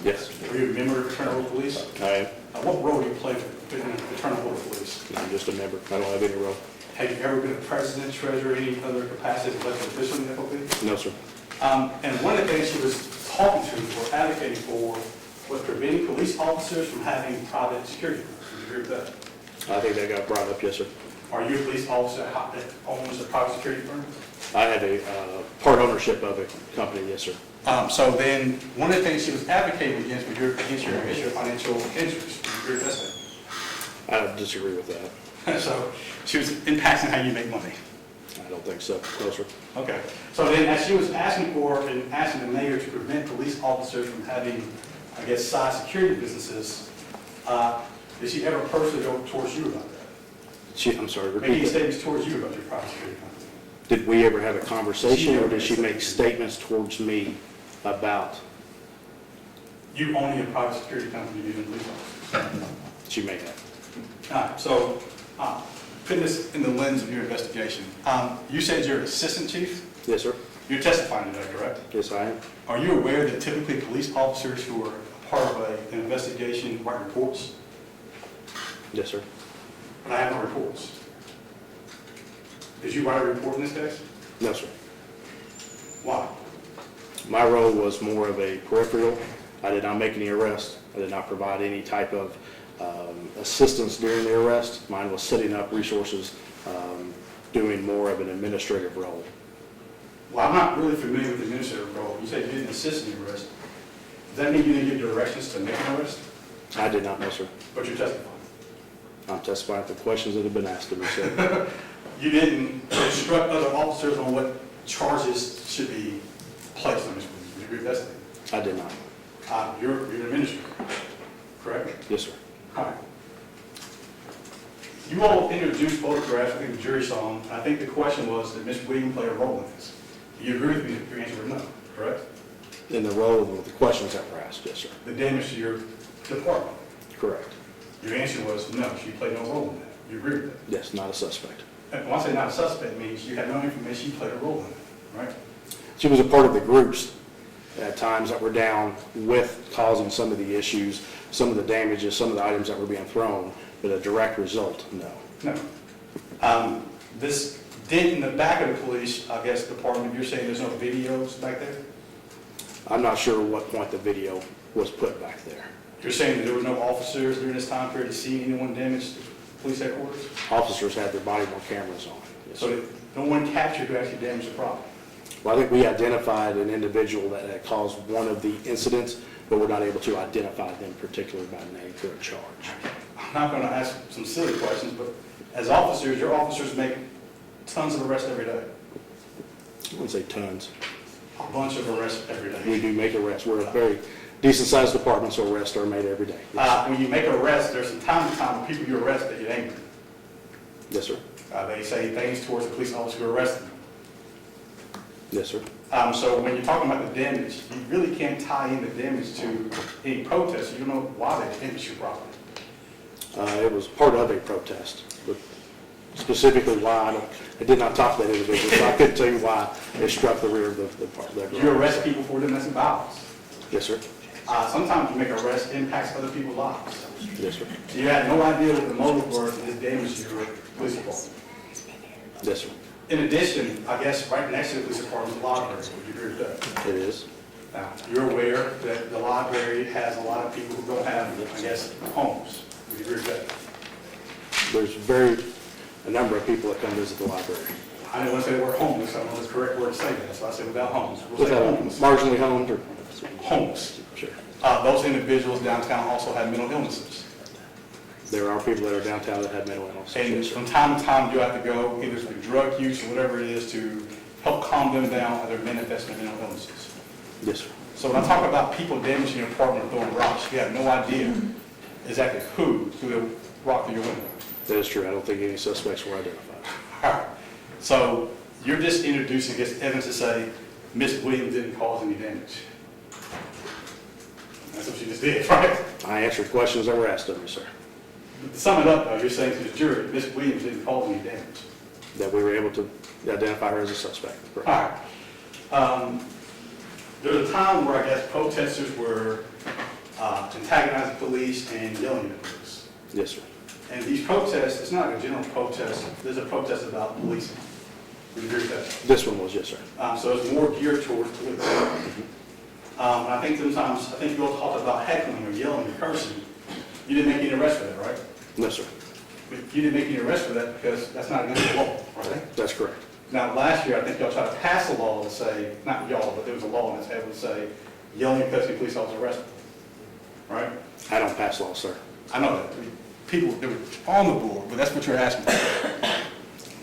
Yes, Are you a member of the fraternal order of police? I am. What role do you play within the fraternal order of police? I'm just a member. I don't have any role. Have you ever been a president, treasurer, any other capacity as elected official in the FOP? No, sir. And one of the things she was talking to or advocating for was preventing police officers from having private security firms. Do you agree with that? I think that got brought up, yes, sir. Are you a police officer that owns a private security firm? I have a part ownership of a company, yes, sir. So then, one of the things she was advocating against was your financial interest. Do you agree with that? I disagree with that. So she was impacting how you make money. I don't think so. No, sir. Okay. So then, as she was asking for and asking the mayor to prevent police officers from having, I guess, side security businesses, did she ever personally go towards you about that? I'm sorry, Maybe repeat that. statements towards you about your private security company. Did we ever have a conversation, or did she make statements towards me about? You owning a private security company, you didn't police officers. She may have. All right, so putting this in the lens of your investigation, you said you're an assistant chief? Yes, sir. You're testifying today, correct? Yes, I am. Are you aware that typically police officers who are part of an investigation write reports? Yes, sir. But I have no reports. Did you write a report in this case? No, sir. Why? My role was more of a peripheral. I did not make any arrests. I did not provide any type of assistance during the arrest. Mine was setting up resources, doing more of an administrative role. Well, I'm not really familiar with the administrative role. You said you didn't assist in the arrest. Does that mean you didn't give directions to make an arrest? I did not know, sir. But you're testifying. I'm testifying for questions that have been asked of me, sir. You didn't instruct other officers on what charges should be placed on this one. Would you agree with that statement? I did not. You're an administrator, correct? Yes, sir. All right. You all introduced photographs, I think the jury saw them. I think the question was, did Ms. Williams play a role in this? You agree with me if your answer was no, correct? In the role of the questions that were asked, yes, sir. The damage to your department. Correct. Your answer was no, she played no role in that. You agree with that? Yes, not a suspect. And when I say not a suspect, it means you had no information she played a role in it, right? She was a part of the groups at times that were down with causing some of the issues, some of the damages, some of the items that were being thrown, but a direct result, no. No. This dent in the back of the police, I guess, department, you're saying there's no videos back there? I'm not sure at what point the video was put back there. You're saying that there were no officers during this time period to see anyone damage the police headquarters? Officers had their body-worn cameras on. Yes, So sir. that no one captured who actually damaged the property? Well, I think we identified an individual that had caused one of the incidents, but we're not able to identify them particularly by name for a charge. I'm not going to ask some silly questions, but as officers, your officers make tons of arrests every day. I wouldn't say tons. A bunch of arrests every We day. do make arrests. We're a very decent-sized department, so arrests are made every day. When you make arrests, there's some time to time when people you arrest that get angry. Yes, sir. They say things towards the police officer who arrested them. Yes, sir. So when you're talking about the damage, you really can't tie in the damage to any protest. You don't know why they damaged your property. It was part of a protest, but specifically why, I did not talk to that individual, so I couldn't tell you why it struck the rear of the part of that garage. You arrest people for domestic violence. Yes, sir. Sometimes you make an arrest impacts other people's lives. Yes, sir. You had no idea what the motive was and this damaged your police department. Yes, sir. In addition, I guess right next to the police department is the library. Would you agree with that? It is. Now, you're aware that the library has a lot of people who don't have, I guess, homes. Would you agree with that? There's a number of people that come visit the library. I didn't want to say the word homeless. I don't know the correct word to say that, so I said without homes. We'll say Without homeless. marginally homed or? Homeless. Sure. Those individuals downtown also have mental illnesses. There are people that are downtown that have mental illness. And Yes, sir. from time to time, you have to go either through drug use or whatever it is to help calm them down as they're manifesting their mental illnesses. Yes, sir. So when I talk about people damaging your apartment or throwing rocks, you have no idea exactly who threw the rock through your window. That is true. I don't think any suspects were identified. All right. So you're just introducing this evidence to say Ms. Williams didn't cause any damage. That's what she just did, right? I answered questions that were asked of me, sir, To sum it up, though, you're saying to the jury, Ms. Williams didn't cause any damage. that we were able to identify her as a suspect. Correct. All right. There was a time where I guess protesters were antagonizing police and yelling at police. Yes, sir. And these protests, it's not a general protest, there's a protest about policing. Would you agree with that? This one was, yes, sir. So it's more geared towards police. I think sometimes, you all talked about heckling or yelling or cursing. You didn't make any arrests for that, right? No, sir. But you didn't make any arrests for that because that's not against the law, right? That's correct. Now, last year, I think y'all tried to pass a law to say, not y'all, but there was a law in this that would say, yelling and cursing police officers arrested. Right? I don't pass laws, sir. I know that. People that were on the board, but that's what you're asking for.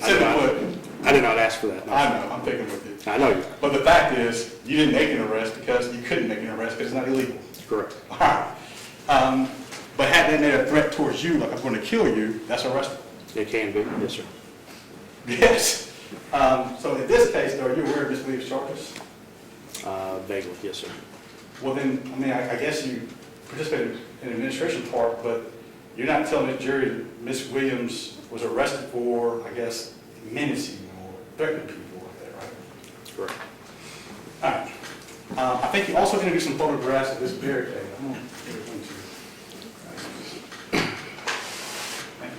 I did not ask for that. No, I sir. know, I'm picking with you. I know you. But the fact is, you didn't make an arrest because you couldn't make an arrest because it's not illegal. Correct. All right. But had they made a threat towards you, like I'm going to kill you, that's arrestable. It can be, yes, sir. Yes. So in this case, though, are you aware of Ms. Williams' charges? Vaguely, yes, sir. Well, then, I mean, I guess you participated in the administration part, but you're not telling the jury that Ms. Williams was arrested for, I guess, menacing or threatening people like that, right? Correct. All right. I think you also introduced some photographs of this barricade. I'm going to give it one to you. Thank you.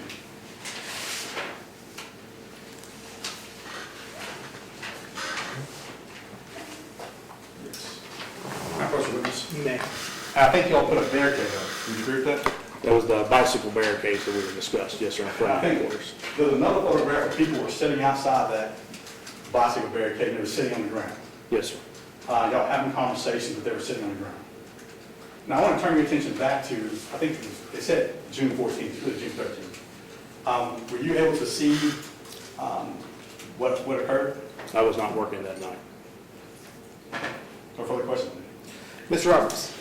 Yes. Now, Professor Witness. You may. I think you all put a barricade up. Would you agree with that? That was the bicycle barricades that we were discussed, yes, sir, in front I of the think quarters. there's another photograph where people were sitting outside that bicycle barricade, and they were sitting on the ground. Yes, sir. Y'all having conversations, but they were sitting on the ground. Now, I want to turn your attention back to, I think it said June 14th, it's really June 13th. Were you able to see what occurred? I was not working that night. No further questions? Mr. Roberts?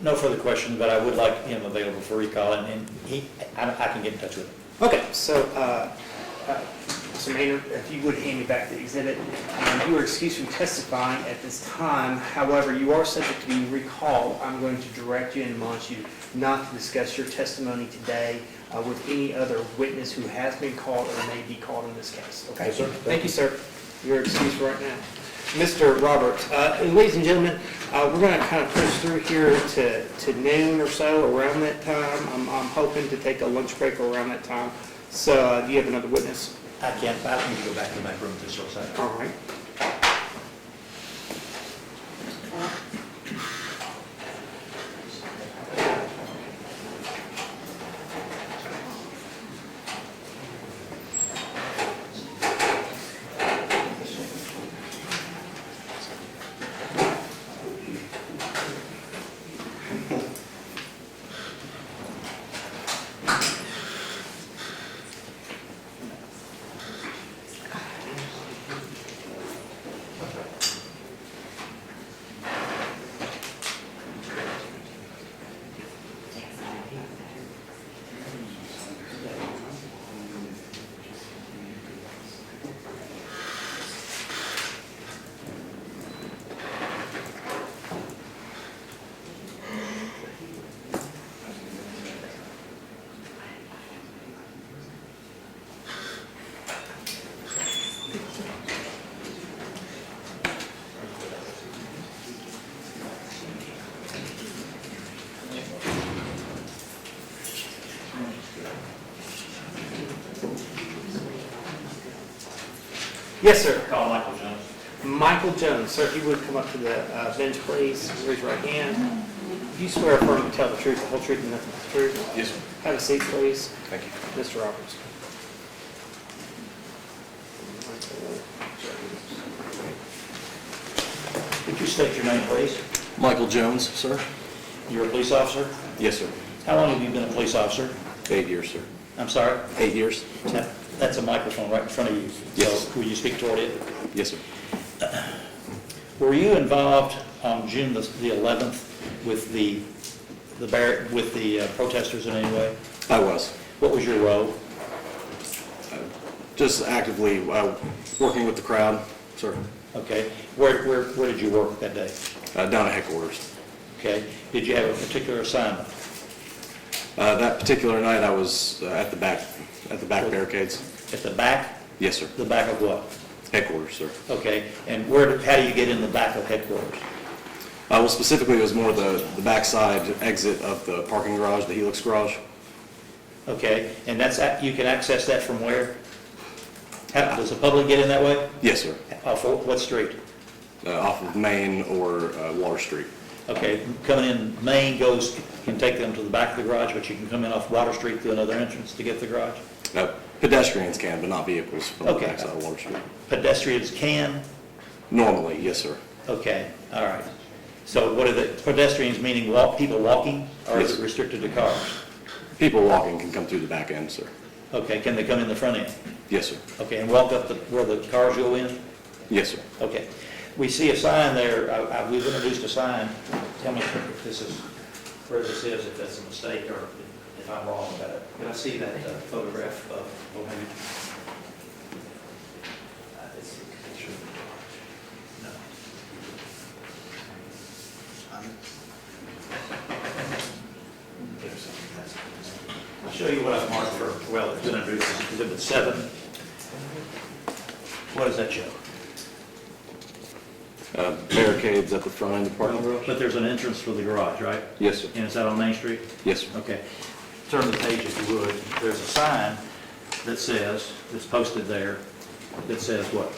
No further questions, but I would like him available for recall, and I can get in touch with him. Okay, so, Mr. Maynard, if you would hand me back the exhibit. You are excused from testifying at this time. However, you are subject to being recalled. I'm going to direct you and admonish you not to discuss your testimony today with any other witness who has been called or may be called in this case. Okay? Yes, sir. Thank you, sir. You're excused for right now. Mr. Roberts, and ladies and gentlemen, we're going to kind of push through here to noon or so, around that time. I'm hoping to take a lunch break around that time. So do you have another witness? I need to go back to the back room just for a second. All right. Yes, sir. Call Michael Jones. Michael Jones, sir, if you would come up to the bench, please, raise your right hand. Do you swear or affirm to tell the truth, the whole truth, and nothing but the truth? Yes, sir. Have a seat, please. Thank you. Mr. Roberts. Could you state your name, please? Michael Jones, sir? You're a police officer? Yes, sir. How long have you been a police officer? 8 years, sir. I'm sorry? 8 years? That's a microphone right in front of you. Yes. So will you speak toward it? Yes, sir. Were you involved on June the 11th with the protesters in any way? I was. What was your role? Just actively working with the crowd, sir. Okay. Where did you work that day? Down at headquarters. Okay. Did you have a particular assignment? That particular night, I was at the back barricades. At the back? Yes, sir. The back of what? Headquarters, sir. Okay. And how do you get in the back of headquarters? Well, specifically, it was more the backside exit of the parking garage, the Helix garage. Okay. And you can access that from where? Does the public get in that way? Yes, sir. Off what street? Off of Main or Water Street. Okay, coming in Main can take them to the back of the garage, but you can come in off Water Street through another entrance to get to the garage? Pedestrians can, but not vehicles from the Okay. backside of Water Street. Pedestrians can? Normally, yes, sir. Okay, all right. So what are the pedestrians, meaning people walking, or is Yes. it restricted to cars? People walking can come through the back end, sir. Okay, can they come in the front end? Yes, sir. Okay, and walk up where the cars go in? Yes, sir. Okay. We see a sign there, we've introduced a sign. Tell me if this is, where this is, if that's a mistake or if I'm wrong about it. Can I see that photograph of Bohemian? It's a picture. No. I'll show you what I've marked for, well, it's been introduced as Exhibit 7. What does that show? Barricades at the front end of the parking garage? But there's an entrance for the garage, right? Yes, sir. And is that on Main Street? Yes, sir. Okay. Turn the page if you would. There's a sign that says, that's posted there, that says what?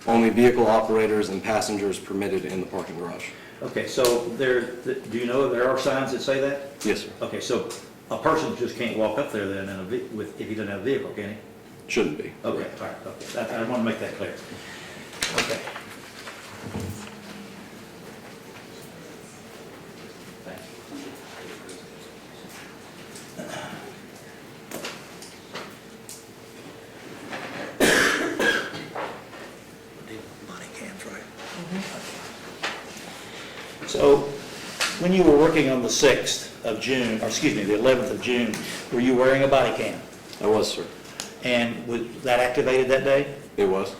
Only vehicle operators and passengers permitted in the parking garage. Okay, so do you know there are signs that say that? Yes, sir. Okay, so a person just can't walk up there then if he doesn't have a vehicle, can he? Shouldn't be. Okay, all right, okay. I want to make that clear. Okay. Thank Body cams, right? So, when you were working on the 6th of June, or excuse me, the 11th of June, were you wearing a body cam? I was, sir. And was that activated that day? It was?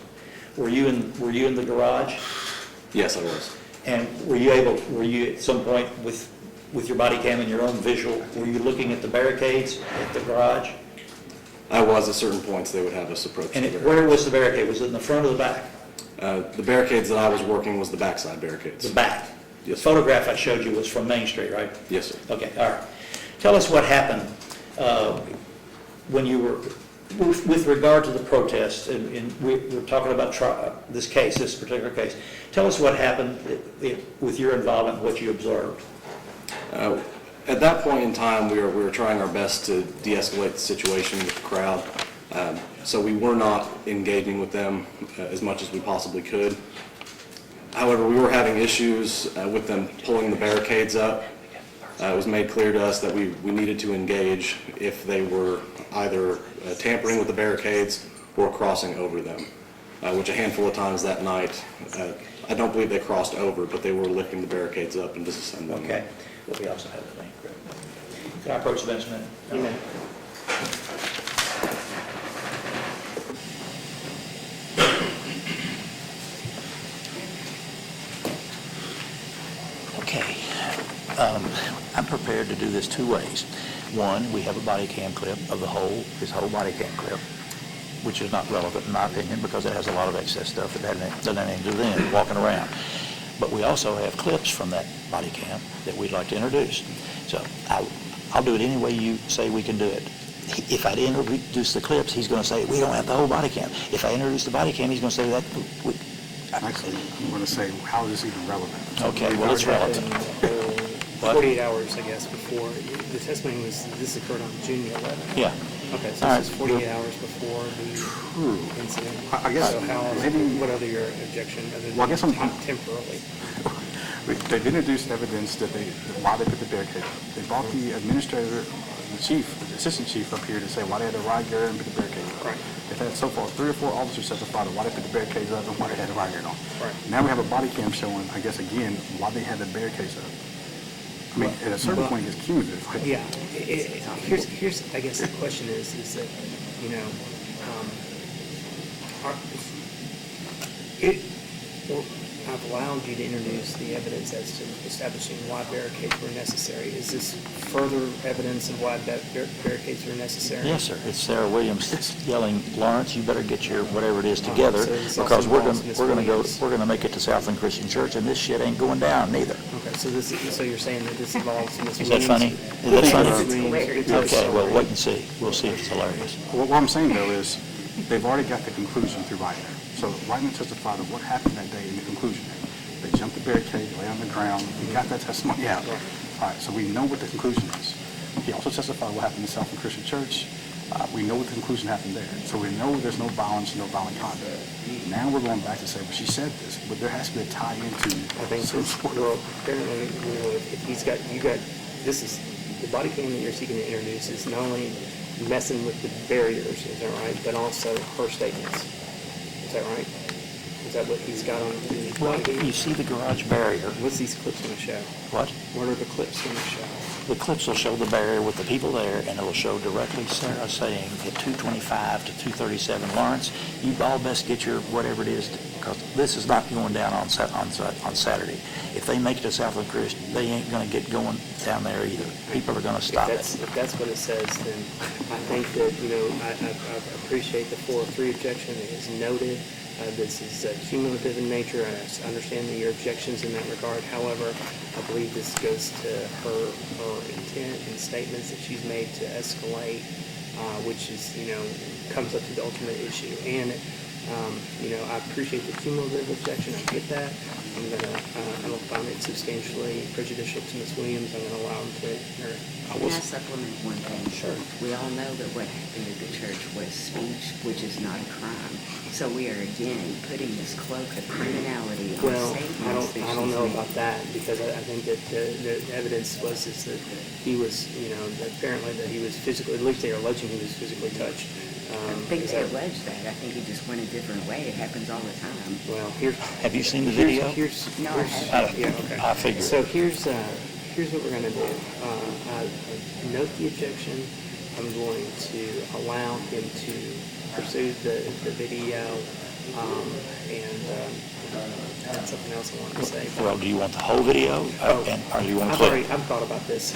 Were you in the garage? Yes, I was. And were you at some point with your body cam and your own visual, were you looking at the barricades at the garage? I was. At certain points, they would have us approach the And barricades. where was the barricade? Was it in the front or the back? The barricades that I was working was the backside barricades. The back? Yes, The sir. photograph I showed you was from Main Street, right? Yes, sir. Okay, all right. Tell us what happened when you were, with regard to the protest, and we're talking about this particular case. Tell us what happened with your involvement, what you observed. At that point in time, we were trying our best to de-escalate the situation with the crowd. So we were not engaging with them as much as we possibly could. However, we were having issues with them pulling the barricades up. It was made clear to us that we needed to engage if they were either tampering with the barricades or crossing over them, which a handful of times that night, I don't believe they crossed over, but they were lifting the barricades up and disassembling them. Okay. But we also have the thing. Can I approach the bench a minute? You may. Okay. I'm prepared to do this two ways. One, we have a body cam clip of his whole body cam clip, which is not relevant in my opinion because it has a lot of excess stuff that doesn't have anything to do with it, walking around. But we also have clips from that body cam that we'd like to introduce. So I'll do it any way you say we can do it. if I introduce the clips, he's going to say, we don't have the whole body cam. If I introduce the body cam, he's going to say that, Actually, I'm going to say, how is this even relevant? okay, well, it's relevant. 48 hours, I guess, before, the testimony was, this occurred on June the 11th. Yeah. Okay, so All this is right. 48 hours before the incident. I guess So how, maybe- what other your objection, other Well, I guess than I'm- temporarily? They did introduce evidence that why they put the barricade up. They brought the administrator, the chief, the assistant chief up here to say why they had to riot gear and put the barricade up. Right. They've had so far 3 or 4 officers testified of why they put the barricades up and why they had the riot gear on. Right. Now we have a body cam showing, I guess again, why they had the barricades up. I mean, at a certain Well, point, it's cumulative. Like, Yeah, here's, I guess the question is that, you know, I've allowed you to introduce the evidence as to establishing why barricades were necessary. Is this further evidence of why barricades are necessary? Yes, sir. It's Sarah Williams yelling, Lawrence, you better get your whatever it is together, So this also because we're involves going Miss to go, Williams. we're going to make it to Southland Christian Church, and this shit ain't going down neither. Okay, so you're saying that this involves Ms. Is that Williams? funny? Is that funny? Williams. Okay, well, wait and see. We'll see if it's hilarious. What I'm saying, though, is they've already got the conclusion through Reitman. So Reitman testified of what happened that day in the conclusion. They jumped the barricade, lay on the ground. We got that testimony out. All right, so we know what the conclusion is. He also testified what happened in Southland Christian Church. We know what the conclusion happened there. So we know there's no violence, no violent conduct. Now we're going back to say, well, she said this, but there has to be a tie into I think some so. sort Well, of... apparently, you know, if this is, the body cam that you're seeking to introduce is not only messing with the barriers, is that right, but also her statements. Is that right? Is that what he's got on the Well, body cam? you see the garage barrier. What's these clips going to show? What? What are the clips going to show? The clips will show the barrier with the people there, and it'll show directly Sarah saying at 2:25 to 2:37, Lawrence, you all best get your whatever it is, because this is not going down on Saturday. If they make it to Southland Christian, they ain't going to get going down there either. People are going to stop it. If that's what it says, then I think that, you know, I appreciate the 403 objection. It is noted. This is cumulative in nature. I understand that your objections in that regard. However, I believe this goes to her intent and statements that she's made to escalate, which is, you know, comes up to the ultimate issue. And, you know, I appreciate the cumulative objection. I get that. I don't find it substantially prejudicial to Ms. Williams. I'm going to allow him to enter. Can I supplement one thing? Sure. We all know that what happened at the church was speech, which is not a crime. So we are again putting this cloak of criminality on Well, statements I don't know about that, because I think that the evidence was is that he was, you know, apparently that he was physically, at least they're alleging he was physically touched. I think Is they that- allege that. I think it just went a different way. It happens all the time. Well, Have you seen the video? No, I haven't. Yeah, okay. I figured. So here's what we're gonna do. I note the objection. I'm going to allow him to pursue the video, and that's something else I wanted to say. Well, do you want the whole video, or do you want a clip? I've thought about this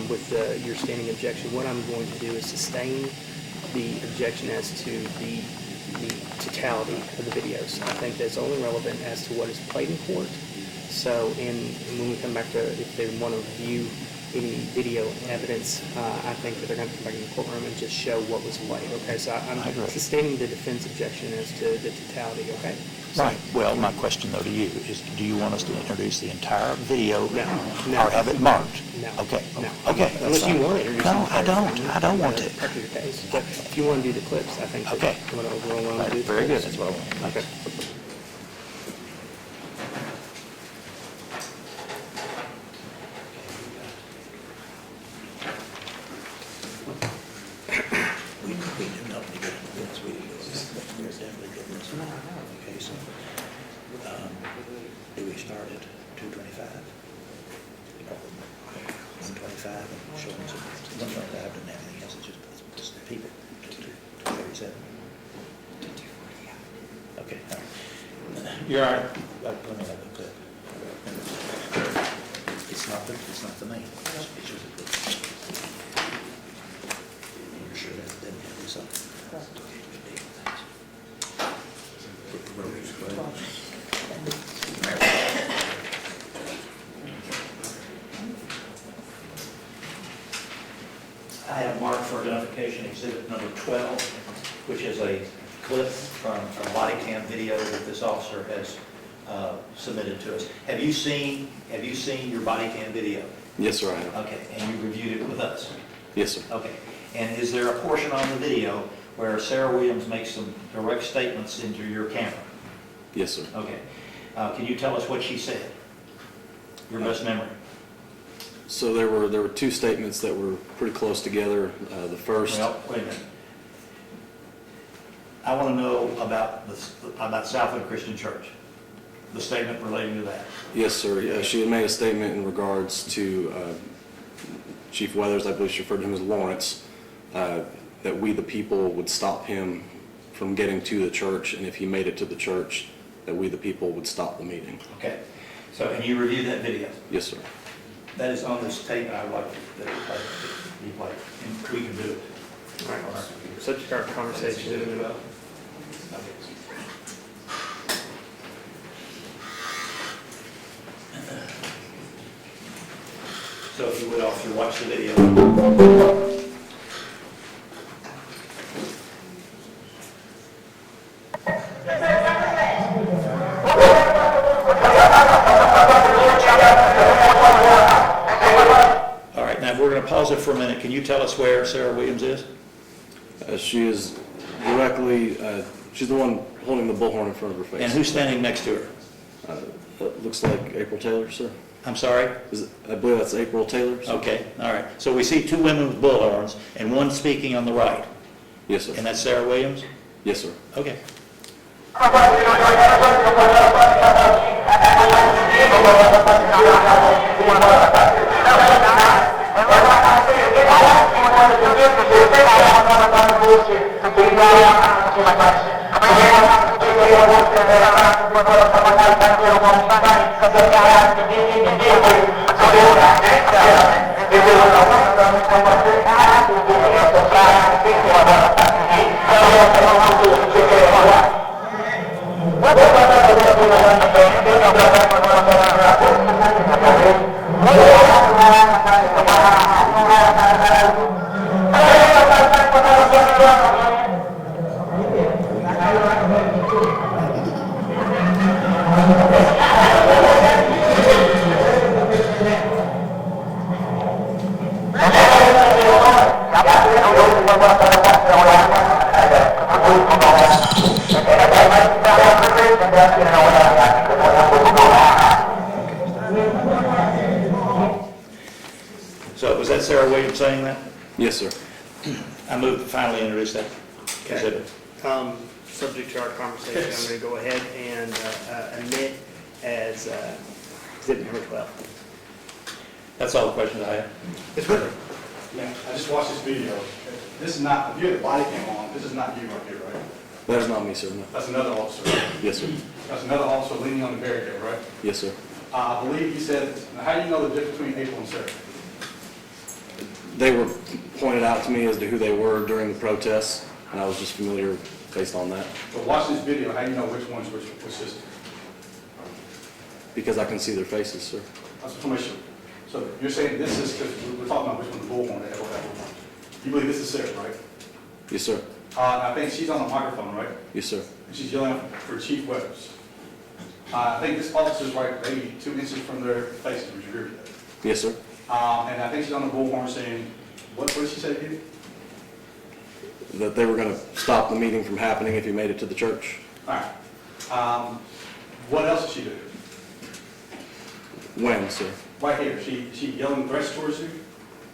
with your standing objection. What I'm going to do is sustain the objection as to the totality of the videos. I think that's only relevant as to what is played in court. So, and when we come back to, if they want to view any video evidence, I think that they're going to come back in the courtroom and just show what was played, okay? So I'm I agree. sustaining the defense objection as to the totality, okay? So- Right. Well, my question though to you is, do you want us to introduce the entire video? No. Or have it marked? No. Okay. No. Okay. that's Unless you fine. want to introduce. No, the I entire don't. thing. I don't want to. That's part of your case. But if you want to do the clips, I think that Okay. I'm going to overrule Right, and do the very good. clips. That's what I want. Okay. We do not need to get into this. We're definitely getting this. Okay, so, do we start at 2:25? 1:25 and show them some, 1:25 doesn't have anything else, it's just the people, 2:37. Okay, all right. You're all right. Let me have the clip. It's not the main, it's just a clip. You're sure that didn't have this up? Okay, good deal, thanks. Put the rotors closed. I have marked for identification exhibit number 12, which is a clip from a body cam video that this officer has submitted to us. Have you seen your body cam video? Yes, sir, I have. Okay, and you reviewed it with us? Yes, sir. Okay, and is there a portion on the video where Sarah Williams makes some direct statements into your camera? Yes, sir. Okay, can you tell us what she said? Your best memory. So there were two statements that were pretty close together. The first. Well, wait a minute. I want to know about Southwood Christian Church, the statement relating to that. Yes, sir. She had made a statement in regards to Chief Weathers, I believe she referred to him as Lawrence, that we the people would stop him from getting to the church, and if he made it to the church, that we the people would stop the meeting. Okay, so, and you reviewed that video? Yes, sir. That is on this tape, and I would like that it be played, and we can do it. All right, subject to our conversation. So if you would, officer, watch the video. All right, now we're going to pause it for a minute. Can you tell us where Sarah Williams is? She is directly, she's the one holding the bullhorn in front of her face. And who's standing next to her? It looks like April Taylor, sir. I'm sorry? I believe that's April Taylor, sir. Okay, all right. So we see two women with bullhorns and one speaking on the right. Yes, sir. And that's Sarah Williams? Yes, sir. Okay. So was that Sarah Williams saying that? Yes, sir. I move to finally introduce that. Okay. Subject to our conversation, I'm going to go ahead and admit as exhibit number 12. That's all the questions I have. Yes, sir. Yeah, I just watched this video. This is not, if you had the body cam on, this is not you right here, right? That is not me, sir. No. That's another officer, right? Yes, sir. That's another officer leaning on the barricade, right? Yes, sir. I believe you said, now how do you know the difference between April and Sarah? They were pointed out to me as to who they were during the protests, and I was just familiar based on that. So watching this video, how do you know which one's which sister? Because I can see their faces, sir. That's a mission. So you're saying this is, because we're talking about which one the bullhorn, they have bullhorn. You believe this is Sarah, right? Yes, sir. I think she's on the microphone, right? Yes, sir. And she's yelling for Chief Weathers. I think this officer's right maybe 2 inches from their faces. Would you agree with that? Yes, sir. And I think she's on the bullhorn saying, what did she say again? That they were going to stop the meeting from happening if he made it to the church. All right. What else did she do? When, sir? Right here. She yelling threats towards you?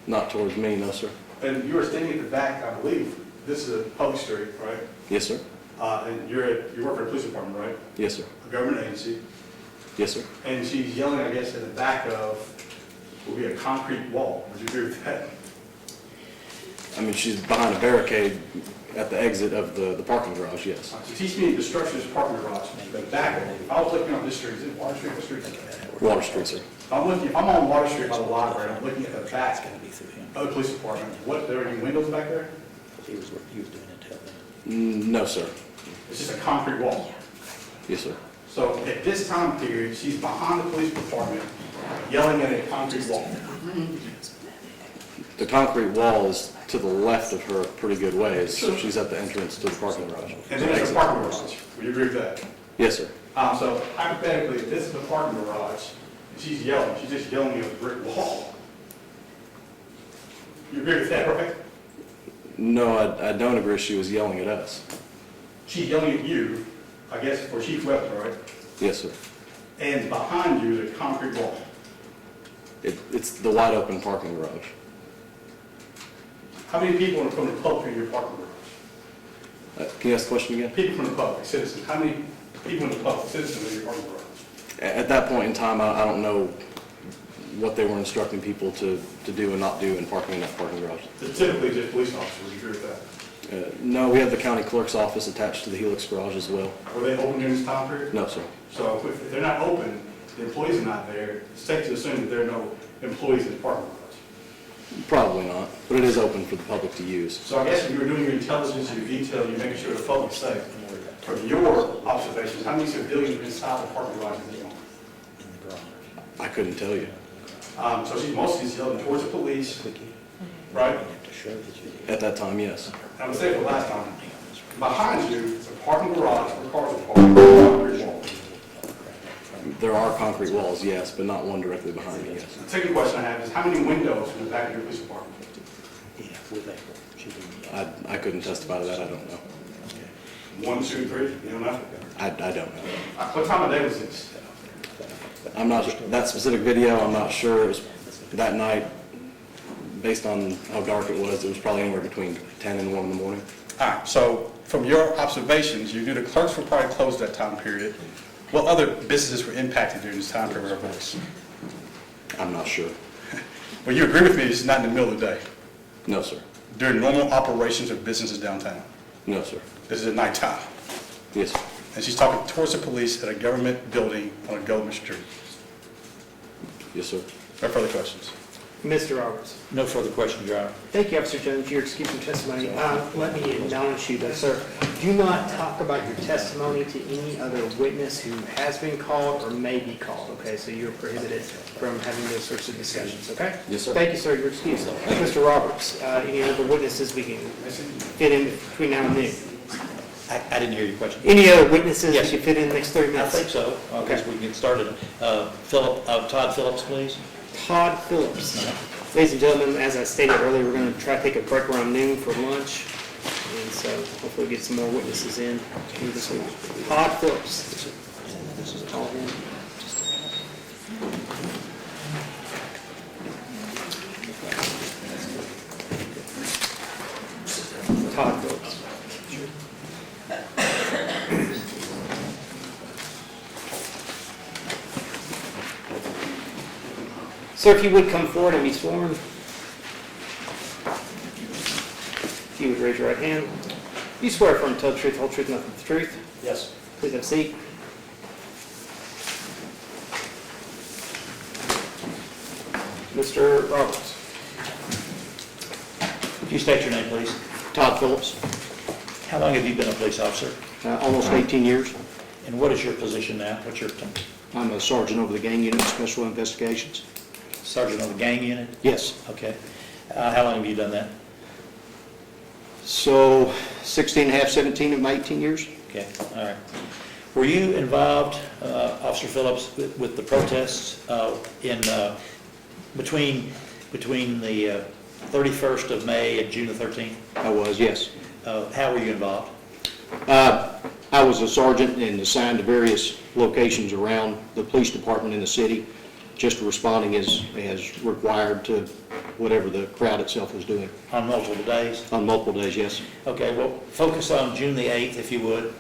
Not towards me, no, sir. And you were standing at the back, I believe. This is a public street, right? Yes, sir. And you work for a police department, right? Yes, sir. A government agency. Yes, sir. And she's yelling, I guess, in the back of will be a concrete wall. Would you agree with that? I mean, she's behind a barricade at the exit of the parking garage, yes. So teach me the structure of this parking garage, the back of it. If I was looking on this street, is it Water Street? What street is it? Water Street, sir. If I'm on Water Street by the library, I'm looking at the back of the police department. What, there are any windows back there? He was doing it till then. No, sir. It's just a concrete wall. Yes, sir. So at this time period, she's behind the police department yelling at a concrete wall. The concrete wall is to the left of her a pretty good ways. She's at the entrance to the parking garage. And there's a parking garage. Would you agree with that? Yes, sir. So hypothetically, if this is the parking garage, and she's yelling, she's just yelling at a brick wall. You agree with that, right? No, I don't agree she was yelling at us. She's yelling at you, I guess, for Chief Webster, right? Yes, sir. And behind you, the concrete wall. It's the wide open parking garage. How many people from the public are in your parking garage? Can you ask the question again? People from the public, citizens. How many people in the public, citizens, are in your parking garage? At that point in time, I don't know what they were instructing people to do and not do in parking in that parking garage. It's typically just police officers. Would you agree with that? No, we have the county clerk's office attached to the Helix garage as well. Were they open during this time period? No, sir. So if they're not open, the employees are not there, it's safe to assume that there are no employees in the parking garage. Probably not, but it is open for the public to use. So I guess when you were doing your intelligence, your detail, you're making sure the public's safe. From your observations, how many civilians are inside the parking garage at this moment? I couldn't tell you. So she's mostly yelling towards the police, right? At that time, yes. I'm gonna say it for the last time. Behind you, it's a parking garage where cars are parked, concrete wall. There are concrete walls, yes, but not one directly behind me, yes. The second question I have is, how many windows in the back of your police department? I couldn't testify to that, I don't know. 1, 2, 3, you don't know? I don't know. What time of day was this? I'm not, that specific video, I'm not sure. It was that night, based on how dark it was probably anywhere between 10 and 1 in the morning. All right, so from your observations, you knew the clerks were probably closed that time period. What other businesses were impacted during this time period of voice? I'm not sure. Well, you agree with me, this is not in the middle of the day. No, sir. During normal operations of businesses downtown. No, sir. This is at nighttime. Yes, sir. And she's talking towards the police at a government building on a government street. Yes, sir. No further questions? Mr. Roberts. No further questions, Your Honor. Thank you, Officer Jones, for your excuse from testimony. Let me acknowledge you, though, sir. Do not talk about your testimony to any other witness who has been called or may be called, okay? So you're prohibited from having those sorts of discussions, okay? Yes, sir. Thank you, sir. You're excused. Mr. Roberts, any other witnesses we can fit in between now and then? I didn't hear your question. Any other witnesses Yes. we can fit in the next 30 I minutes? think so. I guess we can get started. Todd Phillips, please. Todd Phillips. Ladies and gentlemen, as I stated earlier, we're going to try to take a break around noon for lunch, and so hopefully get some more witnesses in through this week. Todd Phillips. Call him. Todd Phillips. Sir, if you would come forward and be sworn. If you would raise your right hand. You swear affirm to tell the truth, whole truth, nothing but the truth. Yes. Please have a seat. Mr. Roberts. Could you state your name, please? Todd Phillips, How long have you been a police officer? almost 18 years. And what is your position now? What's your I'm a sergeant over the gang unit, Special Investigations. sergeant of the gang unit? Yes. Okay. How long have you done that? So 16 and a half, 17 of my 18 years? Okay, all right. Were you involved, Officer Phillips, with the protests between the 31st of May and June the 13th? I was, yes. How were you involved? I was a sergeant and assigned to various locations around the police department in the city, just responding as required to whatever the crowd itself was doing. On multiple days? On multiple days, yes. Okay, well, focus on June the 8th, if you would.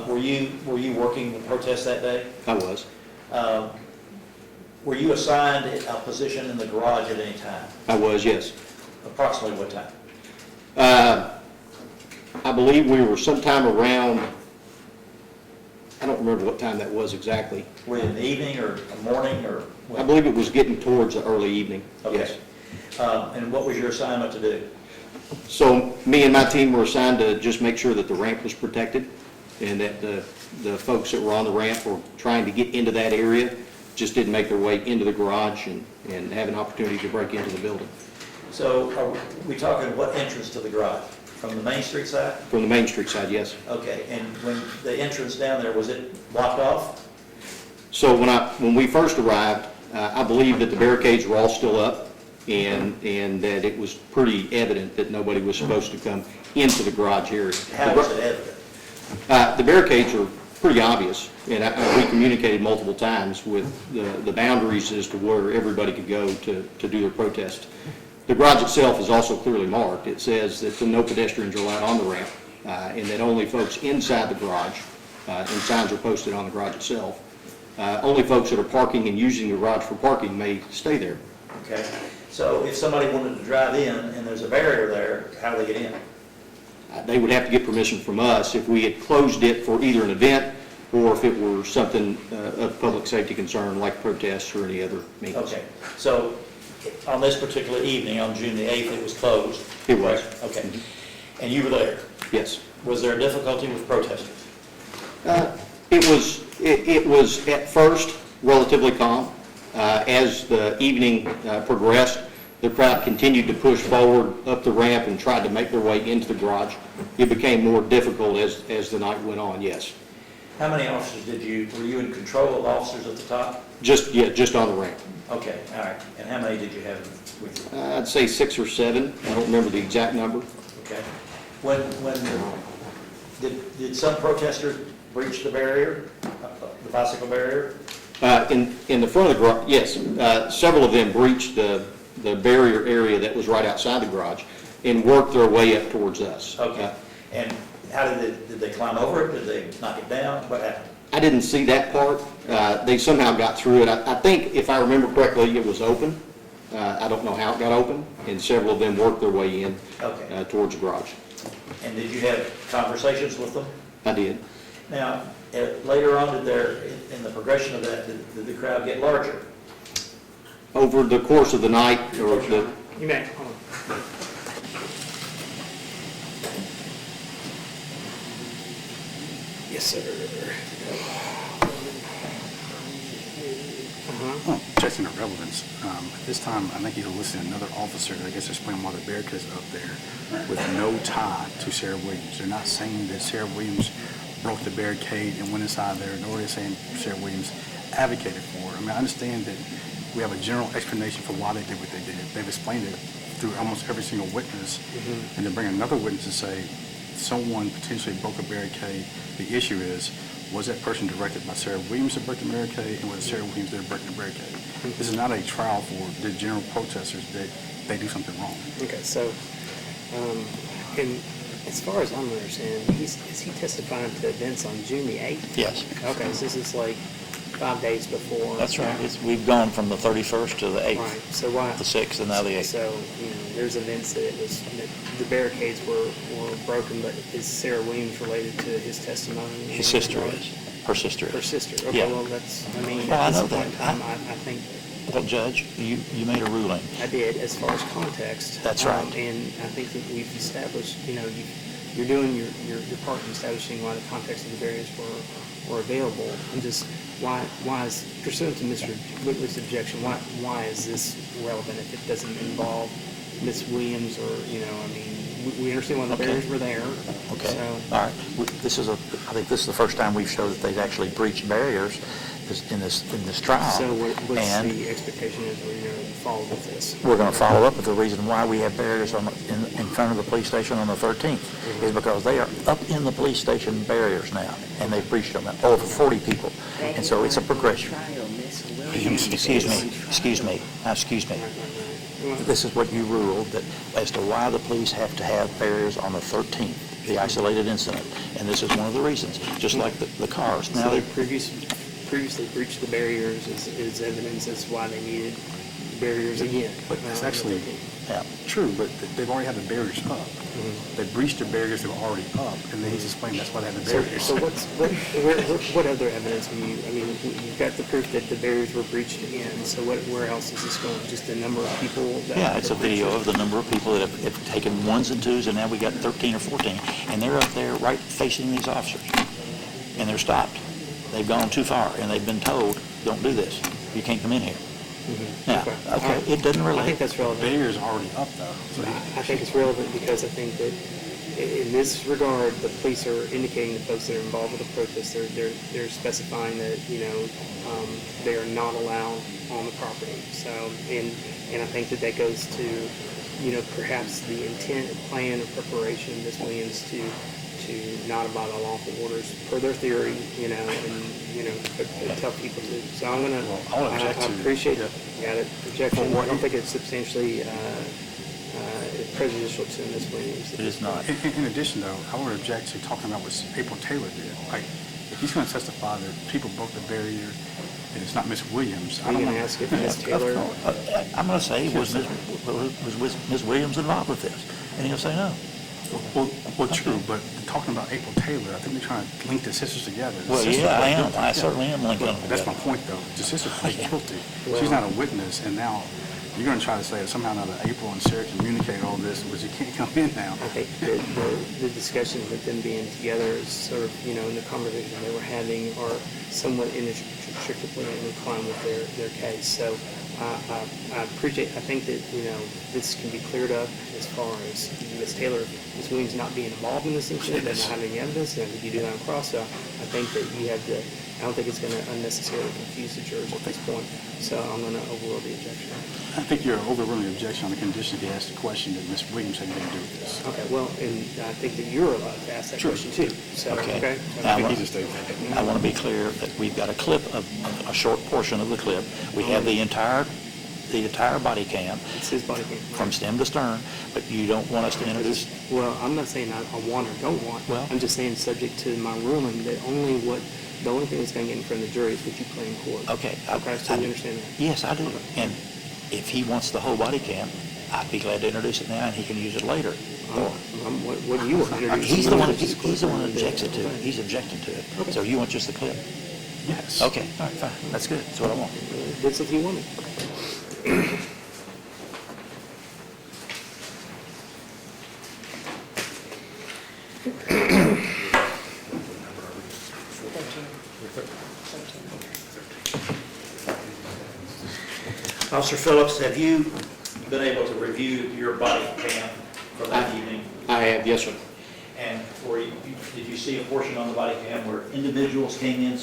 Were you working the protest that day? I was. Were you assigned a position in the garage at any time? I was, yes. Approximately what time? I believe we were sometime around, I don't remember what time that was exactly. Were you in the evening or morning or what? I believe it was getting towards the early evening, yes. Okay. And what was your assignment to do? So me and my team were assigned to just make sure that the ramp was protected and that the folks that were on the ramp were trying to get into that area just didn't make their way into the garage and have an opportunity to break into the building. So are we talking what entrance to the garage? From the Main Street side? From the Main Street side, yes. Okay, and when the entrance down there, was it blocked off? So when we first arrived, I believe that the barricades were all still up, and that it was pretty evident that nobody was supposed to come into the garage area. How was it evident? The barricades are pretty obvious, and we communicated multiple times with the boundaries as to where everybody could go to do their protest. The garage itself is also clearly marked. It says that no pedestrians are allowed on the ramp, and that only folks inside the garage, and signs are posted on the garage itself, only folks that are parking and using the garage for parking may stay there. Okay, so if somebody wanted to drive in and there's a barrier there, how do they get in? They would have to get permission from us if we had closed it for either an event or if it were something of public safety concern like protests or any other means. Okay, so on this particular evening, on June the 8th, it was closed? It was. Okay, and you were there? Yes. Was there a difficulty with protesters? It was at first relatively calm. As the evening progressed, the crowd continued to push forward up the ramp and tried to make their way into the garage. It became more difficult as the night went on, yes. How many officers were you in control of officers at the top? Just on the ramp. Okay, all right. And how many did you have with you? I'd say 6 or 7. I don't remember the exact number. Okay. Did some protesters breach the barrier, the bicycle barrier? In the front of the garage, yes. Several of them breached the barrier area that was right outside the garage and worked their way up towards us. Okay. And how did they climb over it? Did they knock it down? What happened? I didn't see that part. They somehow got through it. I think, if I remember correctly, it was open. I don't know how it got open, and several of them worked their way in towards the garage. And did you have conversations with them? I did. Now, later on, in the progression of that, did the crowd get larger? Over the course of the night, or the... You may, hold on. Yes, sir. Checking the relevance. At this time, I think he's eliciting another officer, I guess, explain why the barricades are up there with no tie to Sarah Williams. They're not saying that Sarah Williams broke the barricade and went inside there, nor are they saying Sarah Williams advocated for it. I mean, I understand that we have a general explanation for why they did what they did. They've explained it through almost every single witness, and to bring another witness and say someone potentially broke a barricade, the issue is, was that person directed by Sarah Williams to break the barricade, and was Sarah Williams there to break the barricade? This is not a trial for the general protesters that they do something wrong. Okay, so, and as far as I'm understanding, is he testifying to events on June the 8th? Yes. Okay, so this is like 5 days before. That's right. We've gone from the 31st to the 8th. Right, so why? The 6th and now the 8th. So, there's events that the barricades were broken, but is Sarah Williams related to his testimony? His sister is. Her sister is. Her sister, okay, Yeah. well, that's, Well, I at know this point in that. time, I think Well, Judge, you made a ruling. I did, as far as context. That's right. And I think that we've established, you're doing your part in establishing why the context of the barriers were available. And just why is, pursuant to Mr. Whitley's objection, why is this relevant if it doesn't involve Ms. Williams or, we understand why the barriers were there. Okay, So, all right. I think this is the first time we've showed that they've actually breached barriers in this trial. so what's And the expectation is we're going to follow with this? we're going to follow up with the reason why we have barriers in front of the police station on the 13th is because they are up in the police station barriers now, and they've breached them, over 40 people. And so it's a progression. Excuse me. This is what you ruled, that as to why the police have to have barriers on the 13th, the isolated incident. And this is one of the reasons, just like the cars. Now So they they're previously breached the barriers is evidence as why they needed barriers again. But it's actually true, but they've already had the barriers up. They breached the barriers that were already up, and then he's explained that's why they had the barriers. So what other evidence have you, you've got the proof that the barriers were breached again, so where else is this going? Just the number of people that... Yeah, it's a video of the number of people that have taken ones and twos, and now we got 13 or 14, and they're up there right facing these officers, and they're stopped. They've gone too far, and they've been told, don't do this. You can't come in here. Now, okay, it doesn't I think relate. that's relevant. Barrier's already up though, so I think it's relevant because I think that in this regard, the police are indicating to folks that are involved with the protest, they're specifying that, they are not allowed on the property. So, and I think that goes to, perhaps the intent, plan, or preparation of Ms. Williams to not abide by lawful orders per their theory, tell people to. So I'm gonna, I'll object I to- appreciate, yeah. got it, objection. For what I don't you- think it's substantially prejudicial to Ms. Williams. It is not. In addition, though, I would object to talking about what April Taylor did. Like, if he's going to testify that people broke the barrier and it's not Miss Williams, I Are you don't gonna want ask if Ms. Taylor? I'm going to say, was Ms. Williams involved with this? And he'll say no. Well, true, but talking about April Taylor, I think we're trying to link the sisters together. The Well, sisters yeah, are I am. guilty. I Yeah. certainly am linking them But that's my together. point, though. The sister is Yeah. guilty. Well- She's not a witness, and now you're going to try to say that somehow or another April and Sarah communicated all this, but you can't come in now. I think that the discussions with them being together is sort of, in the conversation they were having are somewhat inextricably intertwined with their case. So I appreciate, I think that, this can be cleared up as far as Ms. Taylor, Ms. Williams not being involved in this incident, doesn't have any evidence, and I think you do that on cross. So I think that you have to, I don't think it's going to unnecessarily confuse the jurors at this point. So I'm going to overrule the objection. I think you're overruling the objection on the condition he asked the question that Miss Williams had nothing to do with this. Okay, well, and I think that you're allowed to ask that Sure. question too. So, Okay. okay? Now, I think he's a statement. I want to be clear that we've got a clip, a short portion of the clip. We have the entire body cam It's his body cam. from stem to stern, but you don't want us to introduce. Well, I'm not saying I want or don't want. Well- I'm just saying, subject to my ruling, that the only thing that's going to get in front of the jury is what you play in court. Okay. Okay, so you understand that? Yes, I do. And if he wants the whole body cam, I'd be glad to introduce it now, and he can use it later. What do you want to introduce? He's the one that objects it to it. He's objecting to it. So you want just the clip? Yes. Okay, all right, fine. That's good. That's what I want. That's what he wanted. Officer Phillips, have you been able to review your body cam for that evening? I have, yes, sir. And did you see a portion on the body cam where individuals came in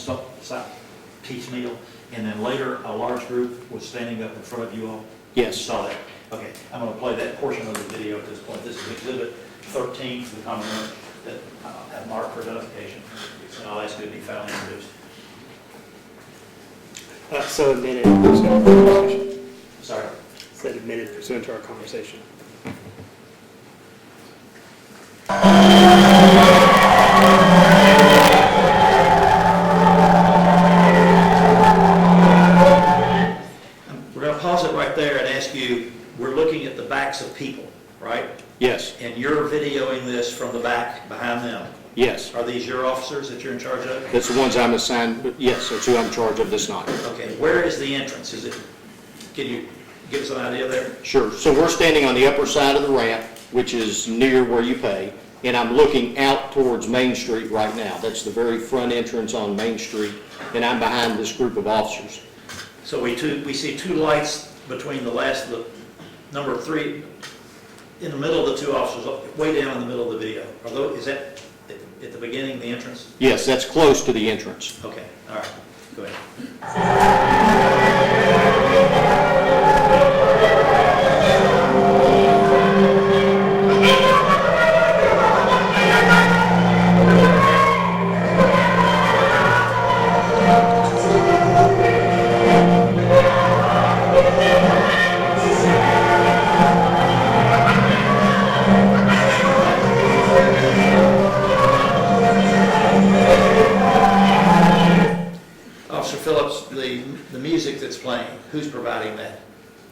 piecemeal, and then later a large group was standing up in front of you all? Yes. You saw that? Okay, I'm going to play that portion of the video at this point. This is Exhibit 13 to the common room that I have marked for identification, and I'll ask you to be found and introduced. So admitted pursuant to our conversation. Sorry. Said admitted pursuant to our conversation. We're going to pause it right there and ask you, we're looking at the backs of people, right? Yes, And you're videoing this from the back behind them. yes. Are these your officers that you're in charge of? That's the ones I'm assigned, but yes, that's who I'm in charge of this night. Okay, where is the entrance? Can you give us an idea there? Sure. So we're standing on the upper side of the ramp, which is near where you pay, and I'm looking out towards Main Street right now. That's the very front entrance on Main Street, and I'm behind this group of officers. So we see two lights between the number 3, in the middle of the two officers, way down in the middle of the video. Is that at the beginning, the entrance? Yes, that's close to the entrance. Okay, all right, go ahead. Officer Phillips, the music that's playing, who's providing that?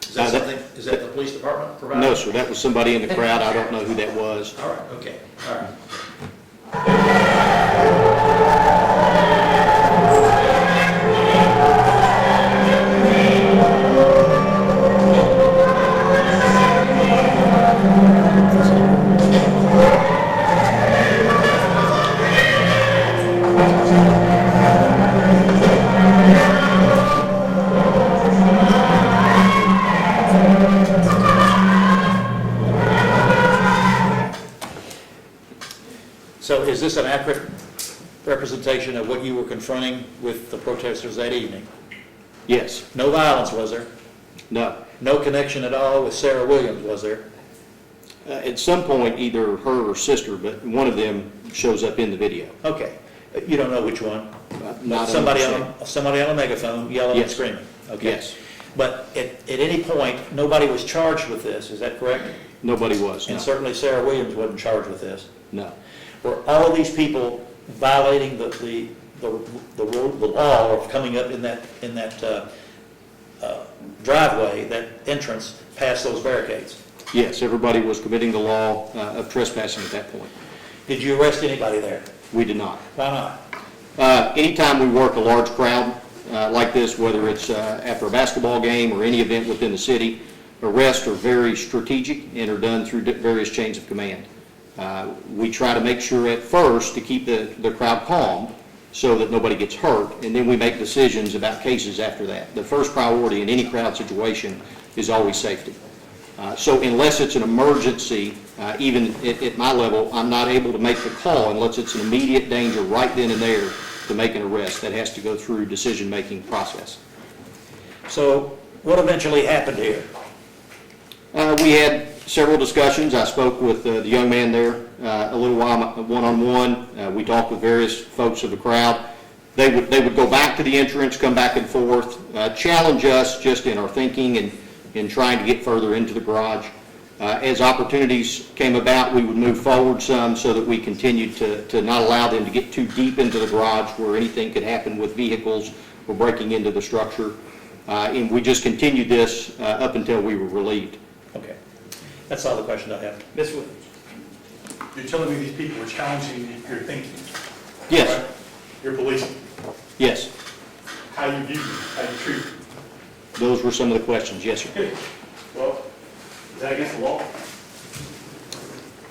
Is that something, is that the police department providing? No, sir, that was somebody in the crowd. I don't know who that was. All right, okay, all right. So is this an accurate representation of what you were confronting with the protesters that evening? Yes. No violence, was there? No. No connection at all with Sarah Williams, was there? At some point, either her or sister, but one of them shows up in the video. Okay. You don't know which one? Not Somebody 100%. somebody on a megaphone yelling and Yes. screaming? Okay. Yes. But at any point, nobody was charged with this, is that correct? Nobody was, no. And certainly Sarah Williams wasn't charged with this. No. Were all of these people violating the law of coming up in that driveway, that entrance, past those barricades? Yes, everybody was committing the law of trespassing at that point. Did you arrest anybody there? We did not. Why not? Anytime we work a large crowd like this, whether it's after a basketball game or any event within the city, arrests are very strategic and are done through various chains of command. We try to make sure at first to keep the crowd calm so that nobody gets hurt, and then we make decisions about cases after that. The first priority in any crowd situation is always safety. So unless it's an emergency, even at my level, I'm not able to make the call unless it's an immediate danger right then and there to make an arrest. That has to go through decision-making process. So what eventually happened here? We had several discussions. I spoke with the young man there a little while one-on-one. We talked with various folks of the crowd. They would go back to the entrance, come back and forth, challenge us just in our thinking and in trying to get further into the garage. As opportunities came about, we would move forward some so that we continued to not allow them to get too deep into the garage where anything could happen with vehicles or breaking into the structure. And we just continued this up until we were relieved. Okay. That's all the questions I have. Ms. Williams? You're telling me these people were challenging your thinking? Yes. Right? Your policing, Yes. how you view them, how you treat them. Those were some of the questions. Yes, sir. Well, is that against the law?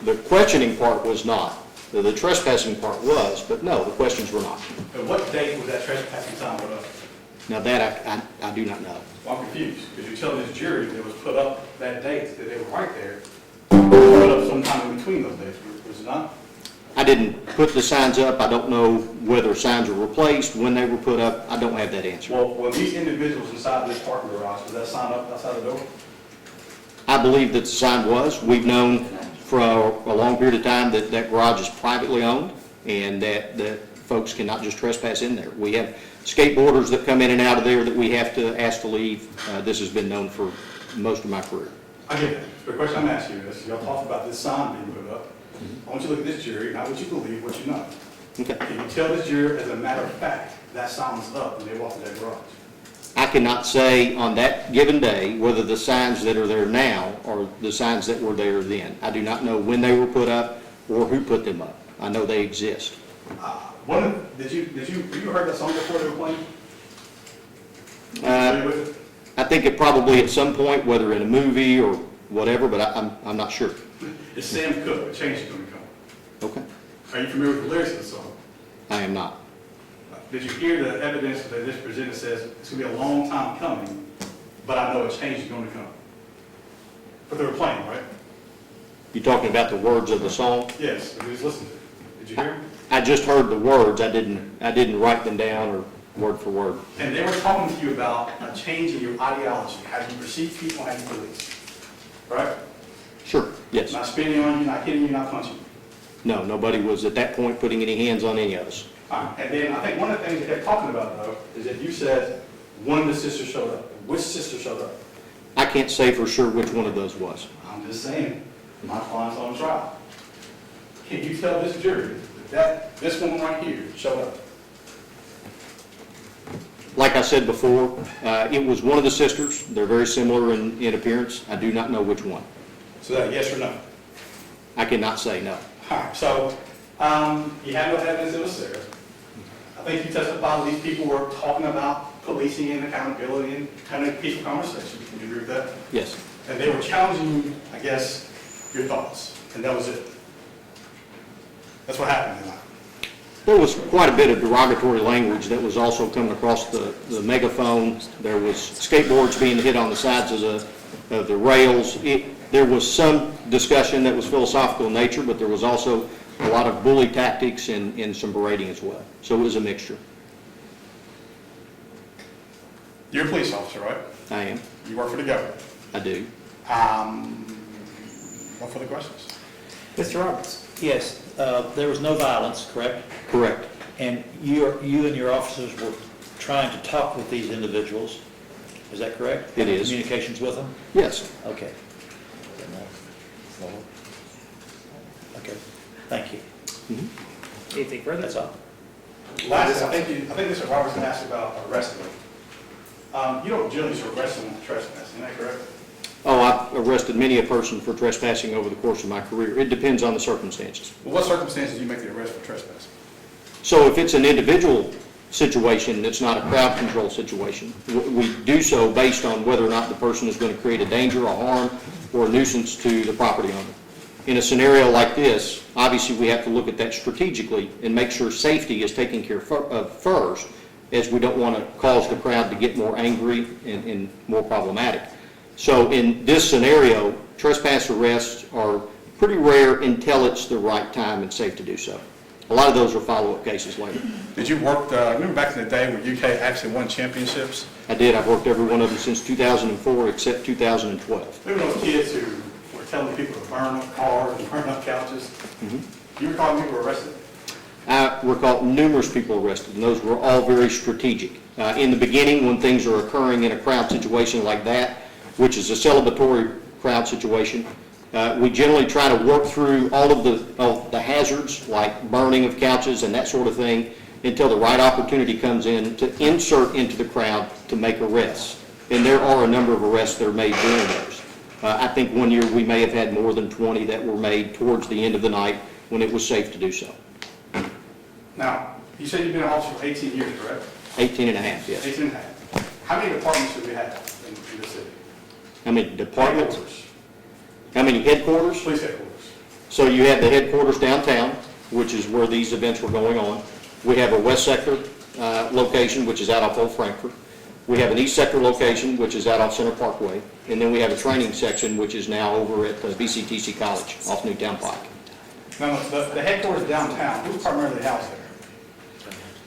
The questioning part was not. The trespassing part was, but no, the questions were not. And what date was that trespassing sign put up? Now that I do not know. Well, I'm confused, because you're telling this jury that it was put up that date, that they were right there, put up sometime in between those dates, was it not? I didn't put the signs up. I don't know whether signs were replaced, when they were put up. I don't have that answer. Well, when these individuals inside this parking garage, was that sign up outside the door? I believe that the sign was. We've known for a long period of time that that garage is privately owned and that folks cannot just trespass in there. We have skateboarders that come in and out of there that we have to ask to leave. This has been known for most of my career. I get that. The question I'm asking you is, y'all talked about this sign being put up. I want you to look at this jury, and I want you to believe what you know. Okay. Can you tell this jury, as a matter of fact, that sign was up when they walked in that garage? I cannot say on that given day whether the signs that are there now are the signs that were there then. I do not know when they were put up or who put them up. I know they exist. Have you heard that song before they were playing? I think it probably at some point, whether in a movie or whatever, but I'm not sure. It's Sam Cooke, A Change Is Gonna Come. Okay. Are you familiar with the lyrics of the song? I am not. Did you hear the evidence that this presenter says it's gonna be a long time coming, but I know a change is gonna come? But they were playing, right? You talking about the words of the song? Yes, we just listened to it. Did you hear them? I just heard the words. I didn't write them down or word for word. And they were talking to you about a change in your ideology, how you perceive people, how you police. Right? Sure, yes. Not spitting on you, not hitting you, not punching you. No, nobody was at that point putting any hands on any of us. All right. And then I think one of the things they kept talking about, though, is that you said one of the sisters showed up. Which sister showed up? I can't say for sure which one of those was. I'm just saying, my client's on trial. Can you tell this jury that this woman right here showed up? Like I said before, it was one of the sisters. They're very similar in appearance. I do not know which one. So that yes or no? I cannot say no. All right, so you have no evidence it was Sarah. I think you testified that these people were talking about policing and accountability and kind of peaceful conversation. Can you agree with that? Yes. And they were challenging you, I guess, your thoughts, and that was it. That's what happened tonight. There was quite a bit of derogatory language that was also coming across the megaphone. There was skateboards being hit on the sides of the rails. There was some discussion that was philosophical in nature, but there was also a lot of bully tactics and some berating as well. So it was a mixture. You're a police officer, right? I am. You work for the government. I do. No further questions? Mr. Roberts? Yes, there was no violence, correct? Correct. And you and your officers were trying to talk with these individuals, is that correct? It is. Communications with them? Yes. Okay. Okay, thank you. Anything further? That's all. Last, I think Mr. Roberts asked about arresting. You don't generally arrest someone for trespassing, isn't that correct? Oh, I've arrested many a person for trespassing over the course of my career. It depends on the circumstances. Well, what circumstances do you make the arrest for trespassing? So if it's an individual situation, it's not a crowd control situation. We do so based on whether or not the person is going to create a danger, a harm, or a nuisance to the property owner. In a scenario like this, obviously we have to look at that strategically and make sure safety is taken care of first, as we don't want to cause the crowd to get more angry and more problematic. So in this scenario, trespass arrests are pretty rare until it's the right time and safe to do so. A lot of those are follow-up cases later. Did you work, remember back in the day when UK actually won championships? I did. I've worked every one of them since 2004 except 2012. Remember those kids who were telling people to burn up cars and burn up couches? Do you recall people were arrested? I recall numerous people arrested, and those were all very strategic. In the beginning, when things are occurring in a crowd situation like that, which is a celebratory crowd situation, we generally try to work through all of the hazards, like burning of couches and that sort of thing, until the right opportunity comes in to insert into the crowd to make arrests. And there are a number of arrests that are made during those. I think one year we may have had more than 20 that were made towards the end of the night when it was safe to do so. Now, you said you've been an officer for 18 years, correct? 18 and a half, yes. 18 and a half. How many departments do we have in the city? How many departments? Headquarters. How many headquarters? Police headquarters. So you have the headquarters downtown, which is where these events were going on. We have a West Sector location, which is out off Old Frankfort. We have an East Sector location, which is out off Center Parkway. And then we have a training section, which is now over at VCTC College off Newtown Pike. Now, the headquarters downtown, who's primarily housed there?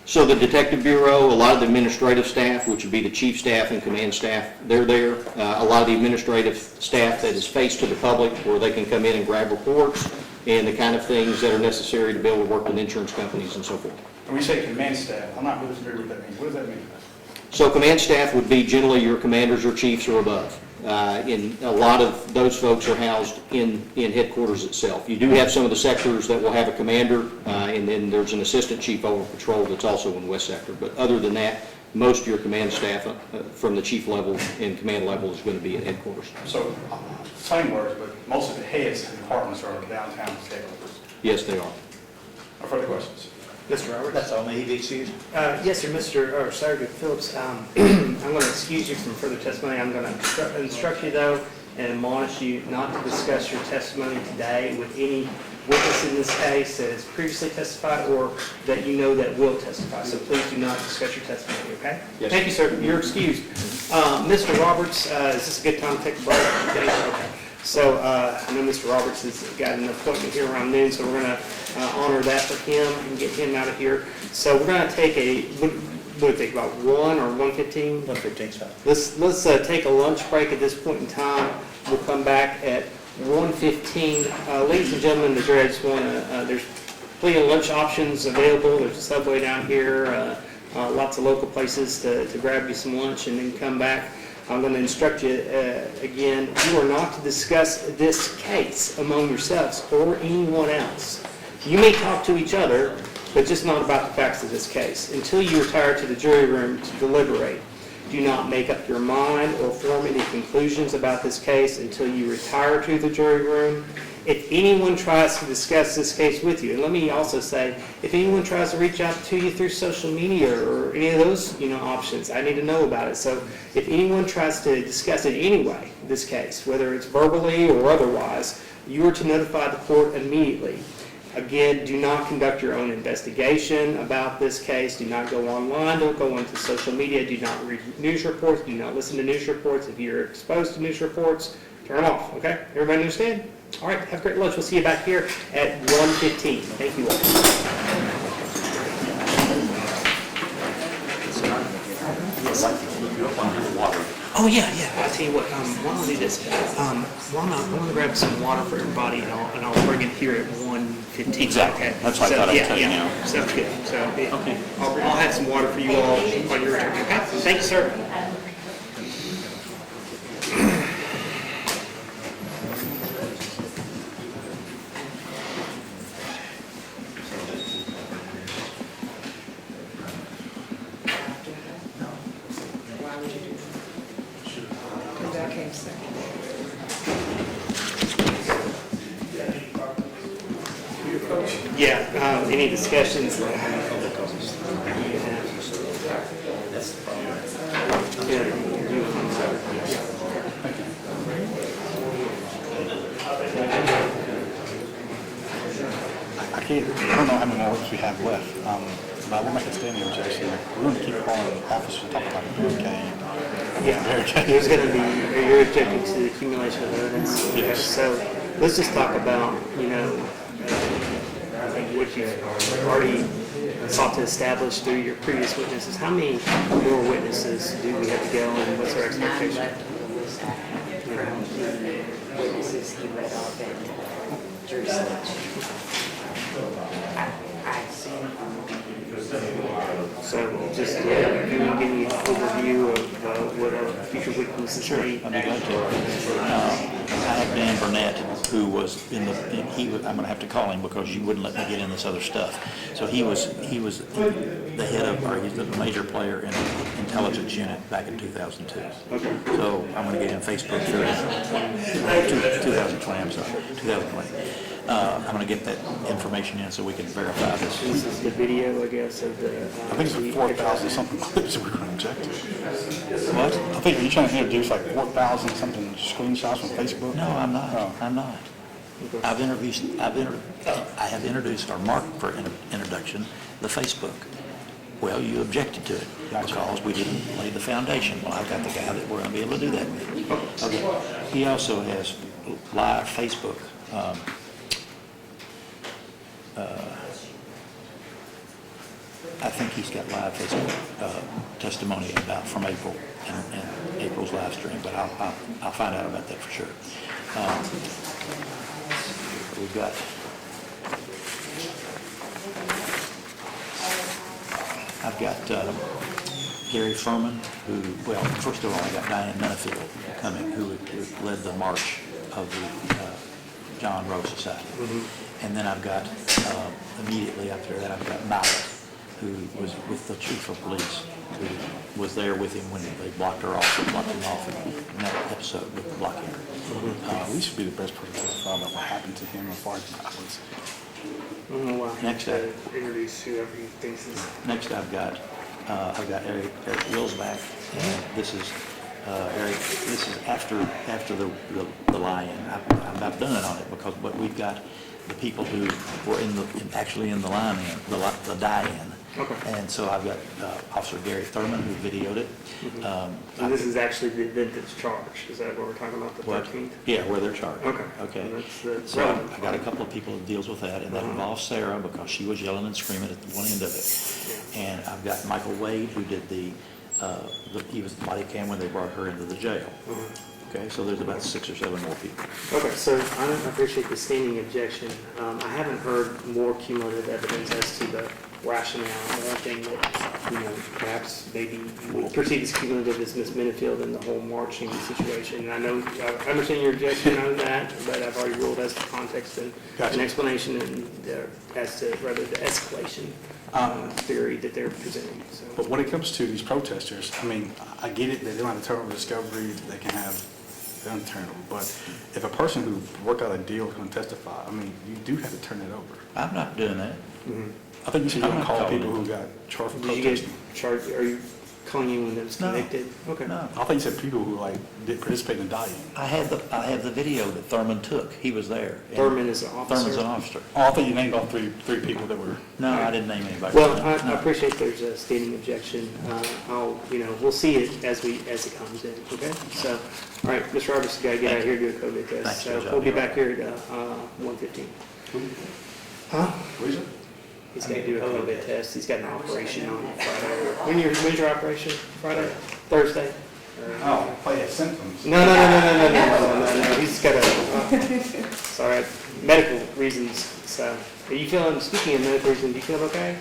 So the Detective Bureau, a lot of the administrative staff, which would be the chief staff and command staff, they're there. A lot of the administrative staff that is faced to the public, where they can come in and grab reports and the kind of things that are necessary to be able to work with insurance companies and so forth. When we say command staff, I'm not really familiar with what that means. What does that mean? So command staff would be generally your commanders or chiefs or above. And a lot of those folks are housed in headquarters itself. You do have some of the sectors that will have a commander, and then there's an assistant chief over patrol that's also in West Sector. But other than that, most of your command staff from the chief level and command level is going to be in headquarters. So, same words, but most of the heads of departments are downtown headquarters. Yes, they are. No further questions? Mr. Roberts? That's all, may he be excused? Yes, sir, Mr. Sergeant Phillips. I'm going to excuse you from further testimony. I'm going to instruct you, though, and admonish you not to discuss your testimony today with any witness in this case that has previously testified or that you know that will testify. So please do not discuss your testimony, okay? Yes, Thank you, sir. You're excused. Mr. Roberts, is this a good time to take a break? Okay. So I know Mr. Roberts has got an appointment here around noon, so we're going to honor that for him and get him out of here. So we're going to take what do you think, about 1 or 1:15? 1:15 's fine. Let's take a lunch break at this point in time. We'll come back at 1:15. Ladies and gentlemen, the jury, I just want to, there's plenty of lunch options available. There's a Subway down here, lots of local places to grab you some lunch and then come back. I'm going to instruct you again, you are not to discuss this case among yourselves or anyone else. You may talk to each other, but just not about the facts of this case. Until you retire to the jury room to deliberate, do not make up your mind or form any conclusions about this case until you retire to the jury room. If anyone tries to discuss this case with you, and let me also say, if anyone tries to reach out to you through social media or any of those, options, I need to know about it. So if anyone tries to discuss it anyway, this case, whether it's verbally or otherwise, you are to notify the court immediately. Again, do not conduct your own investigation about this case. Do not go online. Don't go onto social media. Do not read news reports. Do not listen to news reports. If you're exposed to news reports, turn them off, okay? Everybody understand? All right, have a great lunch. We'll see you back here at 1:15. Thank you all. Oh, yeah, I'll tell you what, why don't I do this? I'm gonna grab some water for everybody, and I'll bring it here at 1:15. Exactly. Okay? That's what I So, thought I'd yeah, tell you yeah, now. sounds good. So, yeah, I'll have some water for you all on your return, okay? Thank you, sir. That came second. Yeah, any discussions? I don't know how many more weeks we have left, but I will make a standing objection. We're going to keep calling officers to talk about the barricade. Yeah, there's gonna be, you're objecting to the accumulation of evidence? Yes. So, let's just talk about, what you've already sought to establish through your previous witnesses. How many more witnesses do we have to go, and what's our There's 9 expectation? left on the list from the witnesses he read off at jury selection. I see. So, just, can you give me an overview of what our future witnesses need? I'd be glad to. I have Dan Burnett, who was in the, I'm gonna have to call him because you wouldn't let me get in this other stuff. So he was the head of, or he's the major player in the intelligence unit back in 2002. Okay. So I'm gonna get him Facebook through 2020, I'm sorry, 2020. I'm gonna get that information in so we can verify this. This is the video, I guess, of the. I think it's like 4,000 something clips that we're going to object to. What? I think you're trying to introduce like 4,000 something screenshots from Facebook? No, I'm not. Oh. I'm not. I have introduced or marked for introduction the Facebook. Well, you objected to it because we didn't lay the foundation. Well, I've got the guy that we're going to be able to do that with. Okay. He also has live Facebook. I think he's got live Facebook testimony about from April and April's live stream, but I'll find out about that for sure. We've got I've got Gary Furman, who, well, first of all, I got Diane Menafield coming, who led the march of the John Rowe Society. And then I've got, immediately after that, I've got Mallet, who was with the chief of police, who was there with him when they blocked him off in that episode with the blocking. We should be the best person to testify about what happened to him as far as violence. Next, introduce whoever he thinks is. Next, I've got Eric Wills back, and this is Eric. This is after the lie-in. I've done it on it because, but we've got the people who were actually in the line-in, the die-in. Okay. And so I've got Officer Gary Thurman who videoed it. So this is actually the event that's charged, is that what we're talking about, the What? 13th? Yeah, where they're charged. Okay. Okay. That's So relevant. I got a couple of people that deals with that, and that involves Sarah because she was yelling and screaming at one end of it. And I've got Michael Wade who did he was the body cam when they brought her into the jail. Okay, so there's about 6 or 7 more people. Okay, so I appreciate the standing objection. I haven't heard more cumulative evidence as to the rationale. One thing that, perhaps maybe we perceive as cumulative is Ms. Minifield and the whole marching situation. And I know, I understand your objection on that, but I've already ruled as to context and an explanation and as to rather the escalation theory that they're presenting. So. But when it comes to these protesters, I mean, I get it, they don't have to turn over discovery, they can have unturnable. But if a person who worked out a deal is going to testify, I mean, you do have to turn it over. I'm not doing that. I think you should call people who got charged for Did you protesting. get charged, are you calling you when it was No. convicted? Okay. I think you said people who like did participate in dying. I have the video that Thurman took. He was there. And Thurman is an officer? Thurman's an officer. Oh, I thought you named all three people that were. No, I didn't name anybody. Well, I No. appreciate there's a standing objection. We'll see it as it comes in, okay? So, all right, Mr. Roberts, you gotta get out of here, do a COVID test. Thanks, So Judge. we'll be back here at 1:15. Huh? Reason? He's gotta do a COVID test. He's got an operation on Friday. When's your operation? Friday? Thursday? Oh, play had symptoms. No. He's got sorry, medical reasons. So, are you feeling, speaking of medical reasons, do you feel okay?